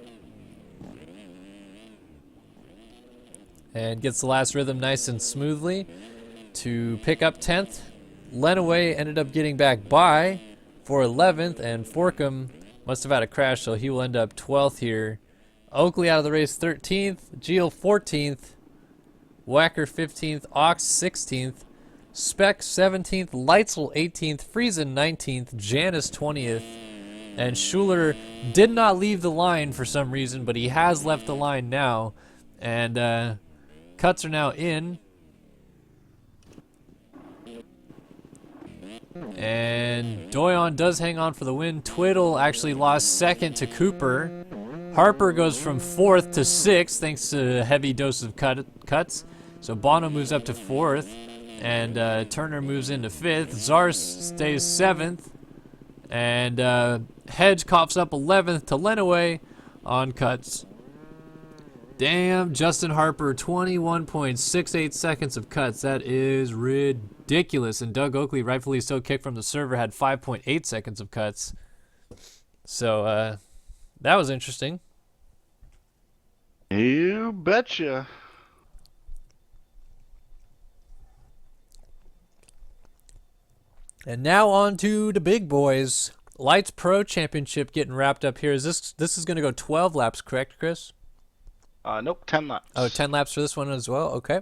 And gets the last rhythm nice and smoothly to pick up 10th. Lenaway ended up getting back by for 11th, and Forkham must have had a crash, so he will end up 12th here. Oakley out of the race 13th, Geel 14th, Wacker 15th, Ox 16th, Speck 17th, Leitzel 18th, Friesen 19th, Janis 20th, and Schuler did not leave the line for some reason, but he has left the line now, and cuts are now in. And Doyon does hang on for the win. Twiddle actually lost second to Cooper. Harper goes from 4th to 6th thanks to a heavy dose of cuts. So Bono moves up to 4th. And Turner moves into 5th. Zars stays 7th. And Hedge coughs up 11th to Lenaway on cuts. Damn, Justin Harper, 21.68 seconds of cuts. That is ridiculous. And Doug Oakley, rightfully so, kicked from the server, had 5.8 seconds of cuts. So that was interesting.
You betcha.
And now on to the big boys. Lights Pro Championship getting wrapped up here. Is this is going to go 12 laps, correct, Chris?
Nope, 10 laps.
Oh, 10 laps for this one as well? Okay.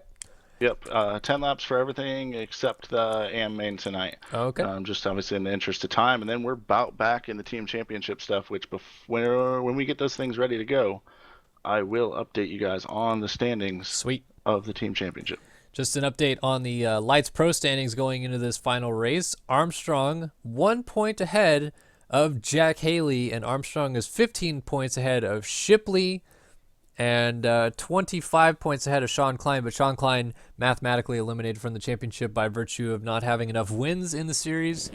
Yep, 10 laps for everything except the AM main tonight.
Okay.
Just obviously in the interest of time. And then we're about back in the team championship stuff, which when we get those things ready to go, I will update you guys on the standings
Sweet.
Of the team championship.
Just an update on the Lights Pro standings going into this final race. Armstrong 1 point ahead of Jack Haley, and Armstrong is 15 points ahead of Shipley and 25 points ahead of Sean Klein, but Sean Klein mathematically eliminated from the championship by virtue of not having enough wins in the series.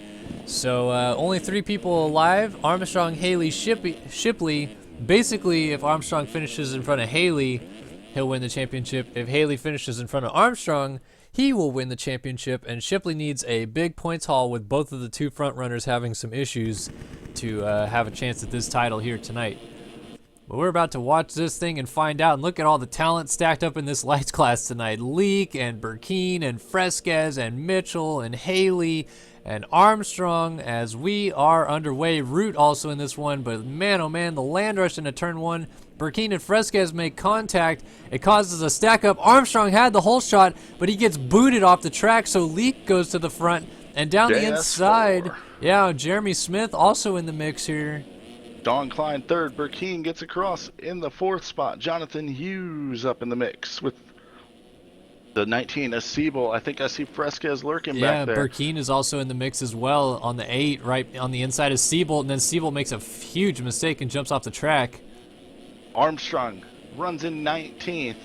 So only 3 people alive, Armstrong, Haley, Shipley. Basically, if Armstrong finishes in front of Haley, he'll win the championship. If Haley finishes in front of Armstrong, he will win the championship, and Shipley needs a big points haul with both of the 2 front runners having some issues to have a chance at this title here tonight. But we're about to watch this thing and find out, and look at all the talent stacked up in this lights class tonight. Leak and Burkeen and Fresquez and Mitchell and Haley and Armstrong as we are underway. Root also in this one, but man, oh man, the land rush into turn one. Burkeen and Fresquez make contact. It causes a stack up. Armstrong had the whole shot, but he gets booted off the track, so Leak goes to the front and down the inside. Yeah, Jeremy Smith also in the mix here.
Don Klein third. Burkeen gets across in the fourth spot. Jonathan Hughes up in the mix with the 19 as Siebel. I think I see Fresquez lurking back there.
Yeah, Burkeen is also in the mix as well on the 8, right on the inside of Siebel, and then Siebel makes a huge mistake and jumps off the track.
Armstrong runs in 19th.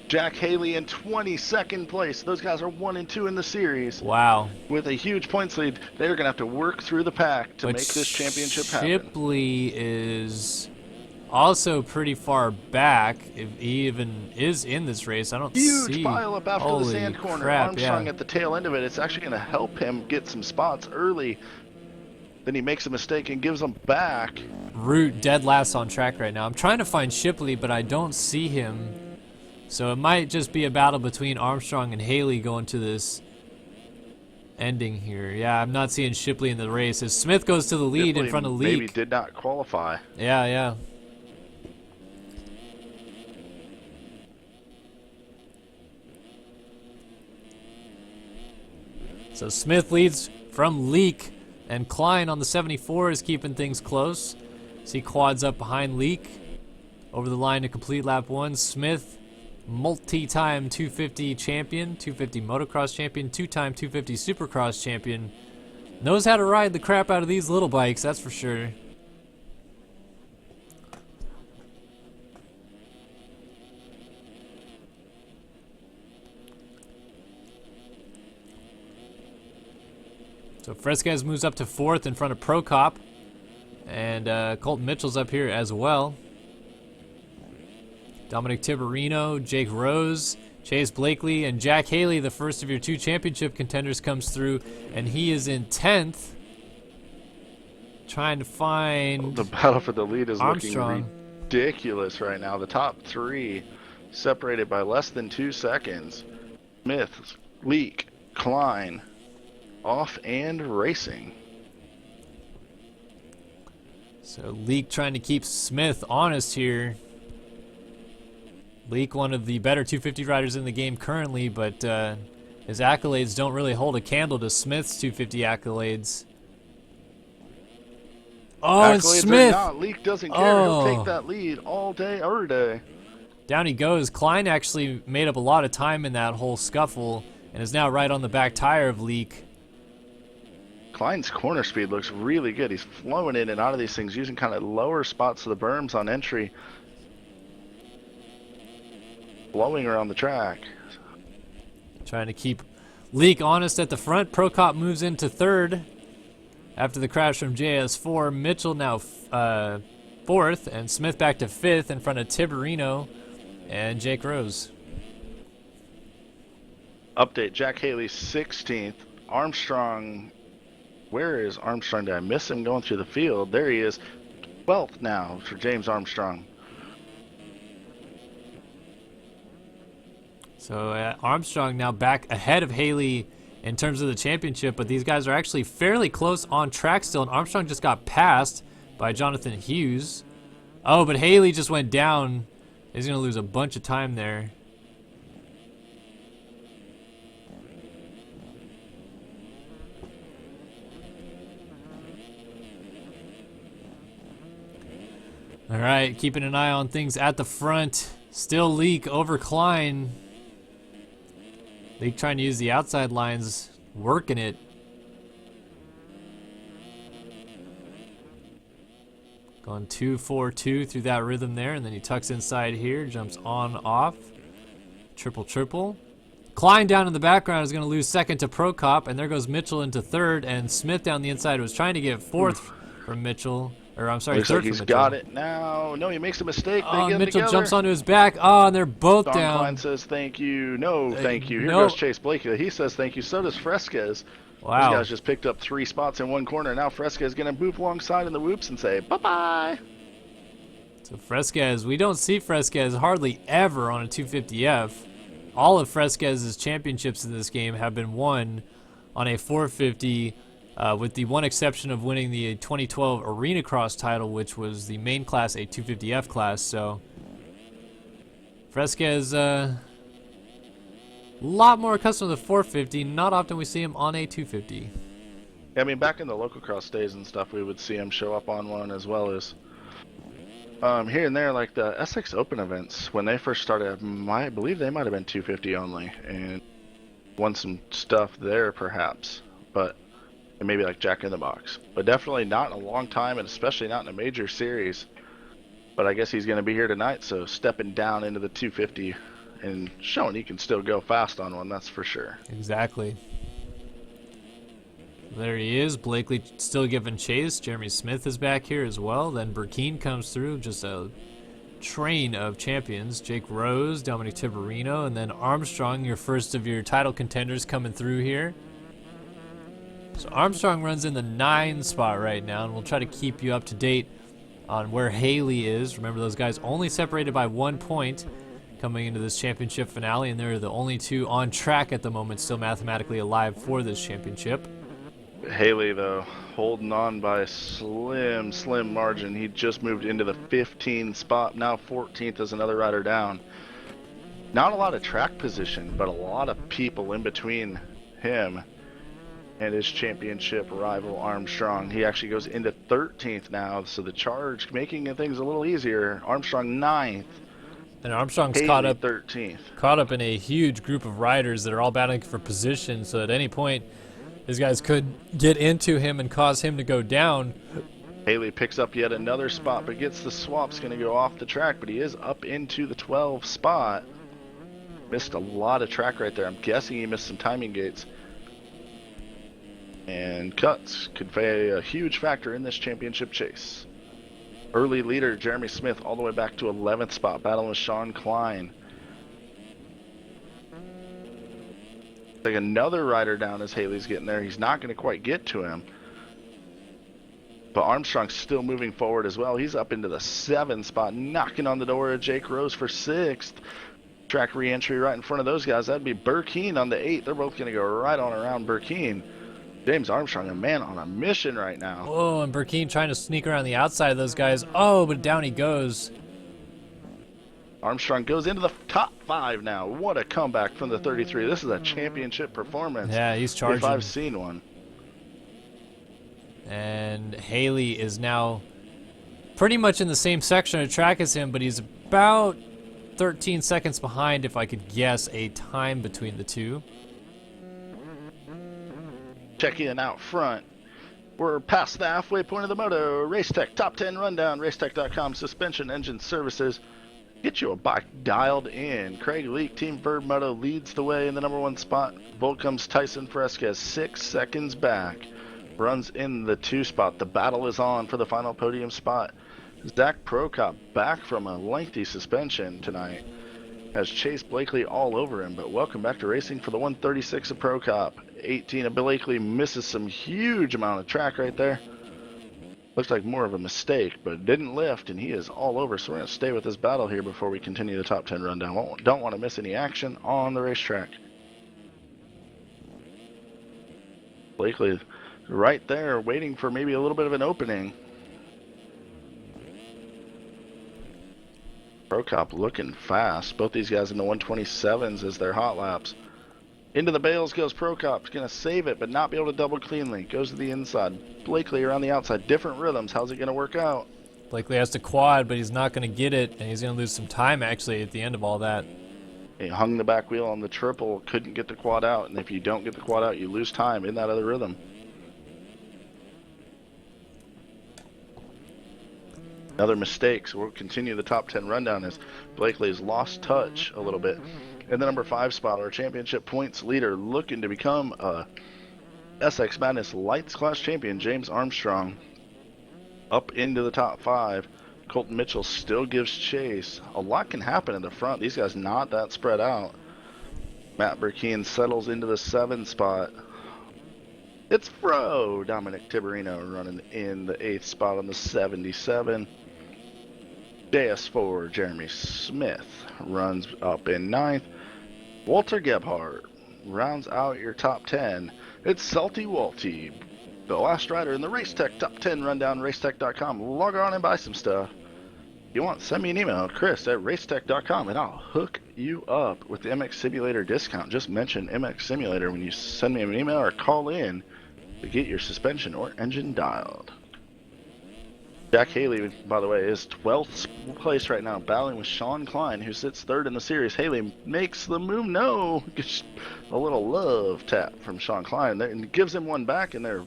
Jack Haley in 22nd place. Those guys are 1 and 2 in the series.
Wow.
With a huge points lead, they're going to have to work through the pack to make this championship happen.
Shipley is also pretty far back, if he even is in this race. I don't see.
Huge pile up after the sand corner.
Crap,
Armstrong
yeah.
at the tail end of it. It's actually going to help him get some spots early. Then he makes a mistake and gives them back.
Root dead last on track right now. I'm trying to find Shipley, but I don't see him. So it might just be a battle between Armstrong and Haley going to this ending here. Yeah, I'm not seeing Shipley in the race as Smith goes to the lead
Shipley
in front of Leak.
maybe did not qualify.
Yeah. So Smith leads from Leak, and Klein on the 74 is keeping things close. See quads up behind Leak. Over the line to complete lap 1. Smith, multi-time 250 champion, 250 motocross champion, 2-time 250 supercross champion. Knows how to ride the crap out of these little bikes, that's for sure. So Fresquez moves up to 4th in front of Prokop. And Colton Mitchell's up here as well. Dominic Tiberino, Jake Rose, Chase Blakely, and Jack Haley, the first of your 2 championship contenders, comes through, and he is in 10th. Trying to find
The battle for the lead is
Armstrong.
looking ridiculous right now. The top 3 separated by less than 2 seconds. Smith, Leak, Klein, off and racing.
So Leak trying to keep Smith honest here. Leak, one of the better 250 riders in the game currently, but his accolades don't really hold a candle to Smith's 250 accolades. Oh, and
Accolades
Smith!
or not, Leak doesn't care.
Oh.
He'll take that lead all day, every day.
Down he goes. Klein actually made up a lot of time in that whole scuffle and is now right on the back tire of Leak.
Klein's corner speed looks really good. He's flowing in and out of these things, using kind of lower spots of the berms on entry. Blowing around the track.
Trying to keep Leak honest at the front. Prokop moves into 3rd after the crash from JS4. Mitchell now 4th, and Smith back to 5th in front of Tiberino and Jake Rose.
Update, Jack Haley 16th. Armstrong, where is Armstrong? Did I miss him going through the field? There he is. 12th now for James Armstrong.
So Armstrong now back ahead of Haley in terms of the championship, but these guys are actually fairly close on track still, and Armstrong just got passed by Jonathan Hughes. Oh, but Haley just went down. He's going to lose a bunch of time there. All right, keeping an eye on things at the front. Still Leak over Klein. Leak trying to use the outside lines, working it. Going 2-4-2 through that rhythm there, and then he tucks inside here, jumps on, off. Triple. Klein down in the background is going to lose 2nd to Prokop, and there goes Mitchell into 3rd, and Smith down the inside was trying to get 4th from Mitchell. Or I'm sorry,
Looks
3rd
like
from
he's
Mitchell.
got it now. No, he makes a mistake. They
Oh,
get
Mitchell
together.
jumps onto his back. Oh, and they're both
Don
down.
Klein says thank you. No, thank you. Here
no.
goes Chase Blakely. He says thank you. So does Fresquez.
Wow.
These guys just picked up 3 spots in one corner. Now Fresquez is going to move alongside in the whoops and say bye-bye.
So Fresquez, we don't see Fresquez hardly ever on a 250F. All of Fresquez's championships in this game have been won on a 450 with the one exception of winning the 2012 Arena Cross title, which was the main class, a 250F class. So Fresquez, a lot more accustomed to the 450. Not often we see him on a 250.
I mean, back in the local cross days and stuff, we would see him show up on one, as well as here and there, like the SX Open events. When they first started, I believe they might have been 250 only, and won some stuff there perhaps, but and maybe like Jack in the Box, but definitely not in a long time, and especially not in a major series. But I guess he's going to be here tonight, so stepping down into the 250 and showing he can still go fast on one, that's for sure.
Exactly. There he is. Blakely still giving chase. Jeremy Smith is back here as well. Then Burkeen comes through. Just a train of champions. Jake Rose, Dominic Tiberino, and then Armstrong, your first of your title contenders coming through here. So Armstrong runs in the 9 spot right now, and we'll try to keep you up to date on where Haley is. Remember, those guys only separated by 1 point coming into this championship finale, and they're the only two on track at the moment, still mathematically alive for this championship.
Haley, though, holding on by a slim margin. He just moved into the 15 spot. Now 14th is another rider down. Not a lot of track position, but a lot of people in between him and his championship rival Armstrong. He actually goes into 13th now, so the charge making things a little easier. Armstrong 9th.
And Armstrong's
Haley
caught up
13th.
Caught up in a huge group of riders that are all battling for position, so at any point these guys could get into him and cause him to go down.
Haley picks up yet another spot, but gets the swap's going to go off the track, but he is up into the 12 spot. Missed a lot of track right there. I'm guessing he missed some timing gates. And cuts could play a huge factor in this championship chase. Early leader Jeremy Smith all the way back to 11th spot, battling with Sean Klein. Like another rider down as Haley's getting there. He's not going to quite get to him. But Armstrong's still moving forward as well. He's up into the 7th spot, knocking on the door of Jake Rose for 6th. Track re-entry right in front of those guys. That'd be Burkeen on the 8th. They're both going to go right on around Burkeen. James Armstrong, a man on a mission right now.
Oh, and Burkeen trying to sneak around the outside of those guys. Oh, but down he goes.
Armstrong goes into the top 5 now. What a comeback from the 33. This is a championship performance.
Yeah, he's charging.
If I've seen one.
And Haley is now pretty much in the same section of track as him, but he's about 13 seconds behind, if I could guess, a time between the two.
Check in out front. We're past the halfway point of the moto. Racetech Top 10 Rundown. Racetech.com suspension engine services. Get your bike dialed in. Craig Leak, Team Verb Moto leads the way in the number 1 spot. Volt comes Tyson Fresquez 6 seconds back. Runs in the 2 spot. The battle is on for the final podium spot. Zach Prokop back from a lengthy suspension tonight. Has Chase Blakely all over him, but welcome back to racing for the 136 of Prokop. 18 of Blakely misses some huge amount of track right there. Looks like more of a mistake, but didn't lift, and he is all over, so we're going to stay with this battle here before we continue the top 10 rundown. Don't want to miss any action on the racetrack. Blakely right there, waiting for maybe a little bit of an opening. Prokop looking fast. Both these guys in the 127s as their hot laps. Into the bales goes Prokop. He's going to save it, but not be able to double cleanly. Goes to the inside. Blakely around the outside. Different rhythms. How's it going to work out?
Blakely has to quad, but he's not going to get it, and he's going to lose some time, actually, at the end of all that.
He hung the back wheel on the triple. Couldn't get the quad out, and if you don't get the quad out, you lose time in that other rhythm. Another mistake, so we'll continue the top 10 rundown as Blakely's lost touch a little bit. In the number 5 spot, our championship points leader looking to become a SX Madness Lights Class champion, James Armstrong. Up into the top 5. Colton Mitchell still gives chase. A lot can happen in the front. These guys not that spread out. Matt Burkeen settles into the 7 spot. It's Fro. Dominic Tiberino running in the 8th spot on the 77. JS4, Jeremy Smith runs up in 9th. Walter Gebhardt rounds out your top 10. It's Salty Walty the last rider in the Race Tech Top 10 Rundown, racetech.com. Log on and buy some stuff. If you want, send me an email, chris@racetech.com, and I'll hook you up with the MX Simulator discount. Just mention MX Simulator when you send me an email or call in to get your suspension or engine dialed. Jack Haley, by the way, is 12th place right now, battling with Sean Klein, who sits 3rd in the series. Haley makes the move. No, gets a little love tap from Sean Klein and gives him one back, and there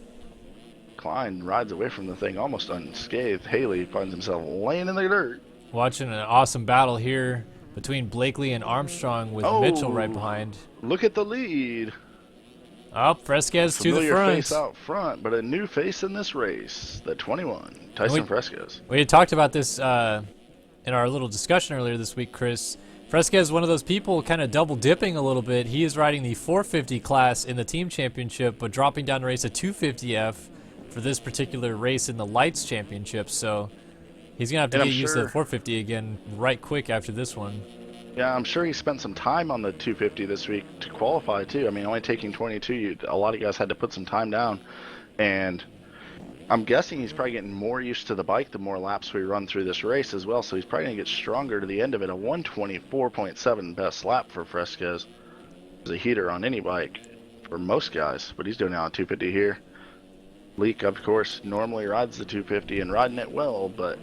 Klein rides away from the thing almost unscathed. Haley finds himself laying in the dirt.
Watching an awesome battle here between Blakely and Armstrong with Mitchell right behind.
Look at the lead.
Oh, Fresquez to the
Familiar
front.
face out front, but a new face in this race. The 21, Tyson Fresquez.
We had talked about this in our little discussion earlier this week, Chris. Fresquez is one of those people kind of double dipping a little bit. He is riding the 450 class in the team championship, but dropping down to race a 250F for this particular race in the Lights Championship, so he's going to have to get used to the 450 again right quick after this one.
Yeah, I'm sure he spent some time on the 250 this week to qualify, too. I mean, only taking 22, a lot of guys had to put some time down, and I'm guessing he's probably getting more used to the bike the more laps we run through this race as well, so he's probably going to get stronger to the end of it. A 124.7 best lap for Fresquez is a heater on any bike for most guys, but he's doing it on 250 here. Leak, of course, normally rides the 250 and riding it well, but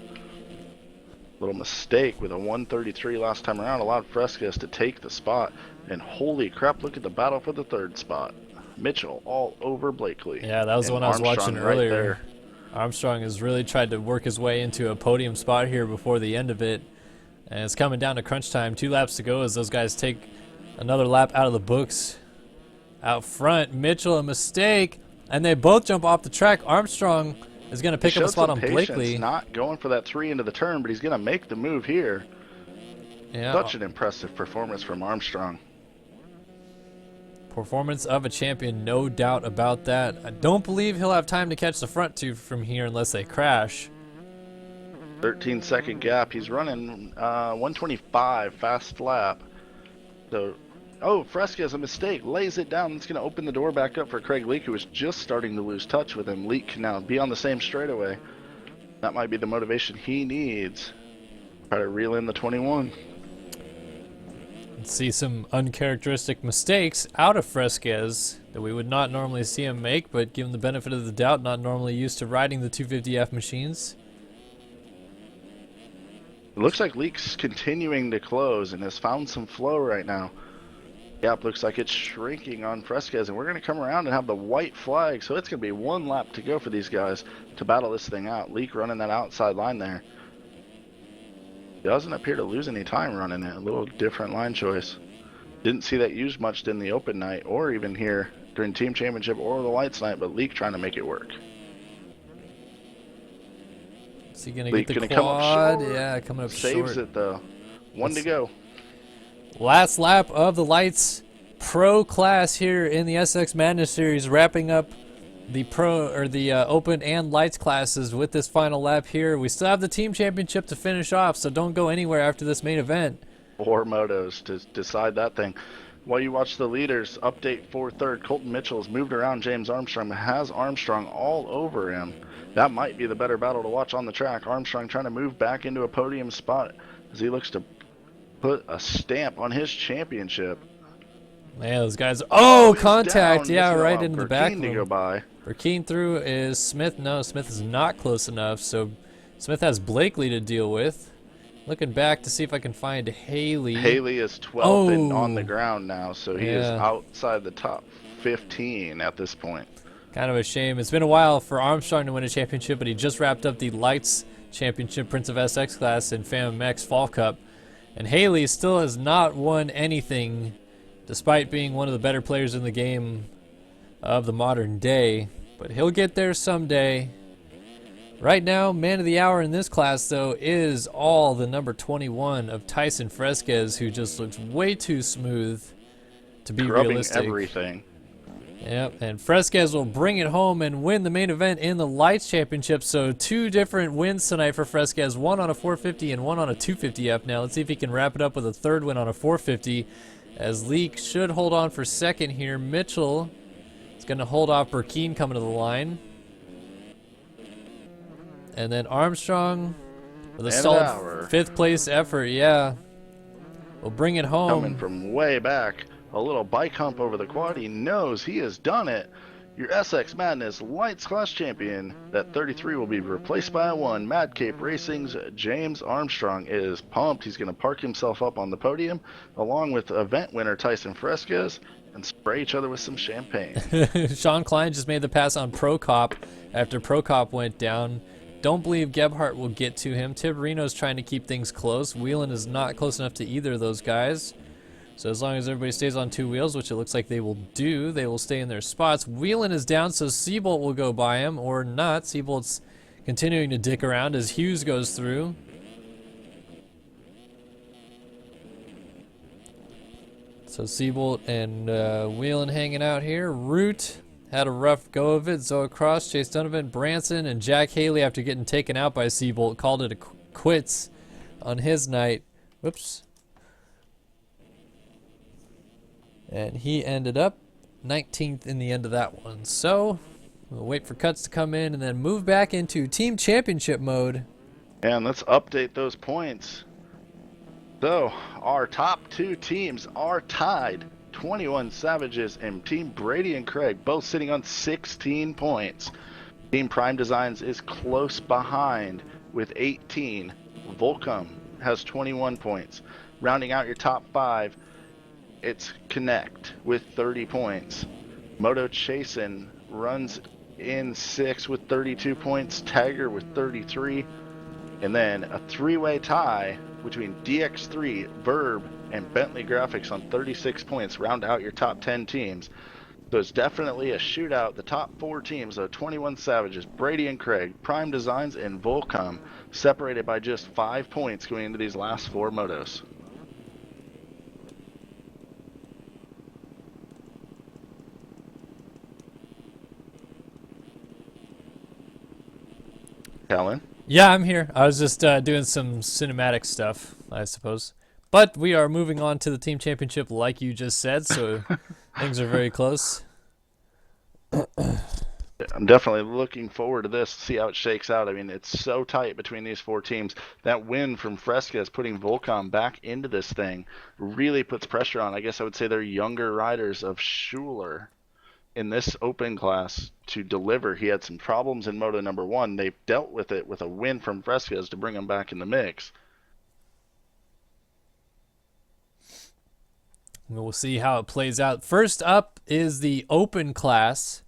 little mistake with a 133 last time around allowed Fresquez to take the spot. And holy crap, look at the battle for the 3rd spot. Mitchell all over Blakely.
Yeah, that was the one I was watching
right
earlier.
There.
Armstrong has really tried to work his way into a podium spot here before the end of it. And it's coming down to crunch time. 2 laps to go as those guys take another lap out of the books. Out front, Mitchell, a mistake. And they both jump off the track. Armstrong is going to pick up a spot on Blakely.
Not going for that 3 into the turn, but he's going to make the move here.
Yeah.
Such an impressive performance from Armstrong.
Performance of a champion, no doubt about that. I don't believe he'll have time to catch the front 2 from here unless they crash.
13-second gap. He's running 125 fast lap. So, oh, Fresquez, a mistake, lays it down. It's going to open the door back up for Craig Leak, who was just starting to lose touch with him. Leak can now be on the same straightaway. That might be the motivation he needs. Try to reel in the 21.
Let's see some uncharacteristic mistakes out of Fresquez that we would not normally see him make, but given the benefit of the doubt, not normally used to riding the 250F machines.
It looks like Leak's continuing to close and has found some flow right now. Gap looks like it's shrinking on Fresquez, and we're going to come around and have the white flag, so it's going to be 1 lap to go for these guys to battle this thing out. Leak running that outside line there. Doesn't appear to lose any time running it. A little different line choice. Didn't see that used much in the open night or even here during team championship or the lights night, but Leak trying to make it work.
Is he going to get the quad? Yeah, coming up short.
Saves it though. 1 to go.
Last lap of the Lights Pro class here in the SX Madness Series, wrapping up the Pro or the Open and Lights classes with this final lap here. We still have the team championship to finish off, so don't go anywhere after this main event.
4 motos to decide that thing. While you watch the leaders, update for 3rd. Colton Mitchell has moved around James Armstrong, has Armstrong all over him. That might be the better battle to watch on the track. Armstrong trying to move back into a podium spot as he looks to put a stamp on his championship.
Man, those guys. Oh, contact.
Down.
Yeah, right into the back.
To go by.
Burkeen through is Smith. No, Smith is not close enough. So Smith has Blakely to deal with. Looking back to see if I can find Haley.
Haley is 12th and on the ground now, so he is
Yeah.
outside the top 15 at this point.
Kind of a shame. It's been a while for Armstrong to win a championship, but he just wrapped up the Lights Championship Prince of SX class in FAMX Fall Cup. And Haley still has not won anything, despite being one of the better players in the game of the modern day. But he'll get there someday. Right now, man of the hour in this class, though, is all the number 21 of Tyson Fresquez, who just looks way too smooth to be
Grubbing
realistic.
everything.
Yep, and Fresquez will bring it home and win the main event in the Lights Championship. So 2 different wins tonight for Fresquez, 1 on a 450 and 1 on a 250F. Now let's see if he can wrap it up with a 3rd win on a 450, as Leak should hold on for 2nd here. Mitchell is going to hold off Burkeen coming to the line. And then Armstrong with a
And
solid
Bauer.
5th place effort. Yeah. We'll bring it home.
Coming from way back. A little bike hump over the quad. He knows he has done it. Your SX Madness Lights Class Champion. That 33 will be replaced by a 1. Mad Cape Racing's James Armstrong is pumped. He's going to park himself up on the podium along with event winner Tyson Fresquez and spray each other with some champagne.
Sean Klein just made the pass on Prokop after Prokop went down. Don't believe Gebhardt will get to him. Tiberino's trying to keep things close. Whelan is not close enough to either of those guys. So as long as everybody stays on 2 wheels, which it looks like they will do, they will stay in their spots. Whelan is down, so Seabolt will go by him, or not. Seabolt's continuing to dick around as Hughes goes through. So Seabolt and Whelan hanging out here. Root had a rough go of it. Zoe Cross, Chase Donovan, Branson, and Jack Haley, after getting taken out by Seabolt, called it a quits on his night. Whoops. And he ended up 19th in the end of that one. So we'll wait for cuts to come in and then move back into team championship mode.
And let's update those points. So our top 2 teams are tied. 21 Savages and Team Brady and Craig both sitting on 16 points. Team Prime Designs is close behind with 18. Volcom has 21 points. Rounding out your top 5, it's Connect with 30 points. Moto Chasin runs in 6 with 32 points. Tiger with 33. And then a 3-way tie between DX3, Verb, and Bentley Graphics on 36 points round out your top 10 teams. So it's definitely a shootout. The top 4 teams, though, 21 Savages, Brady and Craig, Prime Designs, and Volcom, separated by just 5 points going into these last 4 motos. Kellen?
Yeah, I'm here. I was just doing some cinematic stuff, I suppose. But we are moving on to the team championship like you just said, so things are very close.
I'm definitely looking forward to this, see how it shakes out. I mean, it's so tight between these 4 teams. That win from Fresquez putting Volcom back into this thing really puts pressure on, I guess I would say, they're younger riders of Schuler in this open class to deliver. He had some problems in Moto number 1. They've dealt with it with a win from Fresquez to bring him back in the mix.
We'll see how it plays out. First up is the open class,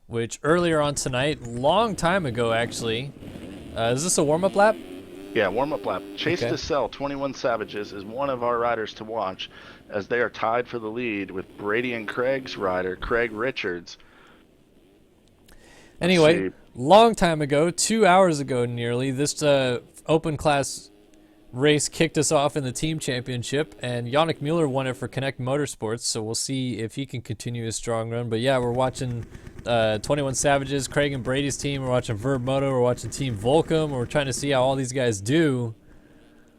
which earlier on tonight, long time ago actually. Is this a warm-up lap?
Yeah, warm-up lap. Chase
Okay.
to Sell, 21 Savages, is one of our riders to watch as they are tied for the lead with Brady and Craig's rider, Craig Richards.
Anyway, long time ago, 2 hours ago nearly, this open class race kicked us off in the team championship, and Yannick Mueller won it for Connect Motorsports, so we'll see if he can continue his strong run. But yeah, we're watching 21 Savages, Craig and Brady's team. We're watching Verb Moto. We're watching Team Volcom. We're trying to see how all these guys do.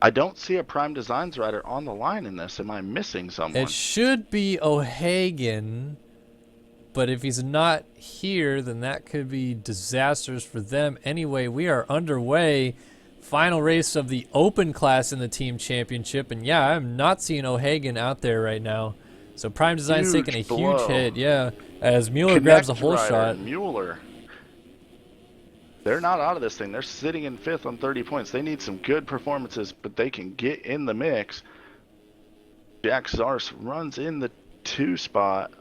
I don't see a Prime Designs rider on the line in this. Am I missing someone?
It should be O'Hagan, but if he's not here, then that could be disastrous for them. Anyway, we are underway. Final race of the open class in the team championship, and yeah, I'm not seeing O'Hagan out there right now. So Prime Design's
Huge
taking a
blow.
huge hit, yeah, as Mueller
Connect
grabs a whole
rider,
shot.
Mueller. They're not out of this thing. They're sitting in 5th on 30 points. They need some good performances, but they can get in the mix. Jack Zars runs in the 2 spot.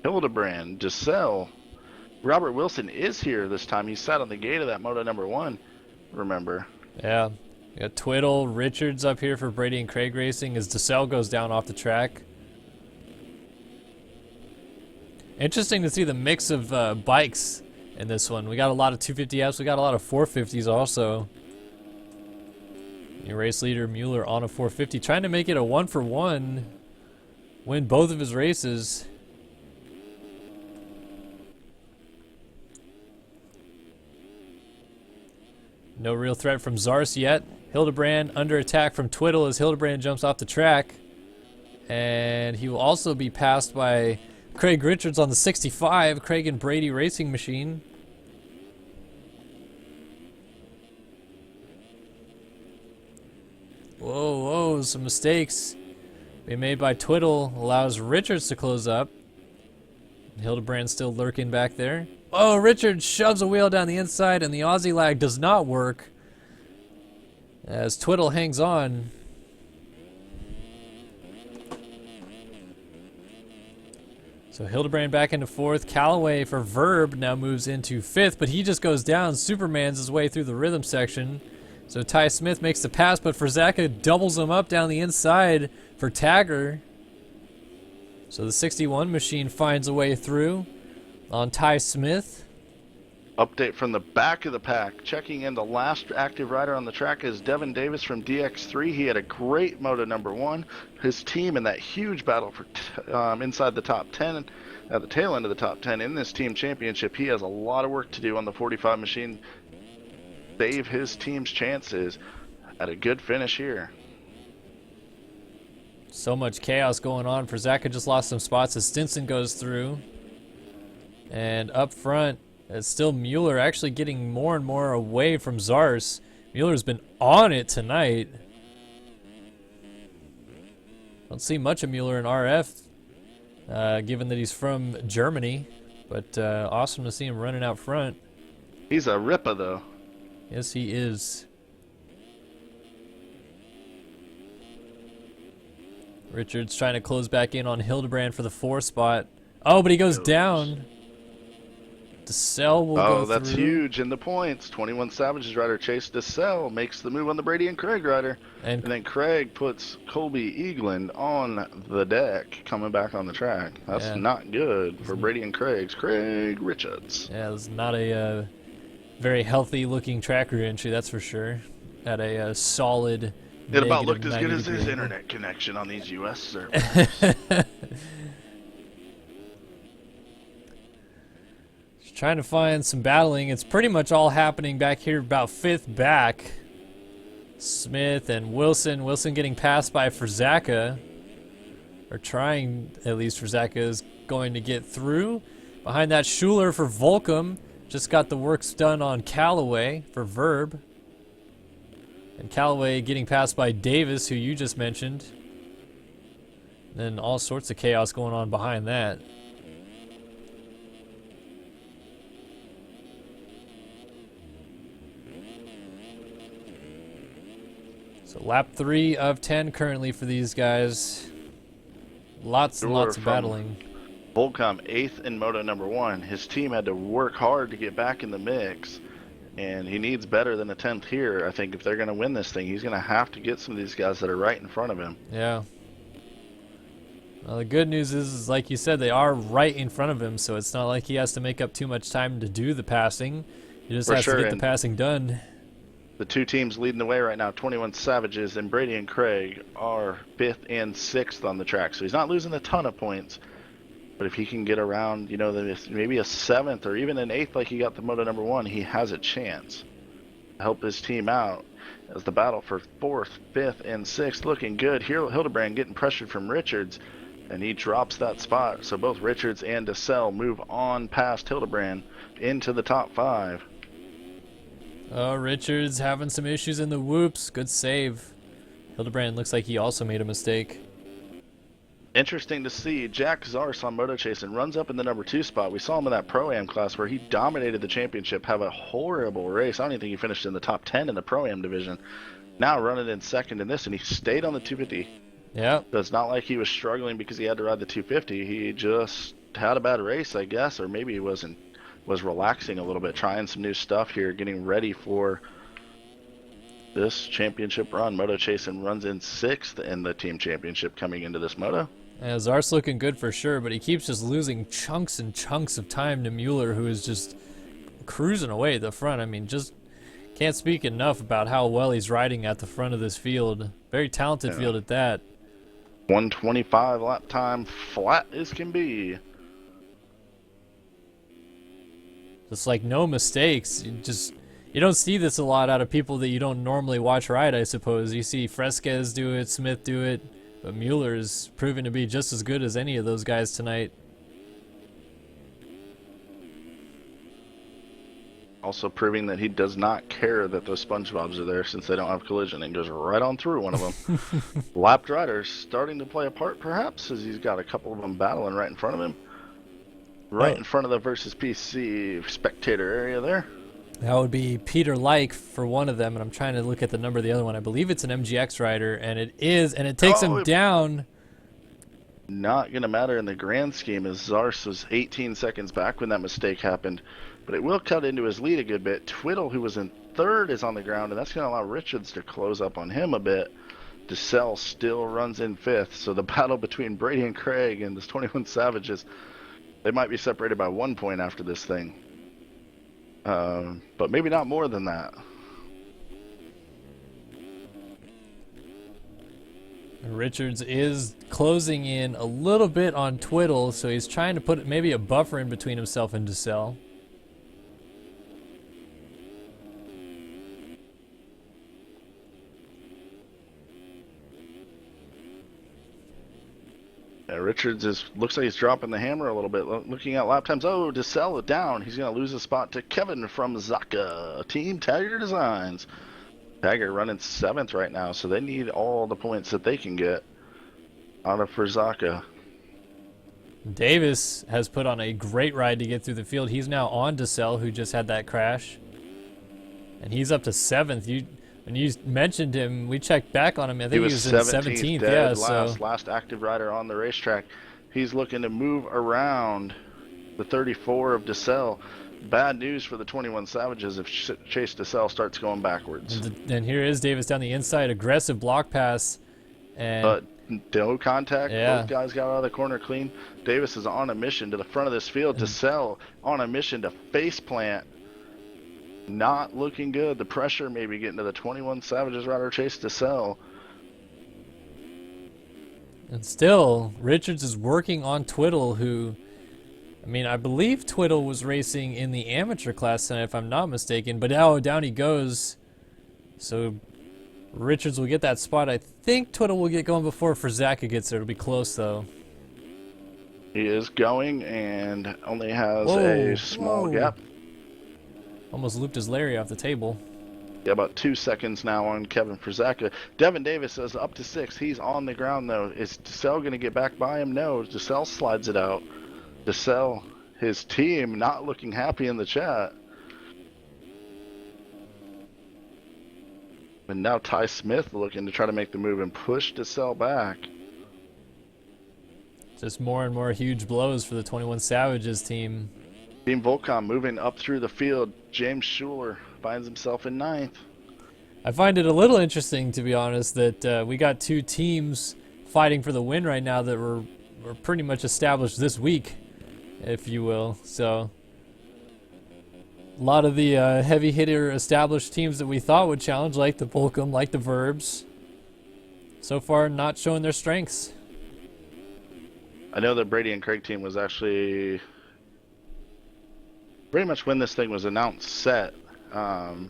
Hildebrand, Giselle. Robert Wilson is here this time. He sat on the gate of that Moto number 1, remember.
Yeah, we got Twiddle, Richards up here for Brady and Craig Racing as DeSalle goes down off the track. Interesting to see the mix of bikes in this one. We got a lot of 250Fs, we got a lot of 450s also. Your race leader Mueller on a 450, trying to make it a 1-for-1, win both of his races. No real threat from Zars yet. Hildebrand under attack from Twiddle as Hildebrand jumps off the track. And he will also be passed by Craig Richards on the 65, Craig and Brady Racing Machine. Whoa, whoa, some mistakes being made by Twiddle. Allows Richards to close up. Hildebrand still lurking back there. Oh, Richards shoves a wheel down the inside, and the Aussie lag does not work as Twiddle hangs on. So Hildebrand back into fourth. Callaway for Verb now moves into fifth, but he just goes down. Superman's his way through the rhythm section. So Ty Smith makes the pass, but Frazaka doubles him up down the inside for Tagger. So the 61 machine finds a way through on Ty Smith.
Update from the back of the pack. Checking in, the last active rider on the track is Devin Davis from DX3. He had a great moto number 1. His team in that huge battle for inside the top 10, at the tail end of the top 10 in this team championship. He has a lot of work to do on the 45 machine. Save his team's chances at a good finish here.
So much chaos going on. Frazaka just lost some spots as Stinson goes through. And up front, it's still Mueller actually getting more and more away from Zars. Mueller's been on it tonight. Don't see much of Mueller in RF, given that he's from Germany. But awesome to see him running out front.
He's a ripper, though.
Yes, he is. Richards trying to close back in on Hildebrand for the 4 spot. Oh, but he goes down. DeSalle will go
through. Oh, that's huge in the points. 21 Savages rider Chase DeSalle makes the move on the Brady and Craig rider. And then Craig puts Colby Eagland on the deck, coming back on the track. That's not good for Brady and Craig's Craig Richards.
Yeah, it's not a very healthy looking tracker entry, that's for sure. At a solid.
It about looked as good as his internet connection on these U.S. servers.
Trying to find some battling. It's pretty much all happening back here about 5th back. Smith and Wilson. Wilson getting passed by Frazaka. Or trying, at least Frazaka is going to get through. Behind that, Schuler for Volcom. Just got the works done on Callaway for Verb. And Callaway getting passed by Davis, who you just mentioned. And then all sorts of chaos going on behind that. So lap 3 of 10 currently for these guys. Lots and lots of battling.
Volcom 8th in moto number 1. His team had to work hard to get back in the mix. And he needs better than a 10th here. I think if they're going to win this thing, he's going to have to get some of these guys that are right in front of him.
Yeah. Well, the good news is, like you said, they are right in front of him, so it's not like he has to make up too much time to do the passing. He just has to get the passing done.
The 2 teams leading the way right now, 21 Savages and Brady and Craig, are 5th and 6th on the track. So he's not losing a ton of points. But if he can get around, you know, maybe a 7th or even an 8th like he got the moto number 1, he has a chance to help his team out as the battle for 4th, 5th, and 6th looking good. Here, Hildebrand getting pressured from Richards, and he drops that spot. So both Richards and DeSalle move on past Hildebrand into the top 5.
Oh, Richards having some issues in the whoops. Good save. Hildebrand looks like he also made a mistake.
Interesting to see Jack Zars on Moto Chase and runs up in the number 2 spot. We saw him in that Pro-Am class where he dominated the championship, have a horrible race. I don't even think he finished in the top 10 in the Pro-Am division. Now running in 2nd in this, and he stayed on the 250.
Yeah.
So it's not like he was struggling because he had to ride the 250. He just had a bad race, I guess, or maybe he was relaxing a little bit, trying some new stuff here, getting ready for this championship run. Moto Chase and runs in 6th in the team championship coming into this moto.
Yeah, Zar's looking good for sure, but he keeps just losing chunks and chunks of time to Mueller, who is just cruising away at the front. I mean, just can't speak enough about how well he's riding at the front of this field. Very talented field at that.
125 lap time, flat as can be.
Just like no mistakes. You don't see this a lot out of people that you don't normally watch ride, I suppose. You see Fresquez do it, Smith do it, but Mueller is proving to be just as good as any of those guys tonight.
Also proving that he does not care that those SpongeBobs are there since they don't have collision and goes right on through one of them. Lapped Rider's starting to play a part perhaps as he's got a couple of them battling right in front of him. Right in front of the versus PC spectator area there.
That would be Peter Like for one of them, and I'm trying to look at the number of the other one. I believe it's an MGX rider, and it is, and it takes him down.
Not going to matter in the grand scheme as Zars was 18 seconds back when that mistake happened. But it will cut into his lead a good bit. Twiddle, who was in third, is on the ground, and that's going to allow Richards to close up on him a bit. DeSalle still runs in fifth, so the battle between Brady and Craig and the 21 Savages, they might be separated by 1 point after this thing. But maybe not more than that.
Richards is closing in a little bit on Twiddle, so he's trying to put maybe a buffer in between himself and DeSalle.
Richards looks like he's dropping the hammer a little bit. Looking at lap times. Oh, DeSalle down. He's going to lose a spot to Kevin from Zaka. Team Tiger Designs. Tiger running 7th right now, so they need all the points that they can get out of for Zaka.
Davis has put on a great ride to get through the field. He's now on DeSalle, who just had that crash. And he's up to 7th. When you mentioned him, we checked back on him. I think he was in 17th.
Dead,
yeah,
last active rider on the racetrack. He's looking to move around the 34 of DeSalle. Bad news for the 21 Savages if Chase DeSalle starts going backwards.
And here is Davis down the inside, aggressive block pass,
but no contact.
Yeah.
Both guys got out of the corner clean. Davis is on a mission to the front of this field. DeSalle on a mission to face plant. Not looking good. The pressure maybe getting to the 21 Savages rider Chase DeSalle.
And still, Richards is working on Twiddle, who, I mean, I believe Twiddle was racing in the amateur class tonight, if I'm not mistaken. But now down he goes. So Richards will get that spot. I think Twiddle will get going before Frazaka gets there. It'll be close, though.
He is going and only has a small gap.
Almost looped his Larry off the table.
Yeah, about 2 seconds now on Kevin Frazaka. Devin Davis is up to 6th. He's on the ground, though. Is DeSalle going to get back by him? No. DeSalle slides it out. DeSalle, his team, not looking happy in the chat. And now Ty Smith looking to try to make the move and push DeSalle back.
Just more and more huge blows for the 21 Savages team.
Team Volcom moving up through the field. James Schuler finds himself in 9th.
I find it a little interesting, to be honest, that we got two teams fighting for the win right now that were pretty much established this week, if you will. So a lot of the heavy hitter established teams that we thought would challenge, like the Volcom, like the Verbs, so far not showing their strengths.
I know the Brady and Craig team was actually pretty much when this thing was announced set. And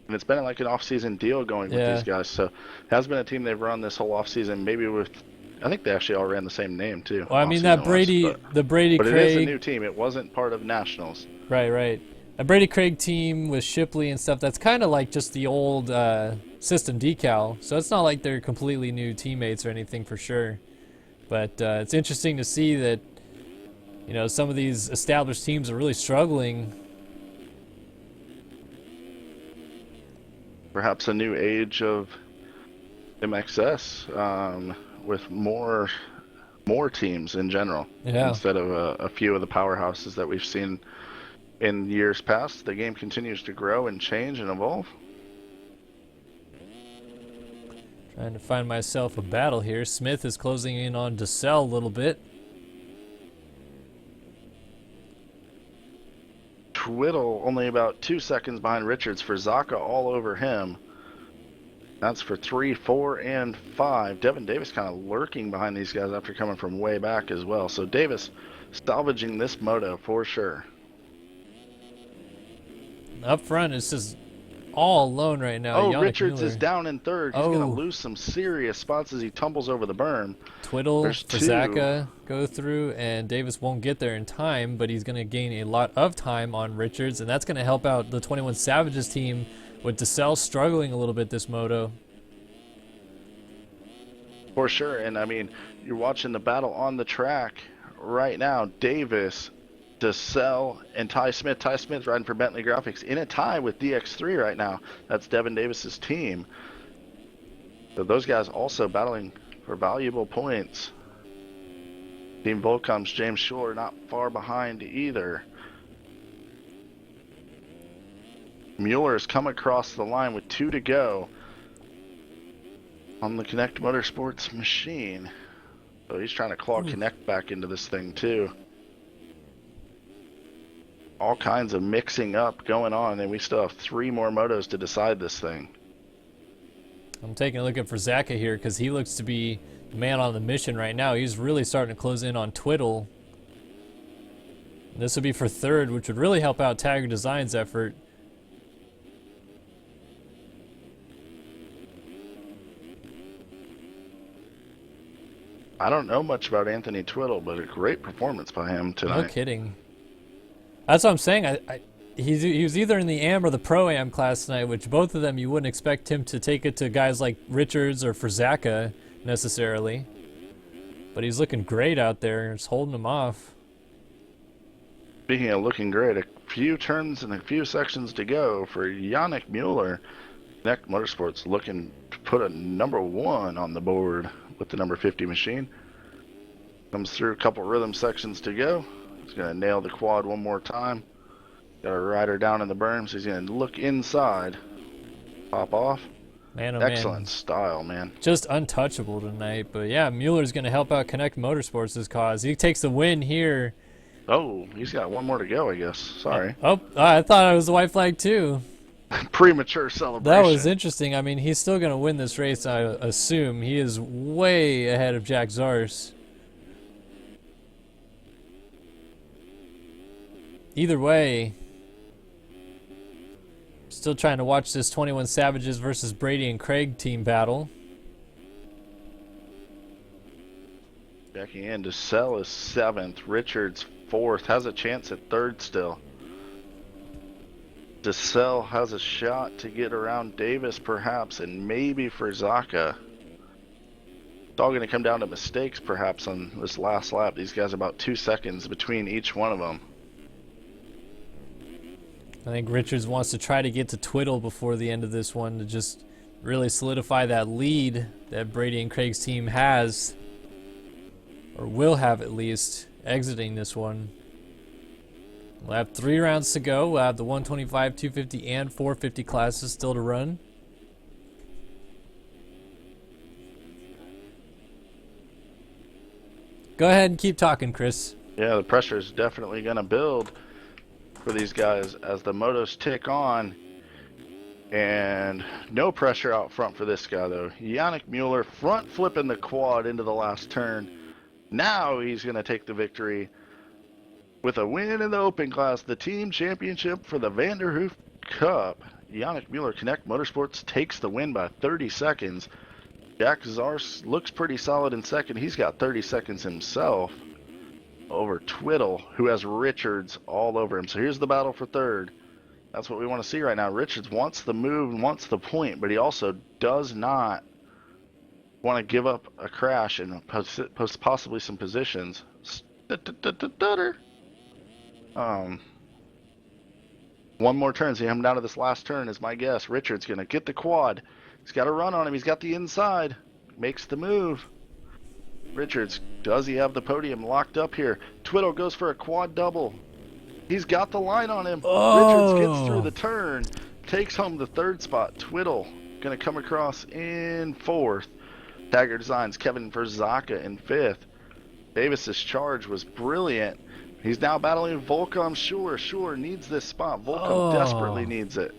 it's been like an off-season deal going with these guys. So it has been a team they've run this whole off-season, maybe with, I think they actually all ran the same name too.
Well, I mean, that Brady, the Brady
Craig. But it is a new team. It wasn't part of Nationals.
Right. A Brady Craig team with Shipley and stuff, that's kind of like just the old system decal. So it's not like they're completely new teammates or anything for sure. But it's interesting to see that, you know, some of these established teams are really struggling.
Perhaps a new age of MXS with more teams in general instead of a few of the powerhouses that we've seen in years past. The game continues to grow and change and evolve.
Trying to find myself a battle here. Smith is closing in on DeSalle a little bit.
Twiddle only about 2 seconds behind Richards. For Zaka all over him. That's for 3, 4, and 5. Devin Davis kind of lurking behind these guys after coming from way back as well. So Davis salvaging this moto for sure.
Up front, it's just all alone right now.
Oh,
Yannick
Richards is
Mueller.
down in third. He's going
Oh.
to lose some serious spots as he tumbles over the berm.
Twiddle,
There's two.
Fazaka go through, and Davis won't get there in time, but he's going to gain a lot of time on Richards, and that's going to help out the 21 Savages team with DeSalle struggling a little bit this moto.
For sure, and I mean, you're watching the battle on the track right now. Davis, DeSalle, and Ty Smith. Ty Smith riding for Bentley Graphics in a tie with DX3 right now. That's Devin Davis's team. So those guys also battling for valuable points. Team Volcom's James Schuler not far behind either. Mueller's come across the line with 2 to go on the Connect Motorsports machine. So he's trying to claw Connect back into this thing too. All kinds of mixing up going on, and we still have 3 more motos to decide this thing.
I'm taking a look at Fazaka here because he looks to be the man on the mission right now. He's really starting to close in on Twiddle. This would be for third, which would really help out Tagger Design's effort.
I don't know much about Anthony Twiddle, but a great performance by him tonight.
No kidding. That's what I'm saying. He was either in the AM or the Pro-Am class tonight, which both of them you wouldn't expect him to take it to guys like Richards or Fazaka necessarily. But he's looking great out there. It's holding him off.
Speaking of looking great, a few turns and a few sections to go for Yannick Mueller. Connect Motorsports looking to put a number 1 on the board with the number 50 machine. Comes through a couple rhythm sections to go. He's going to nail the quad one more time. Got a rider down in the berm, so he's going to look inside. Pop off.
Man, oh
Excellent
man.
style, man.
Just untouchable tonight. But yeah, Mueller's going to help out Connect Motorsports' cause. He takes the win here.
Oh, he's got 1 more to go, I guess. Sorry.
Oh, I thought it was the white flag too.
Premature celebration.
That was interesting. I mean, he's still going to win this race, I assume. He is way ahead of Jack Zars. Either way, still trying to watch this 21 Savages versus Brady and Craig team battle.
Backing in, DeSalle is 7th. Richards 4th. Has a chance at 3rd still. DeSalle has a shot to get around Davis perhaps, and maybe for Zaka. It's all going to come down to mistakes perhaps on this last lap. These guys are about 2 seconds between each one of them.
I think Richards wants to try to get to Twiddle before the end of this one to just really solidify that lead that Brady and Craig's team has, or will have at least, exiting this one. We'll have 3 rounds to go. We'll have the 125, 250, and 450 classes still to run. Go ahead and keep talking, Chris.
Yeah, the pressure is definitely going to build for these guys as the motos tick on. And no pressure out front for this guy, though. Yannick Mueller front flipping the quad into the last turn. Now he's going to take the victory with a win in the open class, the team championship for the Vanderhoof Cup. Yannick Mueller Connect Motorsports takes the win by 30 seconds. Jack Zars looks pretty solid in second. He's got 30 seconds himself over Twiddle, who has Richards all over him. So here's the battle for third. That's what we want to see right now. Richards wants the move and wants the point, but he also does not want to give up a crash and possibly some positions. One more turn. See him down to this last turn is my guess. Richards going to get the quad. He's got a run on him. He's got the inside. Makes the move. Richards, does he have the podium locked up here? Twiddle goes for a quad double. He's got the line on him.
Oh.
Richards gets through the turn. Takes home the 3rd spot. Twiddle going to come across in 4th. Tagger Designs, Kevin Verzaka in 5th. Davis's charge was brilliant. He's now battling Volcom Schuler. Schuler needs this spot. Volcom desperately needs it.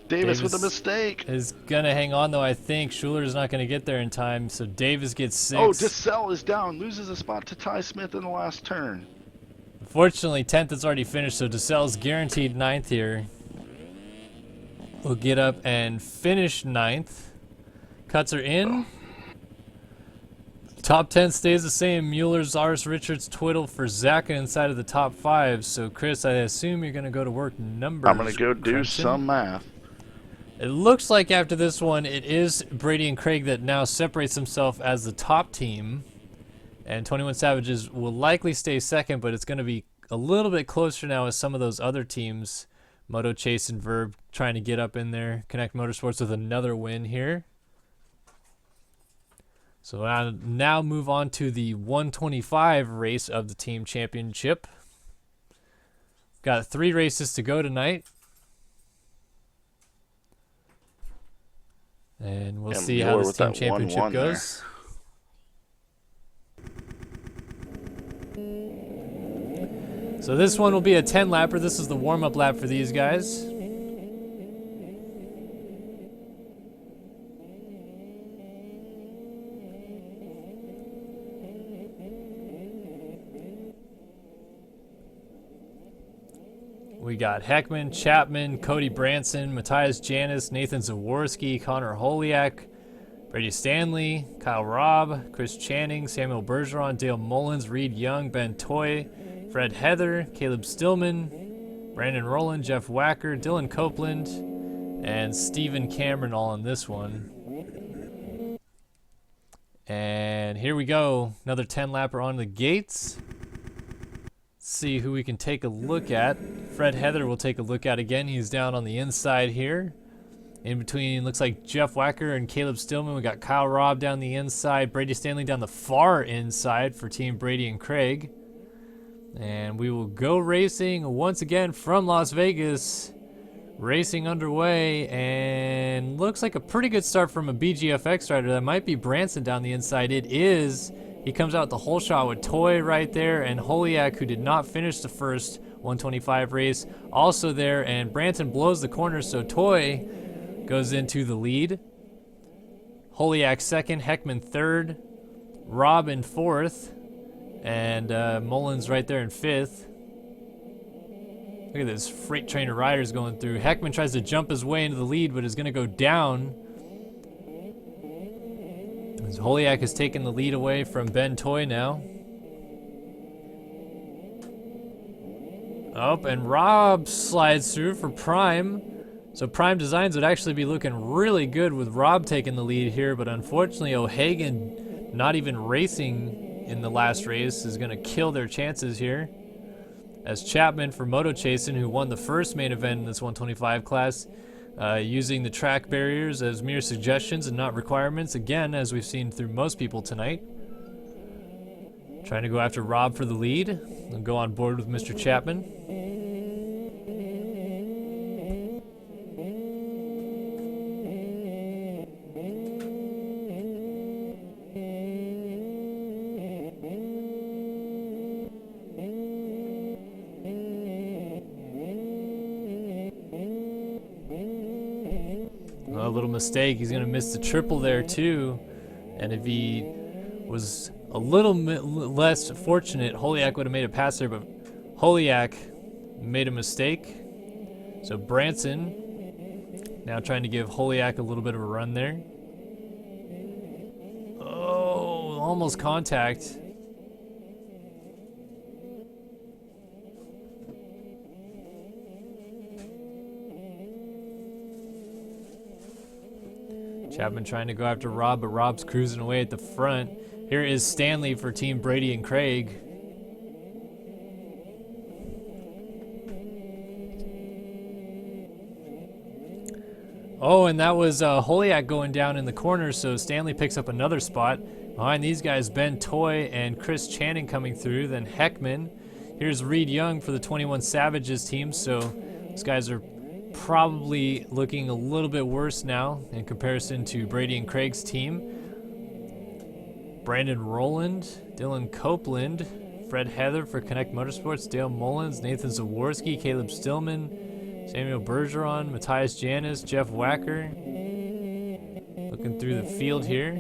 Davis with a mistake.
Is going to hang on, though, I think. Schuler's not going to get there in time, so Davis gets 6.
Oh, DeSalle is down. Loses a spot to Ty Smith in the last turn.
Unfortunately, 10th is already finished, so DeSalle's guaranteed 9th here. will get up and finish 9th. Cuts are in. Top 10 stays the same. Mueller, Zars, Richards, Twiddle for Zaka inside of the top 5. So, Chris, I assume you're going to go to work numbers.
I'm going to go do
crunching.
some math.
It looks like after this one, it is Brady and Craig that now separates himself as the top team. And 21 Savages will likely stay second, but it's going to be a little bit closer now as some of those other teams. Moto Chase and Verb trying to get up in there. Connect Motorsports with another win here. So I'll now move on to the 125 race of the team championship. Got 3 races to go tonight. And we'll see how this team championship goes. So this one will be a 10-lapper. This is the warm-up lap for these guys. We got Heckman, Chapman, Cody Branson, Matthias Janis, Nathan Zaworski, Connor Holiak, Brady Stanley, Kyle Robb, Chris Channing, Samuel Bergeron, Dale Mullins, Reed Young, Ben Toy, Fred Heather, Caleb Stillman, Brandon Rowland, Jeff Wacker, Dylan Copeland, and Stephen Cameron all in this one. And here we go. Another 10-lapper on the gates. See who we can take a look at. Fred Heather will take a look at again. He's down on the inside here. In between, looks like Jeff Wacker and Caleb Stillman. We got Kyle Robb down the inside. Brady Stanley down the far inside for Team Brady and Craig. And we will go racing once again from Las Vegas. Racing underway, and looks like a pretty good start from a BGFX rider. That might be Branson down the inside. It is. He comes out the whole shot with Toy right there, and Holiak, who did not finish the first 125 race, also there, and Branson blows the corner, so Toy goes into the lead. Holiak second, Heckman third, Robb in fourth, and Mullins right there in fifth. Look at this freight train of riders going through. Heckman tries to jump his way into the lead, but is going to go down. As Holiak has taken the lead away from Ben Toy now. Oh, and Robb slides through for Prime. So Prime Designs would actually be looking really good with Robb taking the lead here, but unfortunately O'Hagan not even racing in the last race is going to kill their chances here. As Chapman for Moto Chasin', who won the first main event in this 125 class, using the track barriers as mere suggestions and not requirements, again, as we've seen through most people tonight. Trying to go after Robb for the lead and go on board with Mr. Chapman. A little mistake. He's going to miss the triple there too. And if he was a little less fortunate, Holiak would have made a pass there, but Holiak made a mistake. So Branson now trying to give Holiak a little bit of a run there. Oh, almost contact. Chapman trying to go after Robb, but Robb's cruising away at the front. Here is Stanley for Team Brady and Craig. Oh, and that was Holiak going down in the corner, so Stanley picks up another spot. Behind these guys, Ben Toy and Chris Channing coming through, then Heckman. Here's Reed Young for the 21 Savages team, so these guys are probably looking a little bit worse now in comparison to Brady and Craig's team. Brandon Rowland, Dylan Copeland, Fred Heather for Connect Motorsports, Dale Mullins, Nathan Zaworski, Caleb Stillman, Samuel Bergeron, Matthias Janis, Jeff Wacker. Looking through the field here.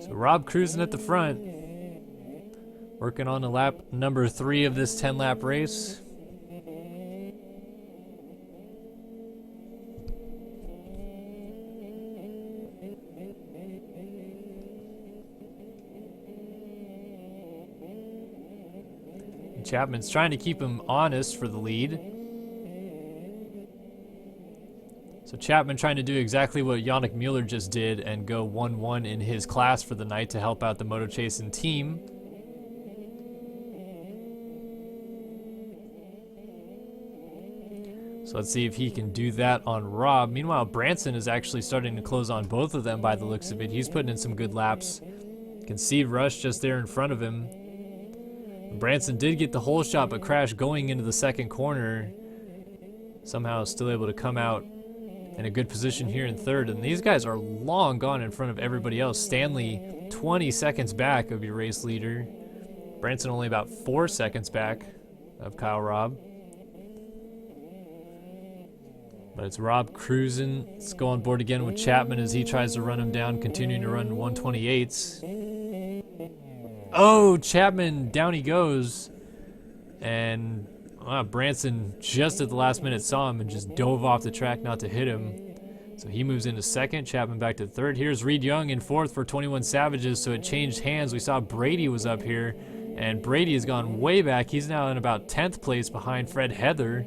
So Robb cruising at the front. Working on the lap number 3 of this 10-lap race. Chapman's trying to keep him honest for the lead. So Chapman trying to do exactly what Yannick Mueller just did and go 1-1 in his class for the night to help out the Moto Chasing team. So let's see if he can do that on Rob. Meanwhile, Branson is actually starting to close on both of them by the looks of it. He's putting in some good laps. You can see Rush just there in front of him. Branson did get the whole shot, but crashed going into the second corner. Somehow still able to come out in a good position here in third. And these guys are long gone in front of everybody else. Stanley 20 seconds back of your race leader. Branson only about 4 seconds back of Kyle Robb. But it's Rob cruising. Let's go on board again with Chapman as he tries to run him down, continuing to run 128s. Oh, Chapman, down he goes. And Branson just at the last minute saw him and just dove off the track not to hit him. So he moves into second, Chapman back to third. Here's Reed Young in fourth for 21 Savages, so it changed hands. We saw Brady was up here, and Brady has gone way back. He's now in about 10th place behind Fred Heather.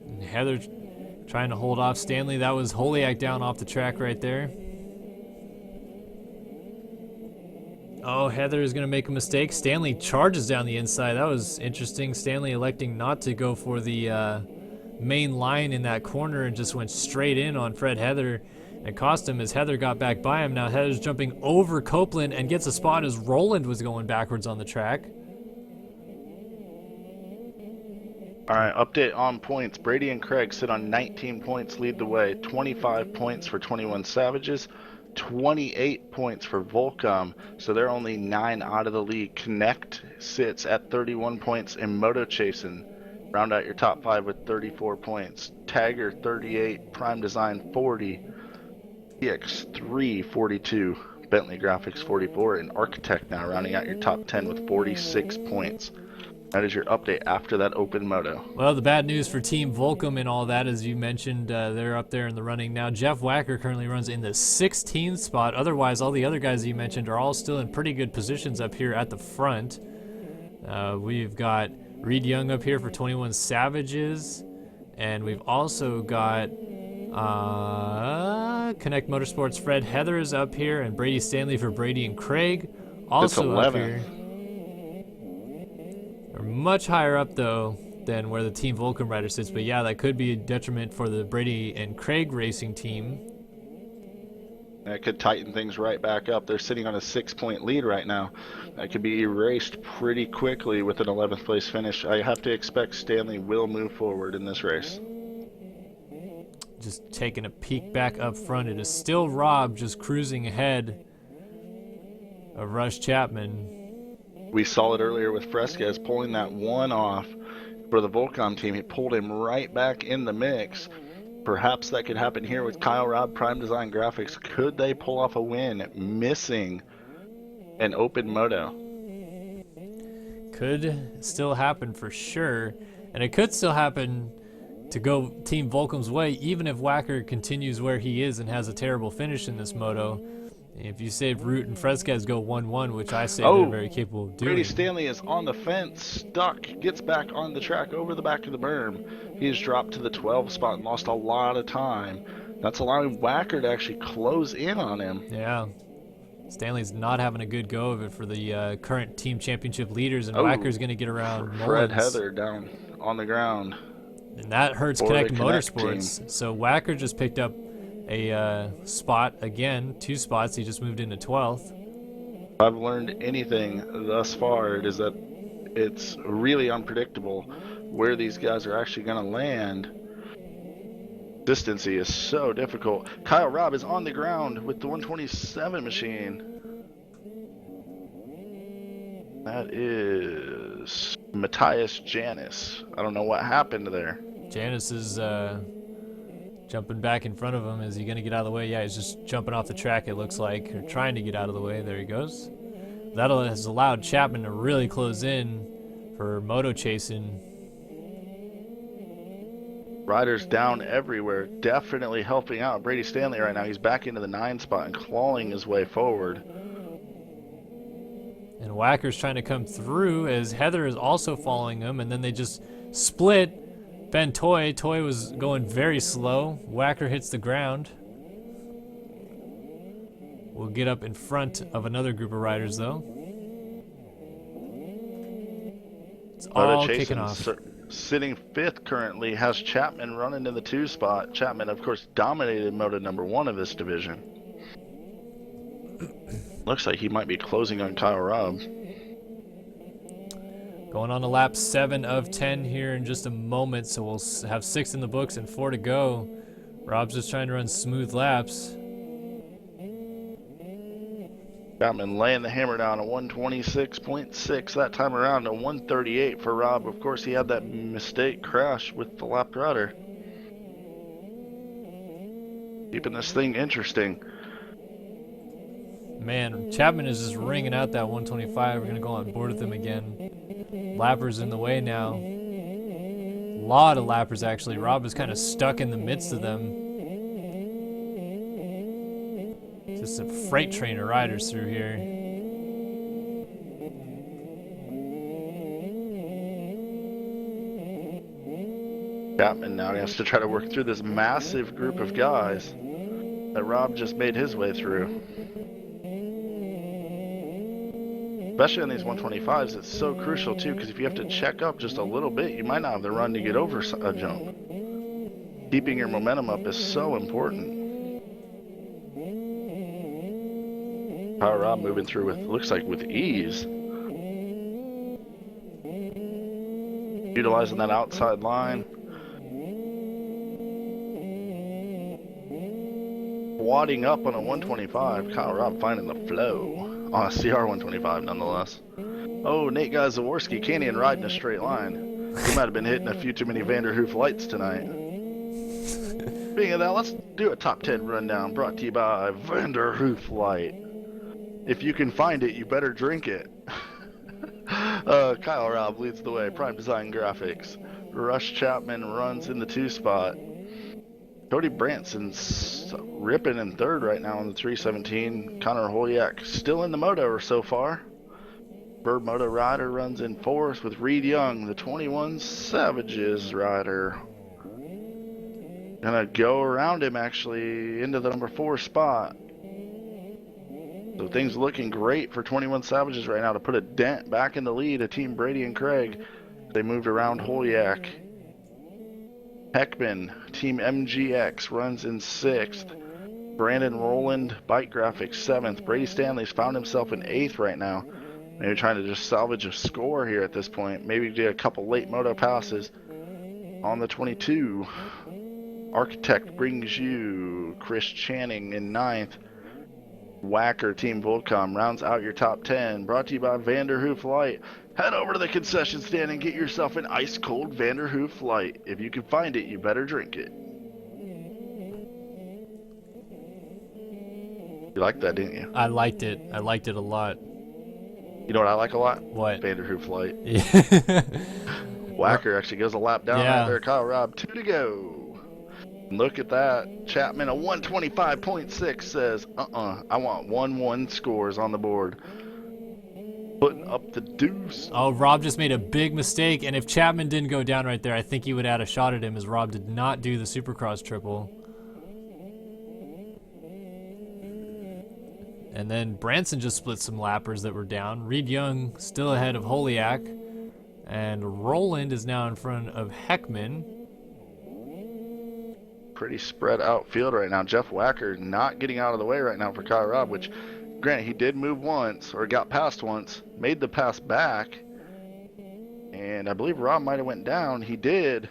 And Heather trying to hold off Stanley. That was Holiak down off the track right there. Oh, Heather is going to make a mistake. Stanley charges down the inside. That was interesting. Stanley electing not to go for the main line in that corner and just went straight in on Fred Heather. It cost him as Heather got back by him. Now Heather's jumping over Copeland and gets a spot as Roland was going backwards on the track.
All right, update on points. Brady and Craig sit on 19 points, lead the way. 25 points for 21 Savages, 28 points for Volcom, so they're only 9 out of the lead. Connect sits at 31 points in Moto Chasing. Round out your top 5 with 34 points. Tagger 38, Prime Design 40, EX3 42, Bentley Graphics 44, and Architect now rounding out your top 10 with 46 points. That is your update after that open moto.
Well, the bad news for Team Volcom and all that, as you mentioned, they're up there in the running now. Jeff Wacker currently runs in the 16th spot. Otherwise, all the other guys that you mentioned are all still in pretty good positions up here at the front. We've got Reed Young up here for 21 Savages. And we've also got Connect Motorsports Fred Heather is up here, and Brady Stanley for Brady and Craig. Also up here. We're much higher up, though, than where the Team Volcom rider sits. But yeah, that could be a detriment for the Brady and Craig racing team.
That could tighten things right back up. They're sitting on a 6-point lead right now. That could be erased pretty quickly with an 11th place finish. I have to expect Stanley will move forward in this race.
Just taking a peek back up front. It is still Rob just cruising ahead of Rush Chapman.
We saw it earlier with Fresquez pulling that one off for the Volcom team. He pulled him right back in the mix. Perhaps that could happen here with Kyle Robb, Prime Design Graphics. Could they pull off a win, missing an open moto?
Could still happen for sure. And it could still happen to go Team Volcom's way, even if Wacker continues where he is and has a terrible finish in this moto. If you save Root and Fresquez go 1-1, which I say they're very capable of doing.
Brady Stanley is on the fence, stuck, gets back on the track over the back of the berm. He's dropped to the 12th spot and lost a lot of time. That's allowing Wacker to actually close in on him.
Yeah. Stanley's not having a good go of it for the current team championship leaders, and Wacker's going to get around
Fred
Mullins.
Heather down on the ground.
And that hurts Connect Motorsports. Team. So Wacker just picked up a spot again, 2 spots. He just moved into 12th.
If I've learned anything thus far, it is that it's really unpredictable where these guys are actually going to land. Consistency is so difficult. Kyle Robb is on the ground with the 127 machine. That is Matthias Janis. I don't know what happened there.
Janis is jumping back in front of him. Is he going to get out of the way? Yeah, he's just jumping off the track, it looks like, or trying to get out of the way. There he goes. That has allowed Chapman to really close in for Moto Chasing.
Riders down everywhere, definitely helping out Brady Stanley right now. He's back into the 9 spot and clawing his way forward.
And Whacker's trying to come through as Heather is also following him, and then they just split. Ben Toy was going very slow. Whacker hits the ground. We'll get up in front of another group of riders, though. It's all kicking off.
Sitting 5th currently has Chapman running in the 2 spot. Chapman, of course, dominated Moto number 1 of this division. Looks like he might be closing on Kyle Robb.
Going on to lap 7 of 10 here in just a moment, so we'll have 6 in the books and 4 to go. Rob's just trying to run smooth laps.
Chapman laying the hammer down at 126.6 that time around, to 138 for Rob. Of course, he had that mistake crash with the lap rudder. Keeping this thing interesting.
Man, Chapman is just ringing out that 125. We're going to go on board with him again. Lappers in the way now. A lot of lappers, actually. Rob is kind of stuck in the midst of them. Just a freight train of riders through here.
Chapman now has to try to work through this massive group of guys that Rob just made his way through. Especially on these 125s, it's so crucial too, because if you have to check up just a little bit, you might not have the run to get over a jump. Keeping your momentum up is so important. Power Rob moving through with, looks like with ease. Utilizing that outside line. Wadding up on a 125, Kyle Robb finding the flow. On a CR 125 nonetheless. Oh, Nate Guy Zaworski can't even ride in a straight line. He might have been hitting a few too many Vanderhoof lights tonight. Being of that, let's do a top 10 rundown brought to you by Vanderhoof Light. If you can find it, you better drink it. Kyle Robb leads the way. Prime Design Graphics. Rush Chapman runs in the 2 spot. Cody Branson's ripping in 3rd right now on the 317. Connor Holyak still in the moto so far. Bird Moto rider runs in 4th with Reed Young, the 21 Savages rider. Gonna go around him actually into the number 4 spot. So things looking great for 21 Savages right now to put a dent back in the lead of Team Brady and Craig. They moved around Holyak. Heckman, Team MGX, runs in 6th. Brandon Rowland, Bike Graphics, 7th. Brady Stanley's found himself in 8th right now. Maybe trying to just salvage a score here at this point. Maybe get a couple late moto passes on the 22. Architect brings you Chris Channing in 9th. Whacker, Team Volcom, rounds out your top 10. Brought to you by Vanderhoof Light. Head over to the concession stand and get yourself an ice-cold Vanderhoof Light. If you can find it, you better drink it. You liked that, didn't you?
I liked it. I liked it a lot.
You know what I like a lot?
What?
Vanderhoof Light.
Yeah.
Whacker actually goes a lap down
Yeah.
right there. Kyle Robb, 2 to go. Look at that. Chapman, a 125.6 says, I want 1-1 scores on the board. Putting up the deuce.
Oh, Rob just made a big mistake, and if Chapman didn't go down right there, I think he would add a shot at him, as Rob did not do the Supercross triple. And then Branson just split some lappers that were down. Reed Young still ahead of Holyak, and Roland is now in front of Heckman.
Pretty spread out field right now. Jeff Whacker not getting out of the way right now for Kyle Robb, which, granted, he did move once, or got past once, made the pass back, and I believe Robb might have went down. He did.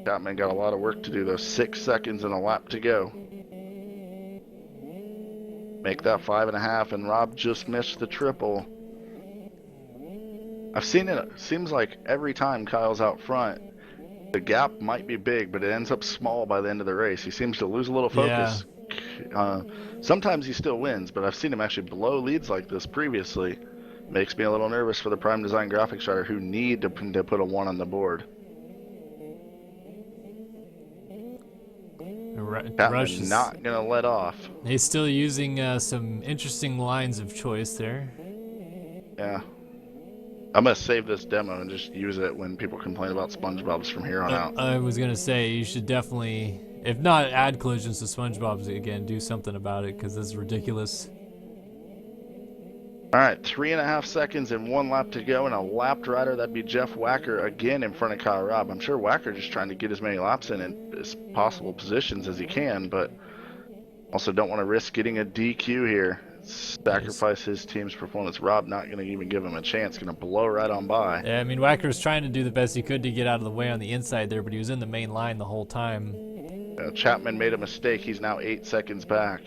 Chapman got a lot of work to do, though. 6 seconds and a lap to go. Make that 5.5, and Robb just missed the triple. I've seen it. Seems like every time Kyle's out front, the gap might be big, but it ends up small by the end of the race. He seems to lose a little focus. Yeah. Sometimes he still wins, but I've seen him actually blow leads like this previously. Makes me a little nervous for the Prime Design graphics writer who need to put a 1 on the board.
Rush
Chapman
is
not going to let off.
He's still using some interesting lines of choice there.
Yeah. I'm going to save this demo and just use it when people complain about SpongeBob's from here on out.
I was going to say, you should definitely, if not add collisions to SpongeBob's again, do something about it, because this is ridiculous.
All right, 3.5 seconds and 1 lap to go, and a lapped rider. That'd be Jeff Wacker again in front of Kyle Robb. I'm sure Wacker just trying to get as many laps in as possible positions as he can, but also don't want to risk getting a DQ here. Sacrifice his team's performance. Robb not going to even give him a chance. Going to blow right on by.
Yeah, I mean, Wacker was trying to do the best he could to get out of the way on the inside there, but he was in the main line the whole time.
Chapman made a mistake. He's now 8 seconds back.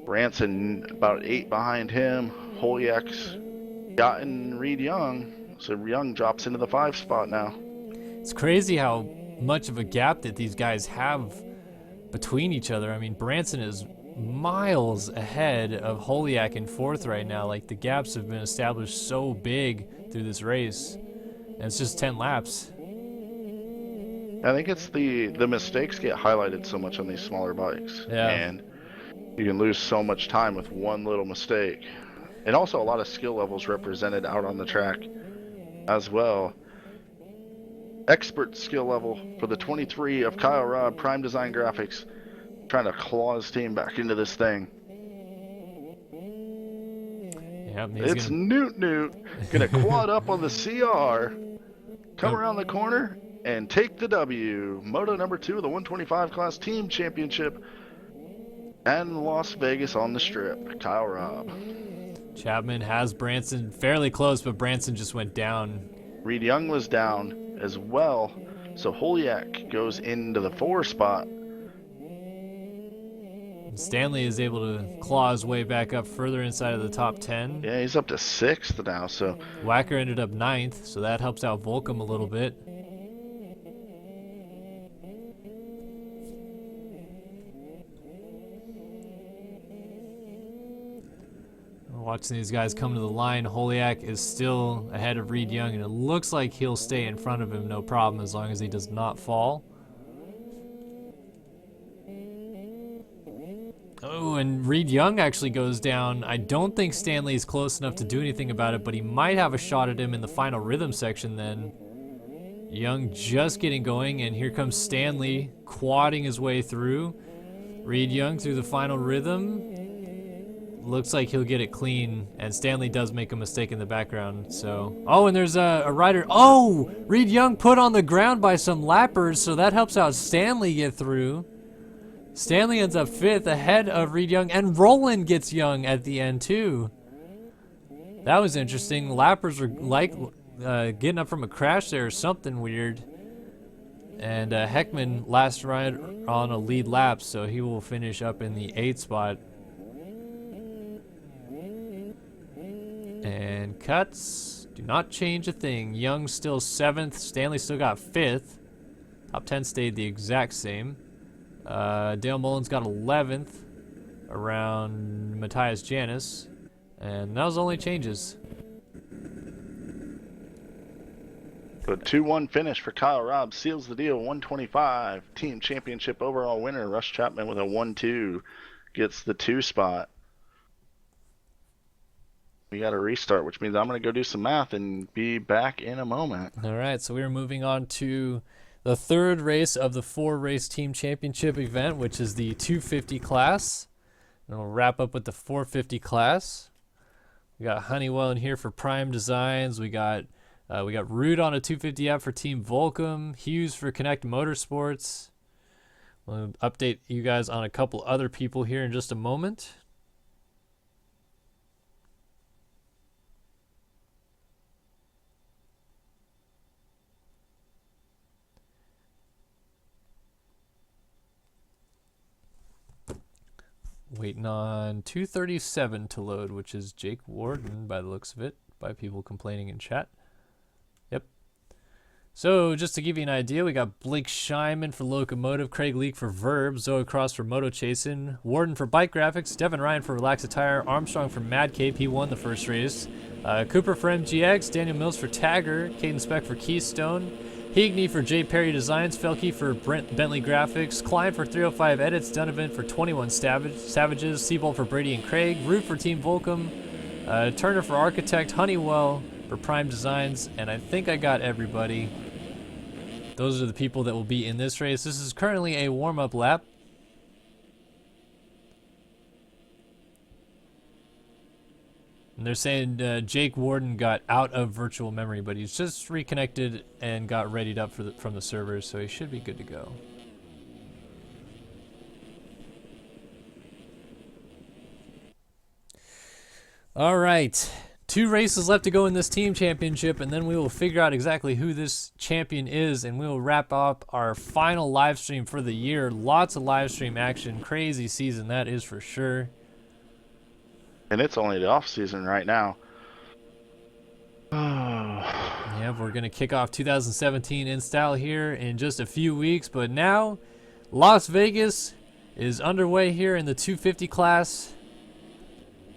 Branson about 8 behind him. Holyak's gotten Reed Young, so Young drops into the 5 spot now.
It's crazy how much of a gap that these guys have between each other. I mean, Branson is miles ahead of Holyak in 4th right now. Like, the gaps have been established so big through this race, and it's just 10 laps.
I think it's the mistakes get highlighted so much on these smaller bikes.
Yeah.
And you can lose so much time with one little mistake. And also a lot of skill levels represented out on the track as well. Expert skill level for the 23 of Kyle Robb, Prime Design Graphics, trying to claw his team back into this thing.
Yep,
It's Newt gonna quad up on the CR, come around the corner, and take the W. Moto number 2 of the 125 class team championship and Las Vegas on the strip. Kyle Robb.
Chapman has Branson fairly close, but Branson just went down.
Reed Young was down as well, so Holyak goes into the 4 spot.
Stanley is able to claw his way back up further inside of the top 10.
Yeah, he's up to 6th now, so
Wacker ended up 9th, so that helps out Volcom a little bit. Watching these guys come to the line, Holyak is still ahead of Reed Young, and it looks like he'll stay in front of him no problem as long as he does not fall. Oh, and Reed Young actually goes down. I don't think Stanley's close enough to do anything about it, but he might have a shot at him in the final rhythm section then. Young just getting going, and here comes Stanley quadding his way through. Reed Young through the final rhythm. Looks like he'll get it clean, and Stanley does make a mistake in the background, so... Oh, and there's a rider... Oh! Reed Young put on the ground by some lappers, so that helps out Stanley get through. Stanley ends up 5th ahead of Reed Young, and Roland gets Young at the end, too. That was interesting. Lappers were like getting up from a crash there or something weird. And Heckman last ride on a lead lap, so he will finish up in the 8th spot. And cuts do not change a thing. Young still 7th. Stanley still got 5th. Top 10 stayed the exact same. Dale Mullins got 11th around Matthias Janis. And that was only changes.
The 2-1 finish for Kyle Robb seals the deal. 125 team championship overall winner. Rush Chapman with a 1-2 gets the 2 spot. We got to restart, which means I'm going to go do some math and be back in a moment.
All right, so we're moving on to the 3rd race of the 4-race team championship event, which is the 250 class. And we'll wrap up with the 450 class. We got Honeywell in here for Prime Designs. We got Root on a 250F for Team Volcom. Hughes for Connect Motorsports. We'll update you guys on a couple other people here in just a moment. Waiting on 237 to load, which is Jake Warden by the looks of it, by people complaining in chat. Yep. So, just to give you an idea, we got Blake Scheinman for Locomotive, Craig Leake for Verb, Zoe Cross for Moto Chasin', Warden for Bike Graphics, Devin Ryan for Relax Attire, Armstrong for Mad Cape, he won the first race, Cooper for MGX, Daniel Mills for Tagger, Caden Speck for Keystone, Heagney for J. Perry Designs, Felke for Bentley Graphics, Klein for 305 Edits, Donovan for 21 Savages, Seabolt for Brady and Craig, Root for Team Volcom, Turner for Architect, Honeywell for Prime Designs, and I think I got everybody. Those are the people that will be in this race. This is currently a warm-up lap. And they're saying Jake Warden got out of virtual memory, but he's just reconnected and got readied up from the servers, so he should be good to go. All right. 2 races left to go in this team championship, and then we will figure out exactly who this champion is, and we will wrap up our final live stream for the year. Lots of live stream action. Crazy season, that is for sure.
And it's only the off season right now.
Yeah, we're going to kick off 2017 in style here in just a few weeks, but now Las Vegas is underway here in the 250 class.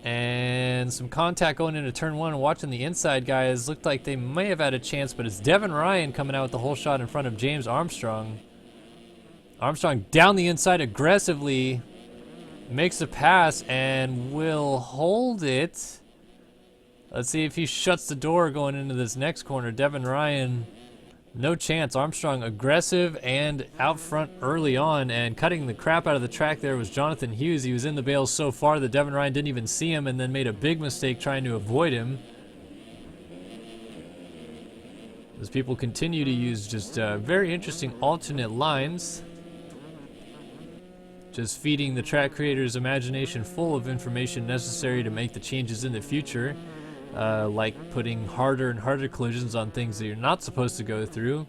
And some contact going into turn 1. Watching the inside guys, looked like they may have had a chance, but it's Devin Ryan coming out with the whole shot in front of James Armstrong. Armstrong down the inside aggressively, makes a pass and will hold it. Let's see if he shuts the door going into this next corner. Devin Ryan, no chance. Armstrong aggressive and out front early on, and cutting the crap out of the track there was Jonathan Hughes. He was in the bales so far that Devin Ryan didn't even see him and then made a big mistake trying to avoid him. As people continue to use just very interesting alternate lines. Just feeding the track creator's imagination full of information necessary to make the changes in the future. Like putting harder and harder collisions on things that you're not supposed to go through.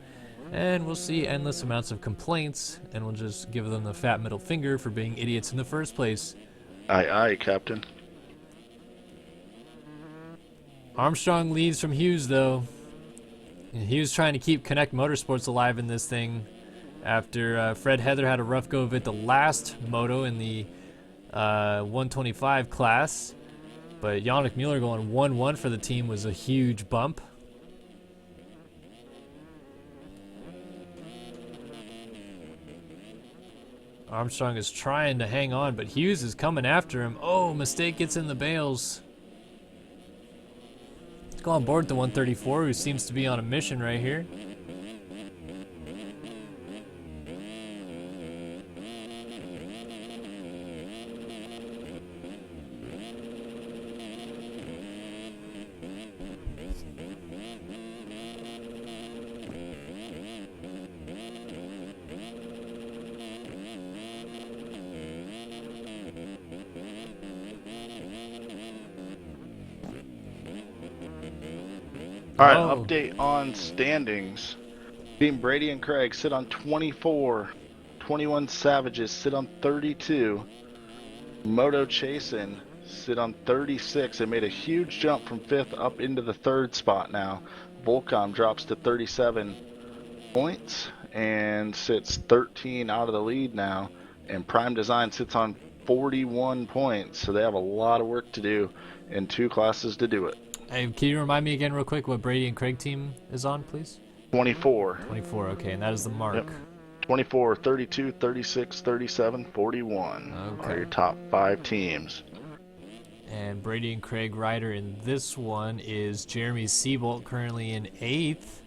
And we'll see endless amounts of complaints, and we'll just give them the fat middle finger for being idiots in the first place.
Aye, aye, Captain.
Armstrong leads from Hughes, though. And Hughes trying to keep Connect Motorsports alive in this thing after Fred Heather had a rough go of it the last moto in the 125 class. But Yannick Mueller going 1-1 for the team was a huge bump. Armstrong is trying to hang on, but Hughes is coming after him. Oh, mistake gets in the bales. Let's go on board the 134, who seems to be on a mission right here.
All right,
Oh.
update on standings. Team Brady and Craig sit on 24. 21 Savages sit on 32. Moto Chasin' sit on 36. They made a huge jump from 5th up into the 3rd spot now. Volcom drops to 37 points and sits 13 out of the lead now. And Prime Design sits on 41 points. So they have a lot of work to do in 2 classes to do it.
Hey, can you remind me again real quick what Brady and Craig team is on, please?
24.
24, okay, and that is the mark.
Yep. 24, 32, 36, 37, 41
Okay.
are your top 5 teams.
And Brady and Craig rider in this one is Jeremy Seabolt, currently in 8th.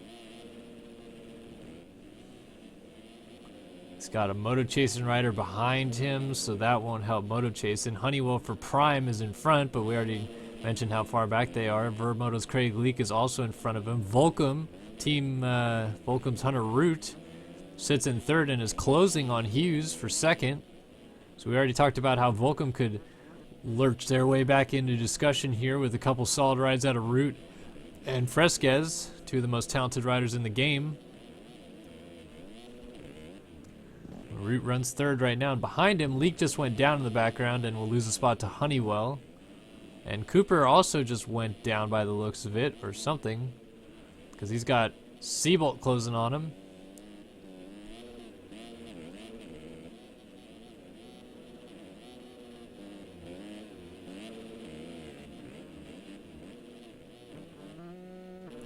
He's got a Moto Chasin' rider behind him, so that won't help Moto Chasin'. Honeywell for Prime is in front, but we already mentioned how far back they are. Vermoto's Craig Leake is also in front of him. Volcom, Team Volcom's Hunter Root, sits in 3rd and is closing on Hughes for 2nd. So we already talked about how Volcom could lurch their way back into discussion here with a couple solid rides out of Root and Fresquez, 2 of the most talented riders in the game. Root runs 3rd right now, and behind him, Leake just went down in the background and will lose a spot to Honeywell. And Cooper also just went down by the looks of it, or something, because he's got Seabolt closing on him.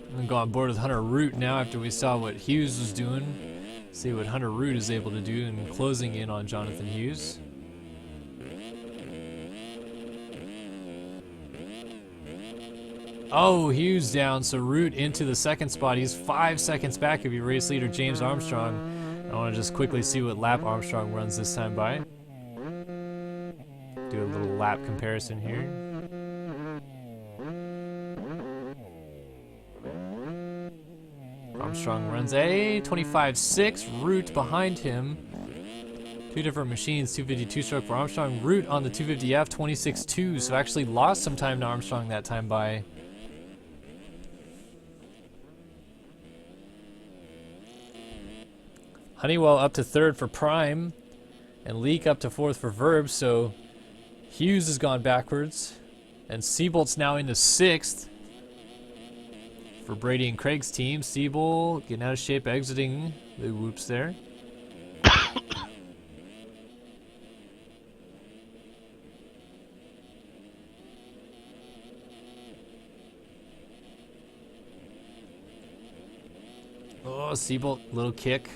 I'm gonna go on board with Hunter Root now after we saw what Hughes was doing. See what Hunter Root is able to do in closing in on Jonathan Hughes. Oh, Hughes down, so Root into the second spot. He's 5 seconds back of your race leader, James Armstrong. I want to just quickly see what lap Armstrong runs this time by. Do a little lap comparison here. Armstrong runs a 25.6, Root behind him. Two different machines, 252 stroke for Armstrong. Root on the 250F, 26.2, so actually lost some time to Armstrong that time by. Honeywell up to third for Prime, and Leak up to fourth for Verb, so Hughes has gone backwards, and Seabolt's now into sixth for Brady and Craig's team. Seabolt getting out of shape, exiting the whoops there. Oh, Seabolt, little kick.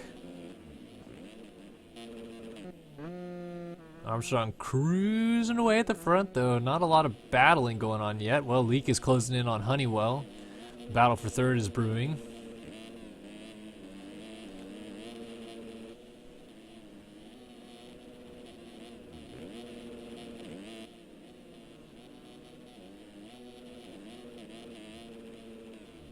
Armstrong cruising away at the front, though. Not a lot of battling going on yet. Well, Leak is closing in on Honeywell. Battle for third is brewing.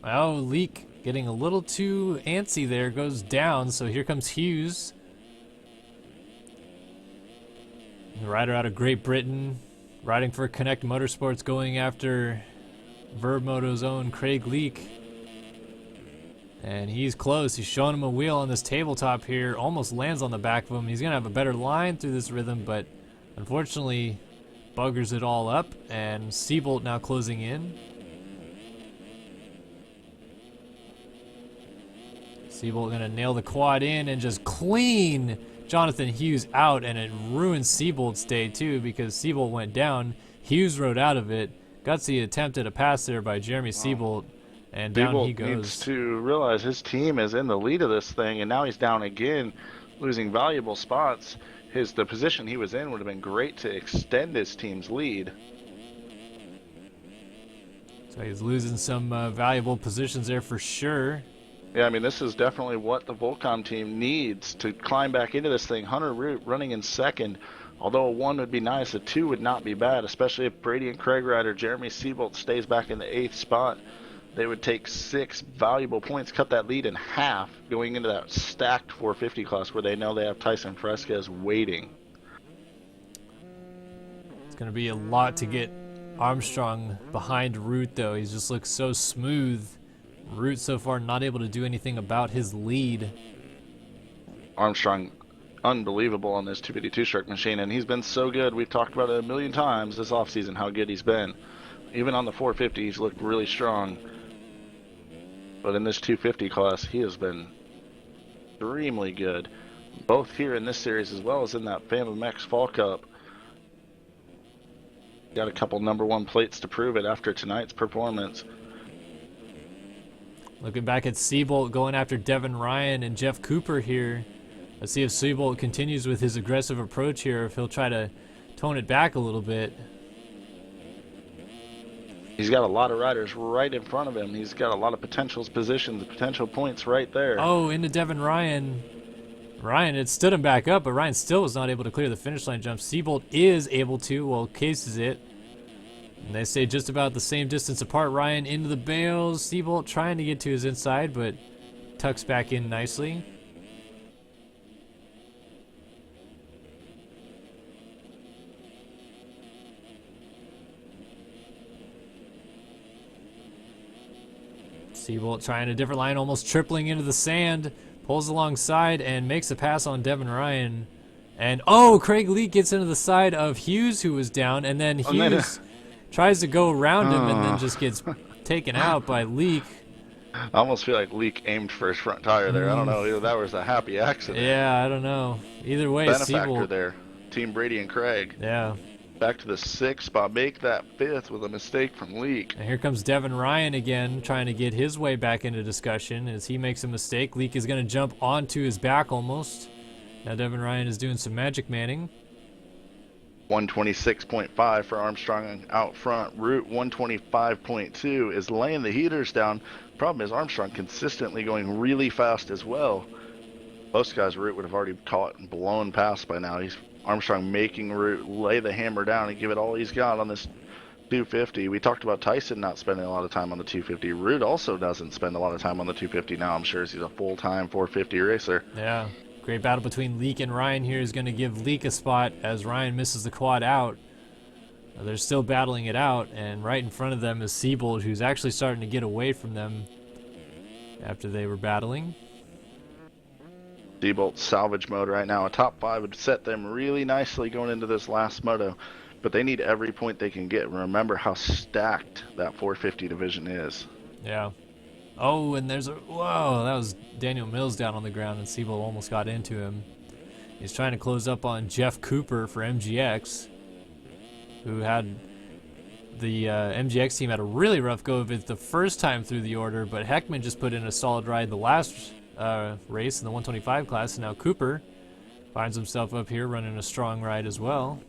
Oh, Leak getting a little too antsy there. Goes down, so here comes Hughes. The rider out of Great Britain, riding for Connect Motorsports, going after Verb Moto's own Craig Leak. And he's close. He's showing him a wheel on this tabletop here. Almost lands on the back of him. He's going to have a better line through this rhythm, but unfortunately buggers it all up. And Seabolt now closing in. Seabolt going to nail the quad in and just clean Jonathan Hughes out, and it ruined Seabolt's day too because Seabolt went down. Hughes rode out of it. Gutsy attempted a pass there by Jeremy Seabolt, and down he goes.
Needs to realize his team is in the lead of this thing, and now he's down again, losing valuable spots. The position he was in would have been great to extend his team's lead.
So he's losing some valuable positions there for sure.
Yeah, I mean, this is definitely what the Volcom team needs to climb back into this thing. Hunter Root running in second. Although a 1 would be nice, a 2 would not be bad, especially if Brady and Craig rider Jeremy Seabolt stays back in the 8th spot. They would take 6 valuable points, cut that lead in half, going into that stacked 450 class where they know they have Tyson Fresquez waiting.
It's going to be a lot to get Armstrong behind Root, though. He just looks so smooth. Root so far not able to do anything about his lead.
Armstrong, unbelievable on this 252-stroke machine, and he's been so good. We've talked about it a million times this offseason, how good he's been. Even on the 450, he's looked really strong. But in this 250 class, he has been extremely good, both here in this series as well as in that Phantom X Fall Cup. Got a couple #1 plates to prove it after tonight's performance.
Looking back at Seabolt going after Devin Ryan and Jeff Cooper here. Let's see if Seabolt continues with his aggressive approach here, if he'll try to tone it back a little bit.
He's got a lot of riders right in front of him. He's got a lot of potential positions, potential points right there.
Oh, into Devin Ryan. Ryan had stood him back up, but Ryan still was not able to clear the finish line jump. Seabolt is able to, well, cases it. And they stay just about the same distance apart. Ryan into the bales. Seabolt trying to get to his inside, but tucks back in nicely. Seabolt trying a different line, almost tripling into the sand. Pulls alongside and makes a pass on Devin Ryan. And, oh, Craig Leak gets into the side of Hughes, who was down, and then Hughes tries to go around him and then just gets taken out by Leak.
I almost feel like Leak aimed for his front tire there. I don't know. Either that was a happy accident.
Yeah, I don't know. Either way,
Benefactor
Siebold.
there. Team Brady and Craig.
Yeah.
Back to the 6th spot. Make that 5th with a mistake from Leak.
And here comes Devin Ryan again, trying to get his way back into discussion. As he makes a mistake, Leak is going to jump onto his back almost. Now Devin Ryan is doing some magic manning.
126.5 for Armstrong out front. Root 125.2 is laying the heaters down. Problem is Armstrong consistently going really fast as well. Most guys Root would have already caught and blown past by now. Armstrong making Root lay the hammer down and give it all he's got on this 250. We talked about Tyson not spending a lot of time on the 250. Root also doesn't spend a lot of time on the 250 now. I'm sure he's a full-time 450 racer.
Yeah. Great battle between Leak and Ryan here is going to give Leak a spot as Ryan misses the quad out. They're still battling it out, and right in front of them is Siebold, who's actually starting to get away from them after they were battling.
Siebold salvage mode right now. A top 5 would set them really nicely going into this last moto, but they need every point they can get. Remember how stacked that 450 division is.
Yeah. Oh, and there's a... Whoa, that was Daniel Mills down on the ground, and Siebold almost got into him. He's trying to close up on Jeff Cooper for MGX, who had... The MGX team had a really rough go of it the first time through the order, but Heckman just put in a solid ride the last race in the 125 class, and now Cooper finds himself up here running a strong ride as well.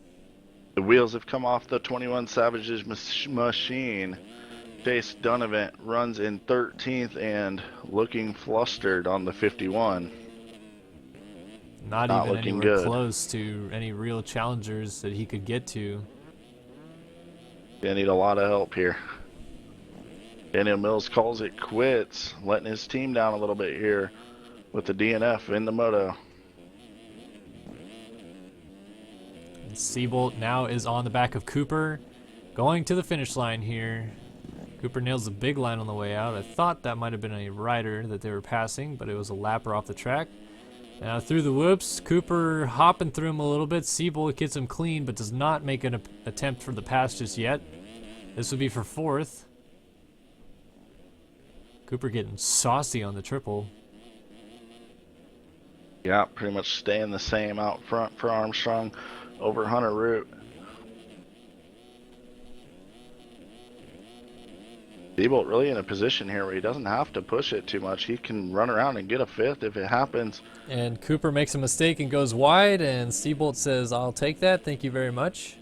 The wheels have come off the 21 Savages machine. Chase Donovan runs in 13th and looking flustered on the 51.
Not even
looking
anywhere
good.
close to any real challengers that he could get to.
They need a lot of help here. Daniel Mills calls it quits, letting his team down a little bit here with the DNF in the moto.
And Siebold now is on the back of Cooper, going to the finish line here. Cooper nails a big line on the way out. I thought that might have been a rider that they were passing, but it was a lapper off the track. Now through the whoops, Cooper hopping through him a little bit. Siebold gets him clean, but does not make an attempt for the pass just yet. This would be for 4th. Cooper getting saucy on the triple.
Yeah, pretty much staying the same out front for Armstrong over Hunter Root. Siebold really in a position here where he doesn't have to push it too much. He can run around and get a 5th if it happens.
And Cooper makes a mistake and goes wide, and Siebold says, "I'll take that, thank you very much."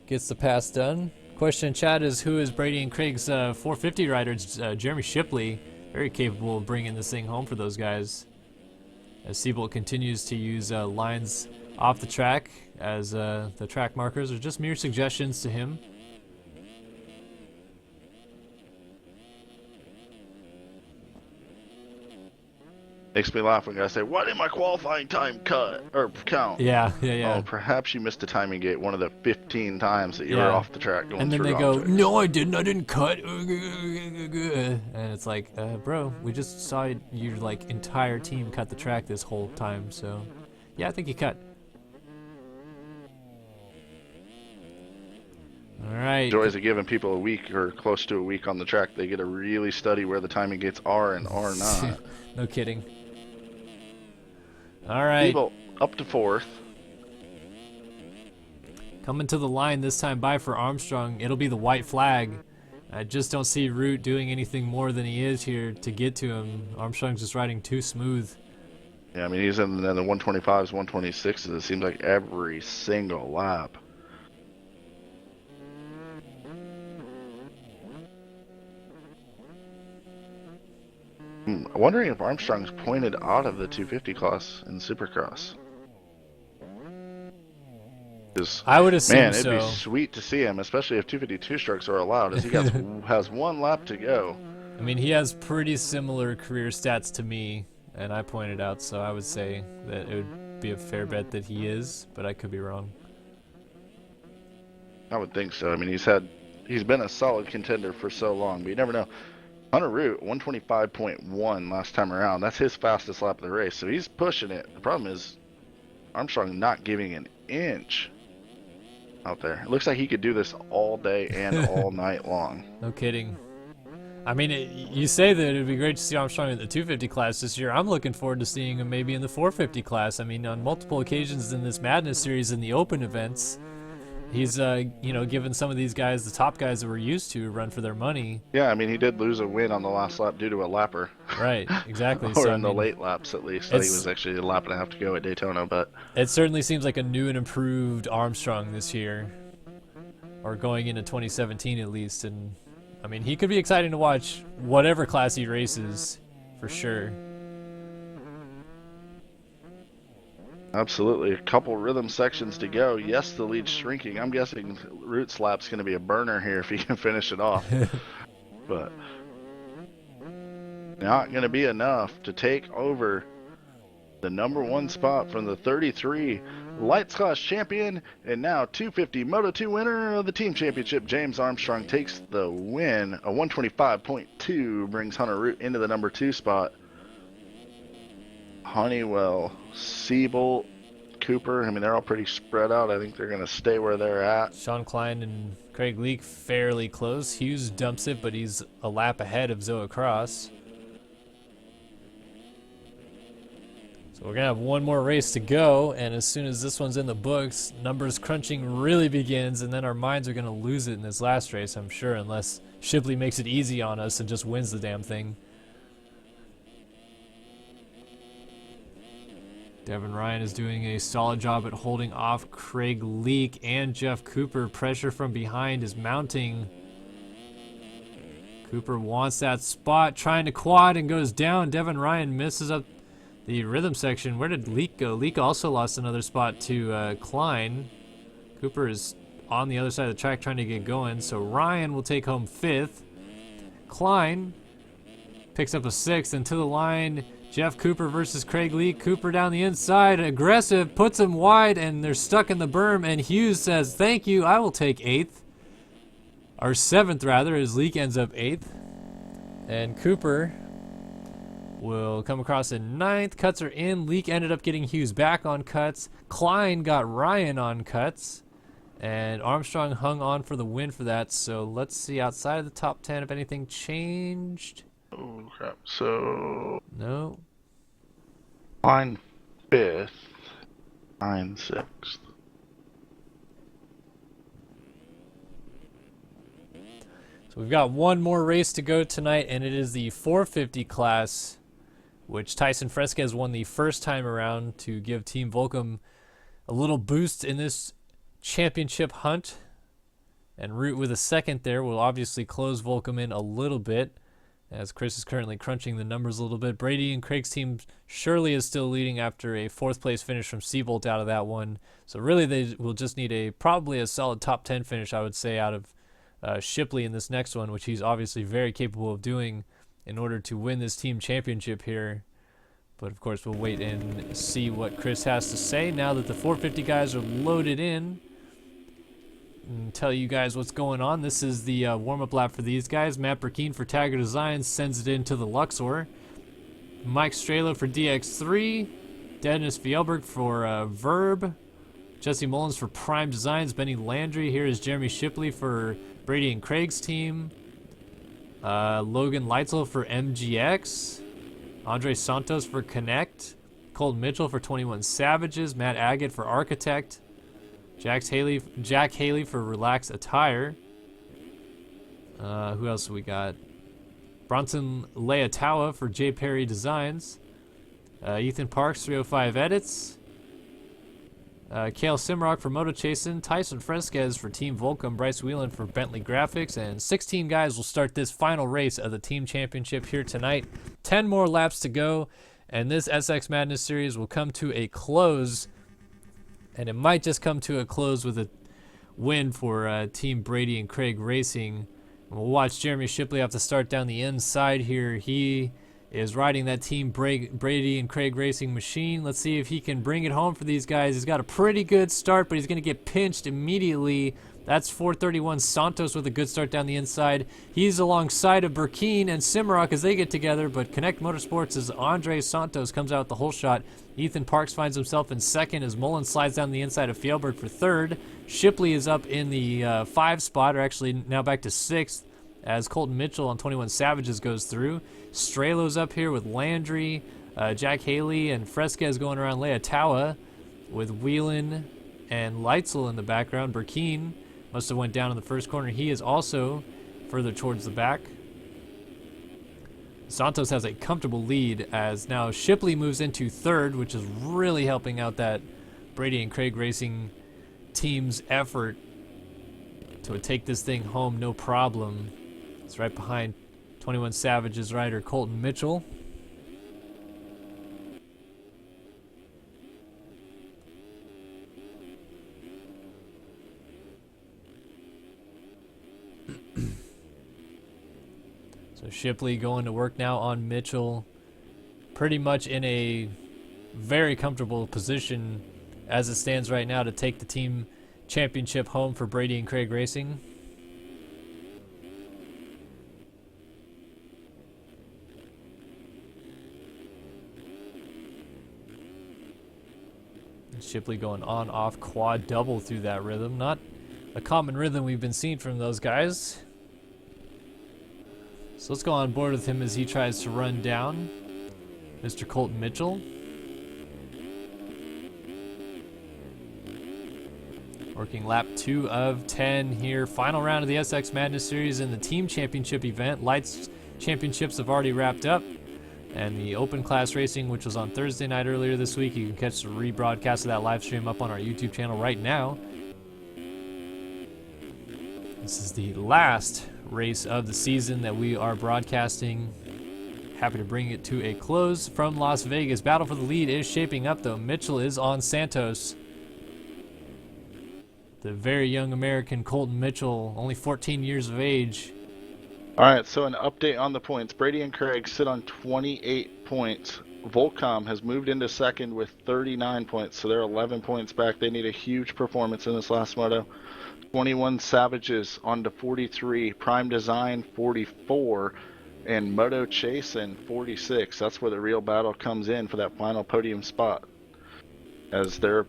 Gets the pass done. Question in chat is, who is Brady and Craig's 450 rider? It's, Jeremy Shipley, very capable of bringing this thing home for those guys. As Siebold continues to use lines off the track, as the track markers are just mere suggestions to him.
Makes me laugh when guys say, "Why didn't my qualifying time cut or count?"
Yeah.
Oh, perhaps you missed a timing gate one of the 15 times that you were off the track going
and then
through
they go,
objects.
"No, I didn't cut." And it's like, bro, we just saw your entire team cut the track this whole time. So, yeah, I think you cut. All right.
Joys of giving people a week or close to a week on the track. They get to really study where the timing gates are and are not.
No kidding. All right.
People up to 4th.
Coming to the line this time by for Armstrong. It'll be the white flag. I just don't see Root doing anything more than he is here to get to him. Armstrong's just riding too smooth.
Yeah, I mean, he's in the 125s, 126s. It seems like every single lap. I'm wondering if Armstrong's pointed out of the 250 class in Supercross.
I would assume
man,
so.
it'd be sweet to see him, especially if 252 strokes are allowed, as he has one lap to go.
I mean, he has pretty similar career stats to me, and I pointed out, so I would say that it would be a fair bet that he is, but I could be wrong.
I would think so. I mean, he's been a solid contender for so long, but you never know. Hunter Root, 125.1 last time around. That's his fastest lap of the race, so he's pushing it. The problem is Armstrong not giving an inch out there. It looks like he could do this all day and all night long.
No kidding. I mean, you say that it'd be great to see Armstrong in the 250 class this year. I'm looking forward to seeing him maybe in the 450 class. I mean, on multiple occasions in this Madness series in the open events, he's, given some of these guys, the top guys that we're used to, run for their money.
Yeah, I mean, he did lose a win on the last lap due to a lapper.
Right, exactly.
Or
So,
in the late laps, at least. He was actually a lap and a half to go at Daytona, but...
It certainly seems like a new and improved Armstrong this year. Or going into 2017 at least, and... I mean, he could be exciting to watch whatever class he races, for sure.
Absolutely. A couple rhythm sections to go. Yes, the lead's shrinking. I'm guessing Root's lap's going to be a burner here if he can finish it off. But not going to be enough to take over the #1 spot from the 33 Lights Class champion and now 250 Moto2 winner of the team championship. James Armstrong takes the win. A 125.2 brings Hunter Root into the #2 spot. Honeywell, Siebold, Cooper, I mean, they're all pretty spread out. I think they're going to stay where they're at.
Sean Klein and Craig Leake fairly close. Hughes dumps it, but he's a lap ahead of Zoa Cross. So we're going to have one more race to go, and as soon as this one's in the books, numbers crunching really begins, and then our minds are going to lose it in this last race, I'm sure, unless Shipley makes it easy on us and just wins the damn thing. Devin Ryan is doing a solid job at holding off Craig Leake and Jeff Cooper. Pressure from behind is mounting. Cooper wants that spot, trying to quad and goes down. Devin Ryan misses up the rhythm section. Where did Leake go? Leake also lost another spot to Klein. Cooper is on the other side of the track trying to get going, so Ryan will take home 5th. Klein picks up a 6th, and to the line, Jeff Cooper versus Craig Leake. Cooper down the inside, aggressive, puts him wide, and they're stuck in the berm, and Hughes says, thank you, I will take 8th. Or 7th, rather, as Leake ends up 8th. And Cooper will come across in 9th. Cuts are in. Leake ended up getting Hughes back on cuts. Klein got Ryan on cuts. And Armstrong hung on for the win for that. So let's see outside of the top 10 if anything changed.
Oh, crap. So...
No.
Klein 5th. Ryan 6th.
So we've got one more race to go tonight, and it is the 450 class, which Tyson Fresquez won the first time around to give Team Volcom a little boost in this championship hunt. And Root with a 2nd there will obviously close Volcom in a little bit, as Chris is currently crunching the numbers a little bit. Brady and Craig's team surely is still leading after a 4th place finish from Siebold out of that one. So really they will just need probably a solid top 10 finish, I would say, out of Shipley in this next one, which he's obviously very capable of doing in order to win this team championship here. But of course we'll wait and see what Chris has to say now that the 450 guys are loaded in, and tell you guys what's going on. This is the warm-up lap for these guys. Matt Burkeen for Tiger Designs sends it into the Luxor. Mike Strelo for DX3. Dennis Fjellberg for Verb. Jesse Mullins for Prime Designs. Benny Landry. Here is Jeremy Shipley for Brady and Craig's team. Logan Leitzel for MGX. Andre Santos for Connect. Colton Mitchell for 21 Savages. Matt Agate for Architect. Jack Haley for Relax Attire. Who else we got? Bronson Leatawa for J. Perry Designs. Ethan Parks, 305 Edits. Kale Simrock for Moto Chasin', Tyson Fresquez for Team Volcom, Bryce Whelan for Bentley Graphics, and 16 guys will start this final race of the team championship here tonight. 10 more laps to go, and this SX Madness series will come to a close, and it might just come to a close with a win for Team Brady and Craig Racing. And we'll watch Jeremy Shipley have to start down the inside here. He is riding that Team Brady and Craig Racing machine. Let's see if he can bring it home for these guys. He's got a pretty good start, but he's going to get pinched immediately. That's 431 Santos with a good start down the inside. He's alongside of Burkeen and Simrock as they get together, but Connect Motorsports as Andre Santos comes out with the whole shot. Ethan Parks finds himself in 2nd as Mullen slides down the inside of Fjellberg for 3rd. Shipley is up in the 5 spot, or actually now back to 6th, as Colton Mitchell on 21 Savages goes through. Stralo's up here with Landry, Jack Haley, and Fresquez going around Leotawa with Whelan and Leitzel in the background. Burkeen must have went down in the first corner. He is also further towards the back. Santos has a comfortable lead as now Shipley moves into third, which is really helping out that Brady and Craig Racing team's effort to take this thing home no problem. It's right behind 21 Savages rider Colton Mitchell. So Shipley going to work now on Mitchell, pretty much in a very comfortable position as it stands right now to take the team championship home for Brady and Craig Racing. And Shipley going on, off, quad, double through that rhythm. Not a common rhythm we've been seeing from those guys. So let's go on board with him as he tries to run down Mr. Colton Mitchell. Working lap 2 of 10 here. Final round of the SX Madness Series in the Team Championship event. Lights Championships have already wrapped up. And the Open Class Racing, which was on Thursday night earlier this week, you can catch the rebroadcast of that live stream up on our YouTube channel right now. This is the last race of the season that we are broadcasting. Happy to bring it to a close from Las Vegas. Battle for the lead is shaping up, though. Mitchell is on Santos. The very young American Colton Mitchell, only 14 years of age.
All right, so an update on the points. Brady and Craig sit on 28 points. Volcom has moved into second with 39 points, so they're 11 points back. They need a huge performance in this last moto. 21 Savages on to 43, Prime Design 44, and Moto Chasin 46. That's where the real battle comes in for that final podium spot, as they're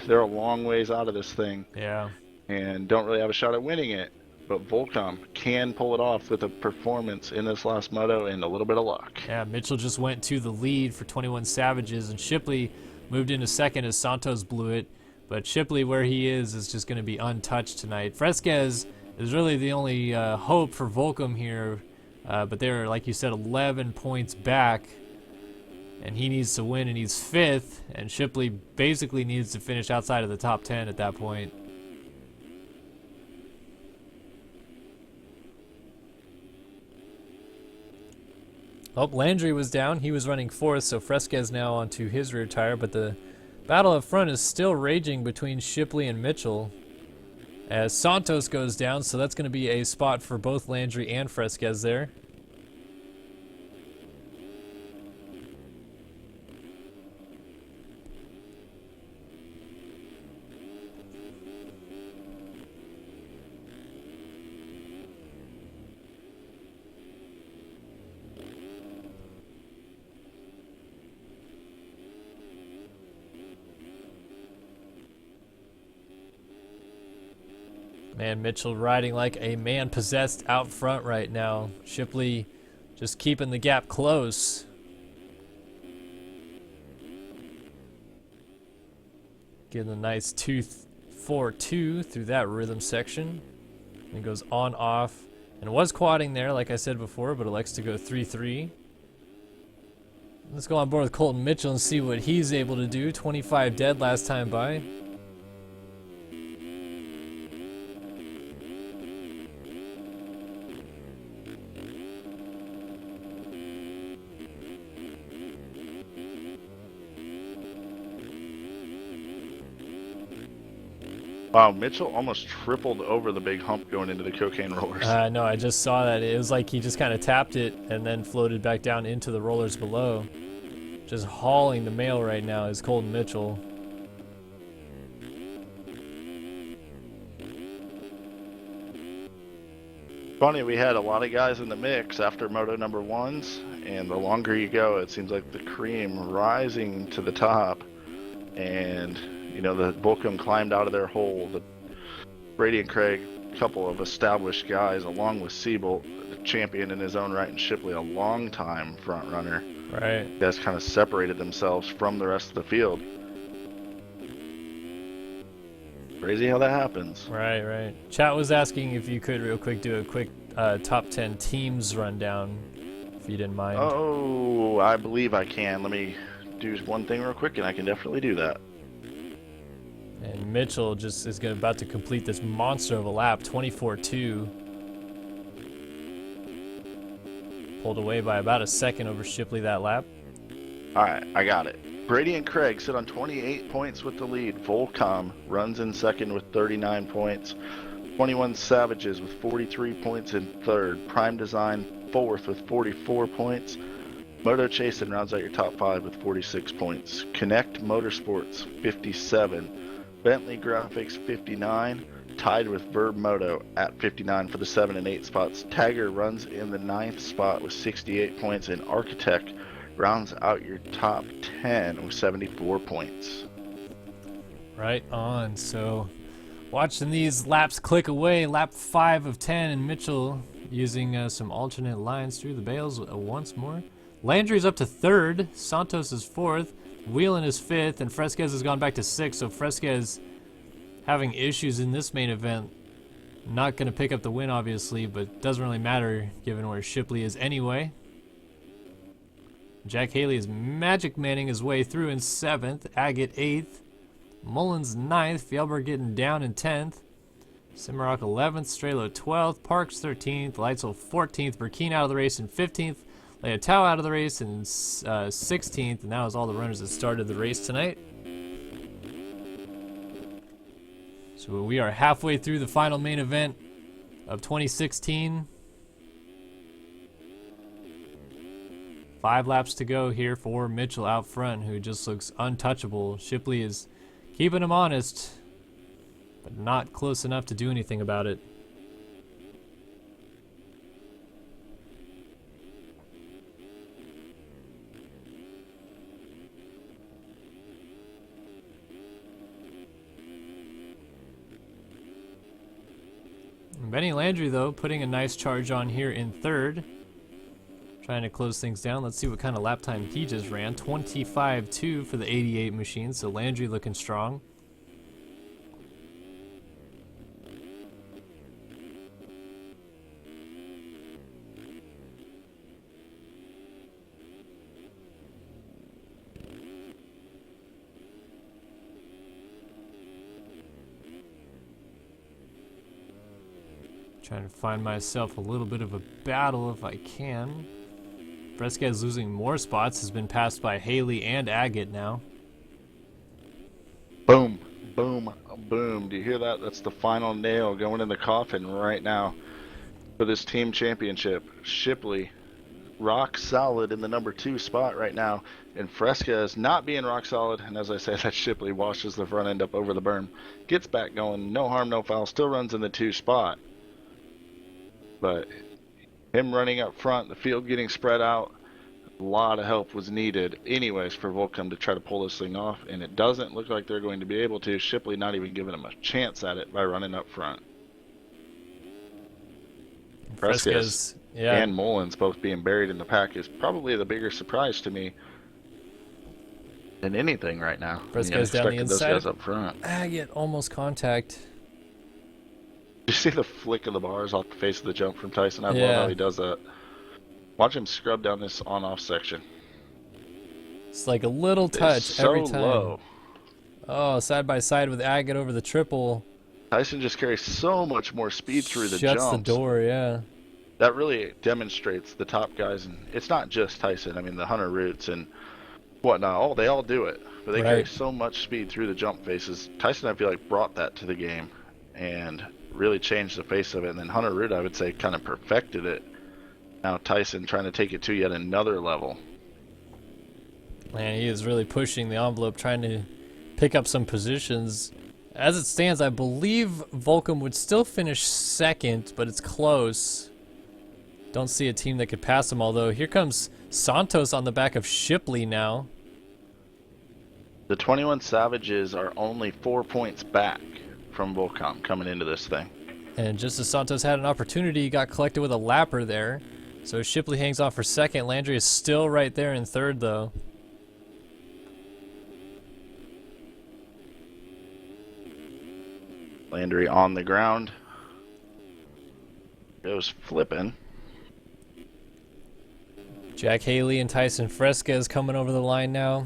a long ways out of this thing.
Yeah.
And don't really have a shot at winning it. But Volcom can pull it off with a performance in this last moto and a little bit of luck.
Yeah, Mitchell just went to the lead for 21 Savages, and Shipley moved into second as Santos blew it. But Shipley, where he is just going to be untouched tonight. Fresquez is really the only hope for Volcom here. But they're, like you said, 11 points back. And he needs to win, and he's fifth. And Shipley basically needs to finish outside of the top 10 at that point. Oh, Landry was down. He was running fourth, so Fresquez now onto his rear tire. But the battle up front is still raging between Shipley and Mitchell as Santos goes down, so that's going to be a spot for both Landry and Fresquez there. Man, Mitchell riding like a man possessed out front right now. Shipley just keeping the gap close. Getting a nice 2-4-2 through that rhythm section. And goes on, off. And was quadding there, like I said before, but elects to go 3-3. Let's go on board with Colton Mitchell and see what he's able to do. 25 dead last time by.
Wow, Mitchell almost tripled over the big hump going into the cocaine rollers.
No, I just saw that. It was like he just kind of tapped it and then floated back down into the rollers below. Just hauling the mail right now is Colton Mitchell.
Funny, we had a lot of guys in the mix after moto number ones, and the longer you go, it seems like the cream rising to the top. And, you know, the Volcom climbed out of their hole. The Brady and Craig couple of established guys, along with Siebold, the champion in his own right, and Shipley, a long-time front runner.
Right.
You guys kind of separated themselves from the rest of the field. Crazy how that happens.
Right. Chat was asking if you could real quick do a quick top 10 teams rundown, if you didn't mind.
Oh, I believe I can. Let me do one thing real quick, and I can definitely do that.
And Mitchell just is about to complete this monster of a lap, 24-2. Pulled away by about a second over Shipley that lap.
All right, I got it. Brady and Craig sit on 28 points with the lead. Volcom runs in second with 39 points. 21 Savages with 43 points in third. Prime Design fourth with 44 points. Moto Chasin rounds out your top 5 with 46 points. Connect Motorsports 57. Bentley Graphics 59. Tied with Verb Moto at 59 for the 7 and 8 spots. Tagger runs in the 9th spot with 68 points. And Architect rounds out your top 10 with 74 points.
Right on. So watching these laps click away, lap 5 of 10, and Mitchell using some alternate lines through the bales once more. Landry's up to 3rd, Santos is 4th, Whelan is 5th, and Fresquez has gone back to 6th. So Fresquez having issues in this main event. Not going to pick up the win, obviously, but doesn't really matter given where Shipley is anyway. Jack Haley is Magic Manning his way through in 7th, Agate 8th, Mullins 9th, Fjellberg getting down in 10th, Cimarrock 11th, Strelo 12th, Parks 13th, Leitzel 14th, Burkeen out of the race in 15th, Leotau out of the race in 16th, and that was all the runners that started the race tonight. So we are halfway through the final main event of 2016. 5 laps to go here for Mitchell out front, who just looks untouchable. Shipley is keeping him honest, but not close enough to do anything about it. Benny Landry, though, putting a nice charge on here in 3rd. Trying to close things down. Let's see what kind of lap time he just ran. 25-2 for the 88 machine, so Landry looking strong. Trying to find myself a little bit of a battle if I can. Fresquez losing more spots, has been passed by Haley and Agate now.
Boom, boom, boom. Do you hear that? That's the final nail going in the coffin right now for this team championship. Shipley, rock solid in the number 2 spot right now. And Fresquez not being rock solid. And as I say, that Shipley washes the front end up over the berm. Gets back going, no harm, no foul. Still runs in the 2 spot. But him running up front, the field getting spread out, a lot of help was needed anyways for Volcom to try to pull this thing off, and it doesn't look like they're going to be able to. Shipley not even giving him a chance at it by running up front. Fresquez and Mullins both being buried in the pack is probably the bigger surprise to me than anything right now.
Fresquez down the inside.
Those guys up front.
Agate almost contact.
You see the flick of the bars off the face of the jump from Tyson? I love how he does that. Watch him scrub down this on-off section.
It's like a little touch every time.
Low.
Oh, side by side with Agate over the triple.
Tyson just carries so much more speed through the jumps.
Shuts the door, yeah.
That really demonstrates the top guys, and it's not just Tyson. I mean, the Hunter Roots and whatnot, they all do it, but they carry so much speed through the jump faces. Tyson, I feel like, brought that to the game and really changed the face of it. And then Hunter Root, I would say, kind of perfected it. Now Tyson trying to take it to yet another level.
Man, he is really pushing the envelope, trying to pick up some positions. As it stands, I believe Volcom would still finish 2nd, but it's close. Don't see a team that could pass him, although here comes Santos on the back of Shipley now.
The 21 Savages are only 4 points back from Volcom coming into this thing.
And just as Santos had an opportunity, he got collected with a lapper there. So Shipley hangs on for second. Landry is still right there in third, though.
Landry on the ground. Goes flipping.
Jack Haley and Tyson Fresquez coming over the line now.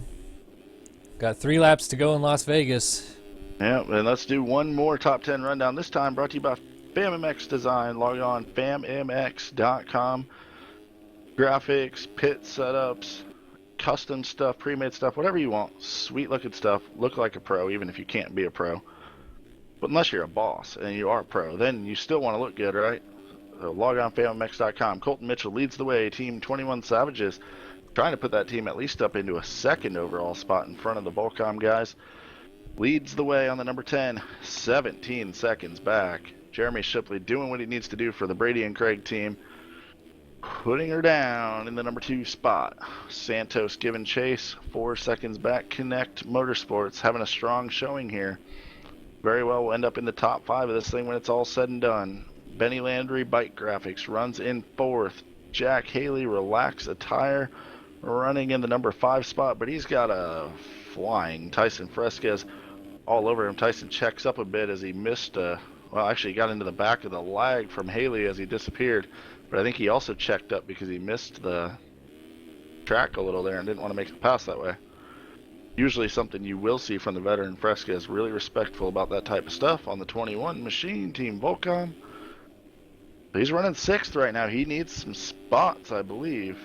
Got 3 laps to go in Las Vegas.
Yeah, and let's do one more top 10 rundown. This time brought to you by FamMX Design. Log on fammx.com. Graphics, pit setups, custom stuff, pre-made stuff, whatever you want. Sweet looking stuff. Look like a pro, even if you can't be a pro. But unless you're a boss and you are a pro, then you still want to look good, right? So log on fammx.com. Colton Mitchell leads the way. Team 21 Savages trying to put that team at least up into a second overall spot in front of the Volcom guys. Leads the way on the number 10, 17 seconds back. Jeremy Shipley doing what he needs to do for the Brady and Craig team. Putting her down in the number 2 spot. Santos giving chase, 4 seconds back. Connect Motorsports having a strong showing here. Very well will end up in the top 5 of this thing when it's all said and done. Benny Landry Bike Graphics runs in 4th. Jack Haley Relax Attire running in the number 5 spot, but he's got a flying Tyson Fresquez all over him. Tyson checks up a bit as he missed well, actually he got into the back of the lag from Haley as he disappeared. But I think he also checked up because he missed the track a little there and didn't want to make the pass that way. Usually something you will see from the veteran Fresquez, really respectful about that type of stuff on the 21 machine, Team Volcom. He's running 6th right now. He needs some spots, I believe,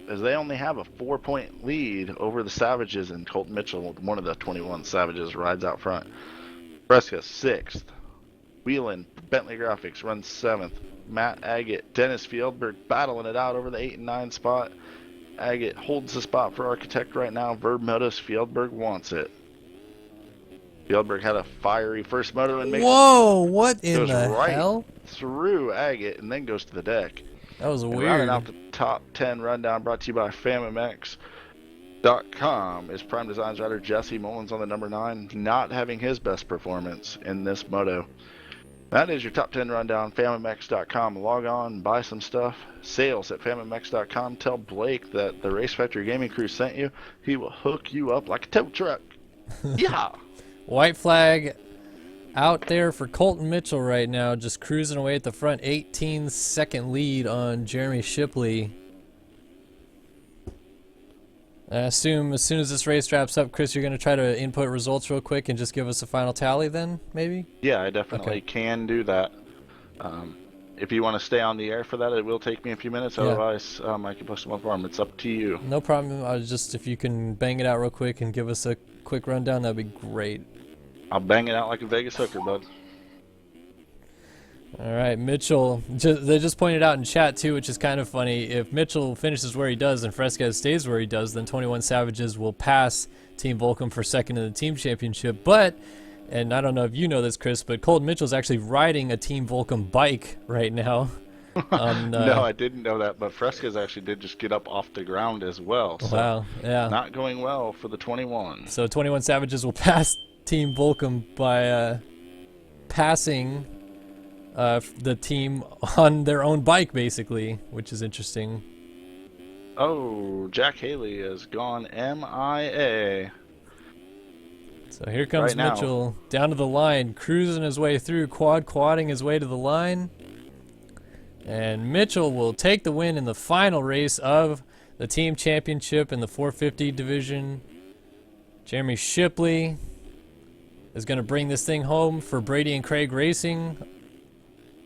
as they only have a 4-point lead over the Savages, and Colton Mitchell, one of the 21 Savages, rides out front. Fresquez 6th. Wheelan, Bentley Graphics, runs 7th. Matt Agate, Dennis Fieldberg battling it out over the 8 and 9 spot. Agate holds the spot for Architect right now. Verb Motos, Fieldberg wants it. Fieldberg had a fiery first moto and makes
Whoa, what in
goes
the
right
hell?
through Agate and then goes to the deck.
That was
And
weird.
rounding out the top 10 rundown brought to you by FamMX.com is Prime Designs rider Jesse Mullins on the number 9, not having his best performance in this moto. That is your top 10 rundown, FamMX.com. Log on, buy some stuff. Sales at FamMX.com. Tell Blake that the Race Factory Gaming Crew sent you. He will hook you up like a tow truck. Yeah.
White flag out there for Colton Mitchell right now, just cruising away at the front. 18-second lead on Jeremy Shipley. I assume as soon as this race wraps up, Chris, you're going to try to input results real quick and just give us a final tally then, maybe?
Yeah, I definitely
Okay.
can do that. If you want to stay on the air for that, it will take me a few minutes.
Yeah.
Otherwise, I can push them on farm. It's up to you.
No problem. I was just, if you can bang it out real quick and give us a quick rundown, that'd be great.
I'll bang it out like a Vegas hooker, bud.
All right, Mitchell. They just pointed out in chat too, which is kind of funny. If Mitchell finishes where he does and Fresquez stays where he does, then 21 Savages will pass Team Volcom for second in the team championship. But, and I don't know if you know this, Chris, but Colton Mitchell's actually riding a Team Volcom bike right now.
No, I didn't know that, but Fresquez actually did just get up off the ground as well. So
Wow, yeah.
not going well for the 21.
So 21 Savages will pass Team Volcom by passing the team on their own bike, basically, which is interesting.
Oh, Jack Haley has gone MIA.
So here comes
Right now.
Mitchell down to the line, cruising his way through, quadding his way to the line. And Mitchell will take the win in the final race of the team championship in the 450 division. Jeremy Shipley is going to bring this thing home for Brady and Craig Racing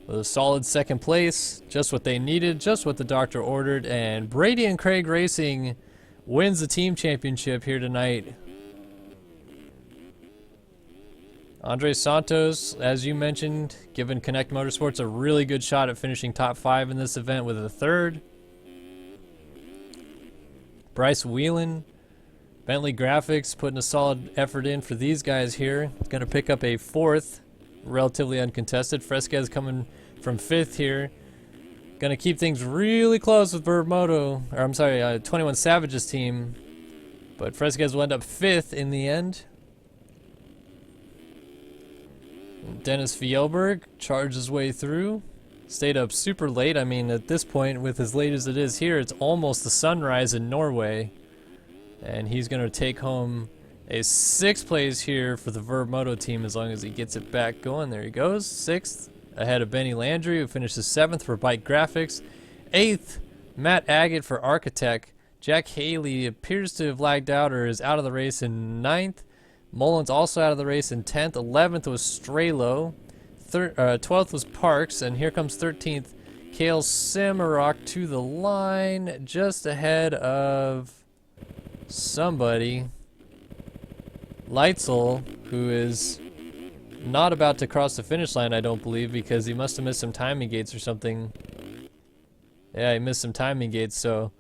with a solid second place. Just what they needed, just what the doctor ordered. And Brady and Craig Racing wins the team championship here tonight. Andre Santos, as you mentioned, giving Connect Motorsports a really good shot at finishing top 5 in this event with a 3rd. Bryce Wheelan, Bentley Graphics, putting a solid effort in for these guys here. Going to pick up a 4th, relatively uncontested. Fresquez coming from 5th here. Going to keep things really close with Moto, or I'm sorry, 21 Savages team. But Fresquez will end up 5th in the end. Dennis Fjellberg charged his way through. Stayed up super late. I mean, at this point, with as late as it is here, it's almost the sunrise in Norway. And he's going to take home a 6th place here for the Verb Moto team as long as he gets it back going. There he goes, 6th, ahead of Benny Landry, who finishes 7th for Bike Graphics. 8th, Matt Agate for Architect. Jack Haley appears to have lagged out or is out of the race in 9th. Mullins also out of the race in 10th. 11th was Strelo. 12th was Parks, and here comes 13th, Kale Samarok to the line, just ahead of somebody. Leitzel, who is not about to cross the finish line, I don't believe, because he must have missed some timing gates or something. Yeah, he missed some timing gates, so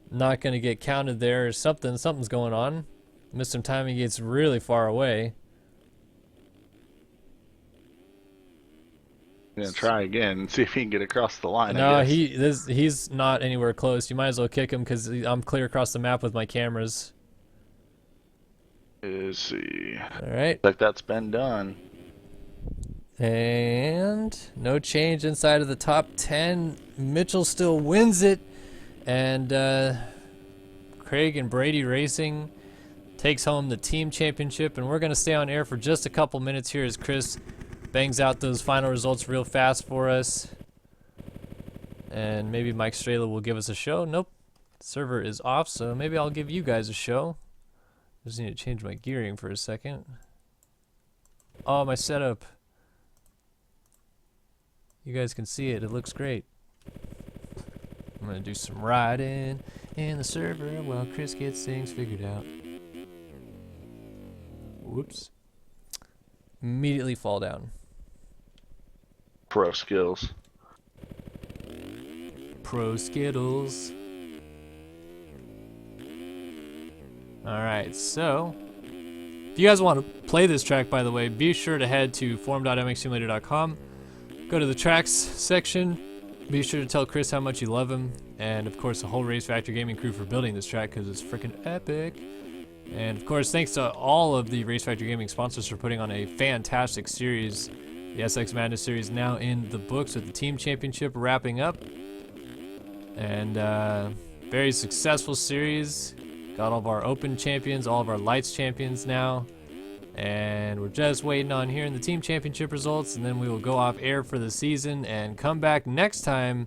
not going to get counted there. Something's going on. Missed some timing gates really far away.
Gonna try again and see if he can get across the line.
No,
I guess.
he's not anywhere close. You might as well kick him because I'm clear across the map with my cameras.
Let's see.
All right.
Like that's been done.
And no change inside of the top 10. Mitchell still wins it. And Craig and Brady Racing takes home the team championship. And we're going to stay on air for just a couple minutes here as Chris bangs out those final results real fast for us. And maybe Mike Strela will give us a show. Nope. Server is off, so maybe I'll give you guys a show. Just need to change my gearing for a second. Oh, my setup. You guys can see it. It looks great. I'm going to do some riding in the server while Chris gets things figured out. Whoops. Immediately fall down.
Pro skills.
Pro Skittles. Alright, so if you guys want to play this track, by the way, be sure to head to forum.mxsimulator.com. Go to the tracks section. Be sure to tell Chris how much you love him. And of course, the whole Race Factor Gaming crew for building this track because it's freaking epic. And of course, thanks to all of the Race Factor Gaming sponsors for putting on a fantastic series. The SX Madness series now in the books with the team championship wrapping up. And very successful series. Got all of our open champions, all of our lights champions now. And we're just waiting on hearing the team championship results, and then we will go off air for the season and come back next time.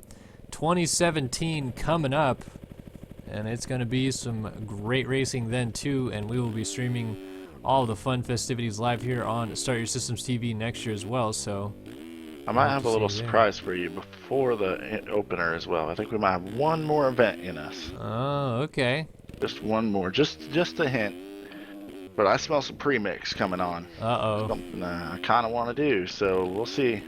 2017 coming up, and it's going to be some great racing then too, and we will be streaming all the fun festivities live here on Start Your Systems TV next year as well. So
I might have a little surprise for you before the opener as well. I think we might have one more event in us.
Oh, okay.
Just one more, just a hint. But I smell some pre-mix coming on.
Uh-oh.
Something I kind of want to do, so we'll see.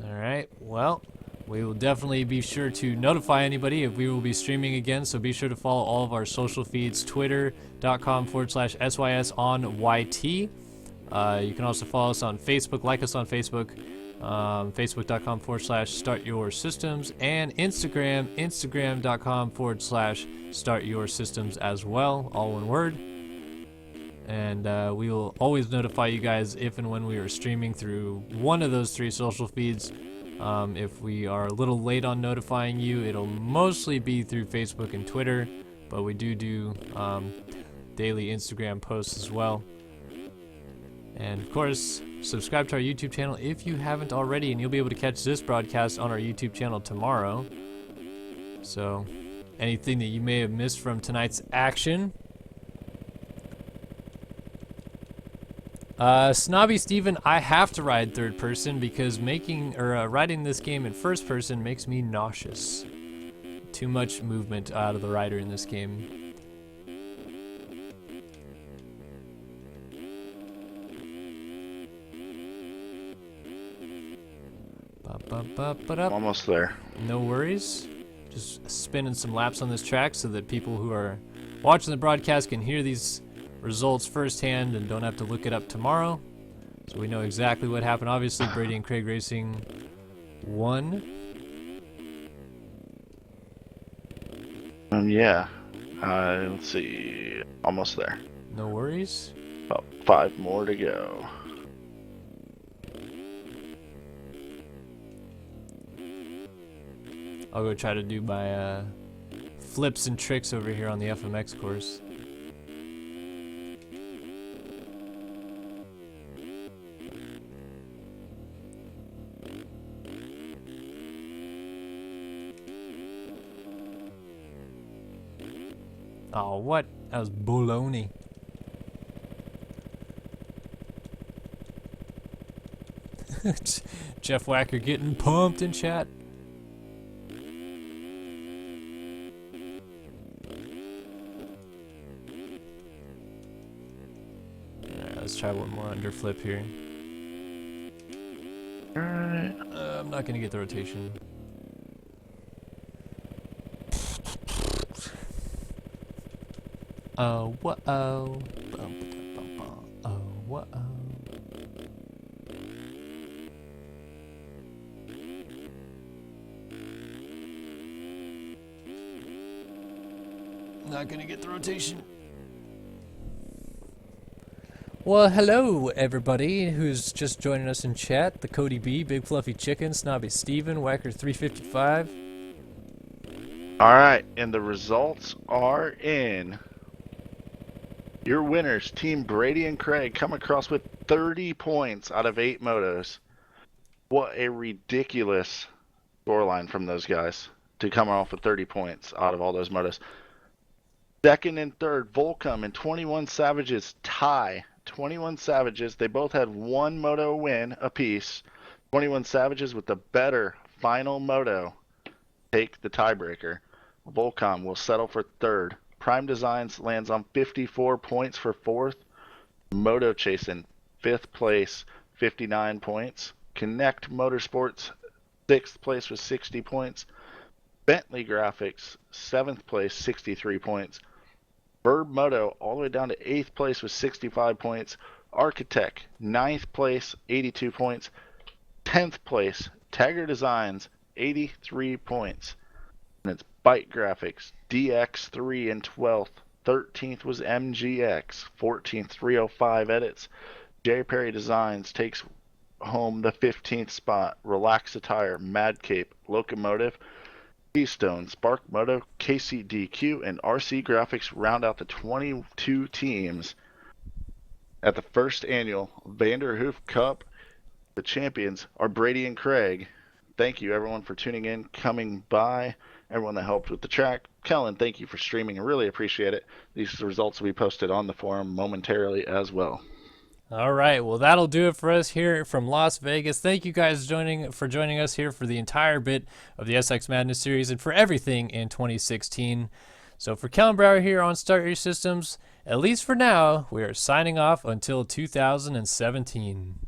All right. Well, we will definitely be sure to notify anybody if we will be streaming again, so be sure to follow all of our social feeds, twitter.com/SYS on YT. You can also follow us on Facebook, like us on Facebook, facebook.com/Start Your Systems, and instagram.com/Start Your Systems as well, all one word. And we will always notify you guys if and when we are streaming through one of those 3 social feeds. If we are a little late on notifying you, it'll mostly be through Facebook and Twitter, but we do daily Instagram posts as well. And of course, subscribe to our YouTube channel if you haven't already, and you'll be able to catch this broadcast on our YouTube channel tomorrow. So anything that you may have missed from tonight's action. Snobby Steven, I have to ride third person because riding this game in first person makes me nauseous. Too much movement out of the rider in this game.
Almost there.
No worries. Just spinning some laps on this track so that people who are watching the broadcast can hear these results firsthand and don't have to look it up tomorrow. So we know exactly what happened. Obviously, Brady and Craig Racing won.
Yeah. Let's see. Almost there.
No worries.
About 5 more to go.
I'll go try to do my flips and tricks over here on the FMX course. Oh, what? That was baloney. Jeff Wacker getting pumped in chat. Alright, let's try one more underflip here.
Alright.
I'm not gonna get the rotation. Oh, what-oh. Oh, what-oh. Not gonna get the rotation. Well, hello everybody who's just joining us in chat. The Cody B, Big Fluffy Chicken, Snobby Steven, Whacker 355.
Alright, and the results are in. Your winners, Team Brady and Craig, come across with 30 points out of 8 motos. What a ridiculous scoreline from those guys to come off with 30 points out of all those motos. Second and third, Volcom and 21 Savages tie. 21 Savages, they both had one moto win apiece. 21 Savages with the better final moto take the tiebreaker. Volcom will settle for third. Prime Designs lands on 54 points for fourth. Moto Chase in fifth place, 59 points. Connect Motorsports, sixth place with 60 points. Bentley Graphics, seventh place, 63 points. Verb Moto all the way down to 8th place with 65 points. Architect, 9th place, 82 points. 10th place, Tagger Designs, 83 points. And it's Byte Graphics, DX3 in 12th. 13th was MGX. 14th, 305 Edits. J. Perry Designs takes home the 15th spot. Relax Attire, Mad Cape, Locomotive, Keystone, Spark Moto, KCDQ, and RC Graphics round out the 22 teams at the first annual Vanderhoof Cup. The champions are Brady and Craig. Thank you, everyone, for tuning in, coming by, everyone that helped with the track. Kellen, thank you for streaming. I really appreciate it. These results will be posted on the forum momentarily as well.
All right, well, that'll do it for us here from Las Vegas. Thank you guys for joining us here for the entire bit of the SX Madness series and for everything in 2016. So for Kellen Brauer here on Start Your Systems, at least for now, we are signing off until 2017.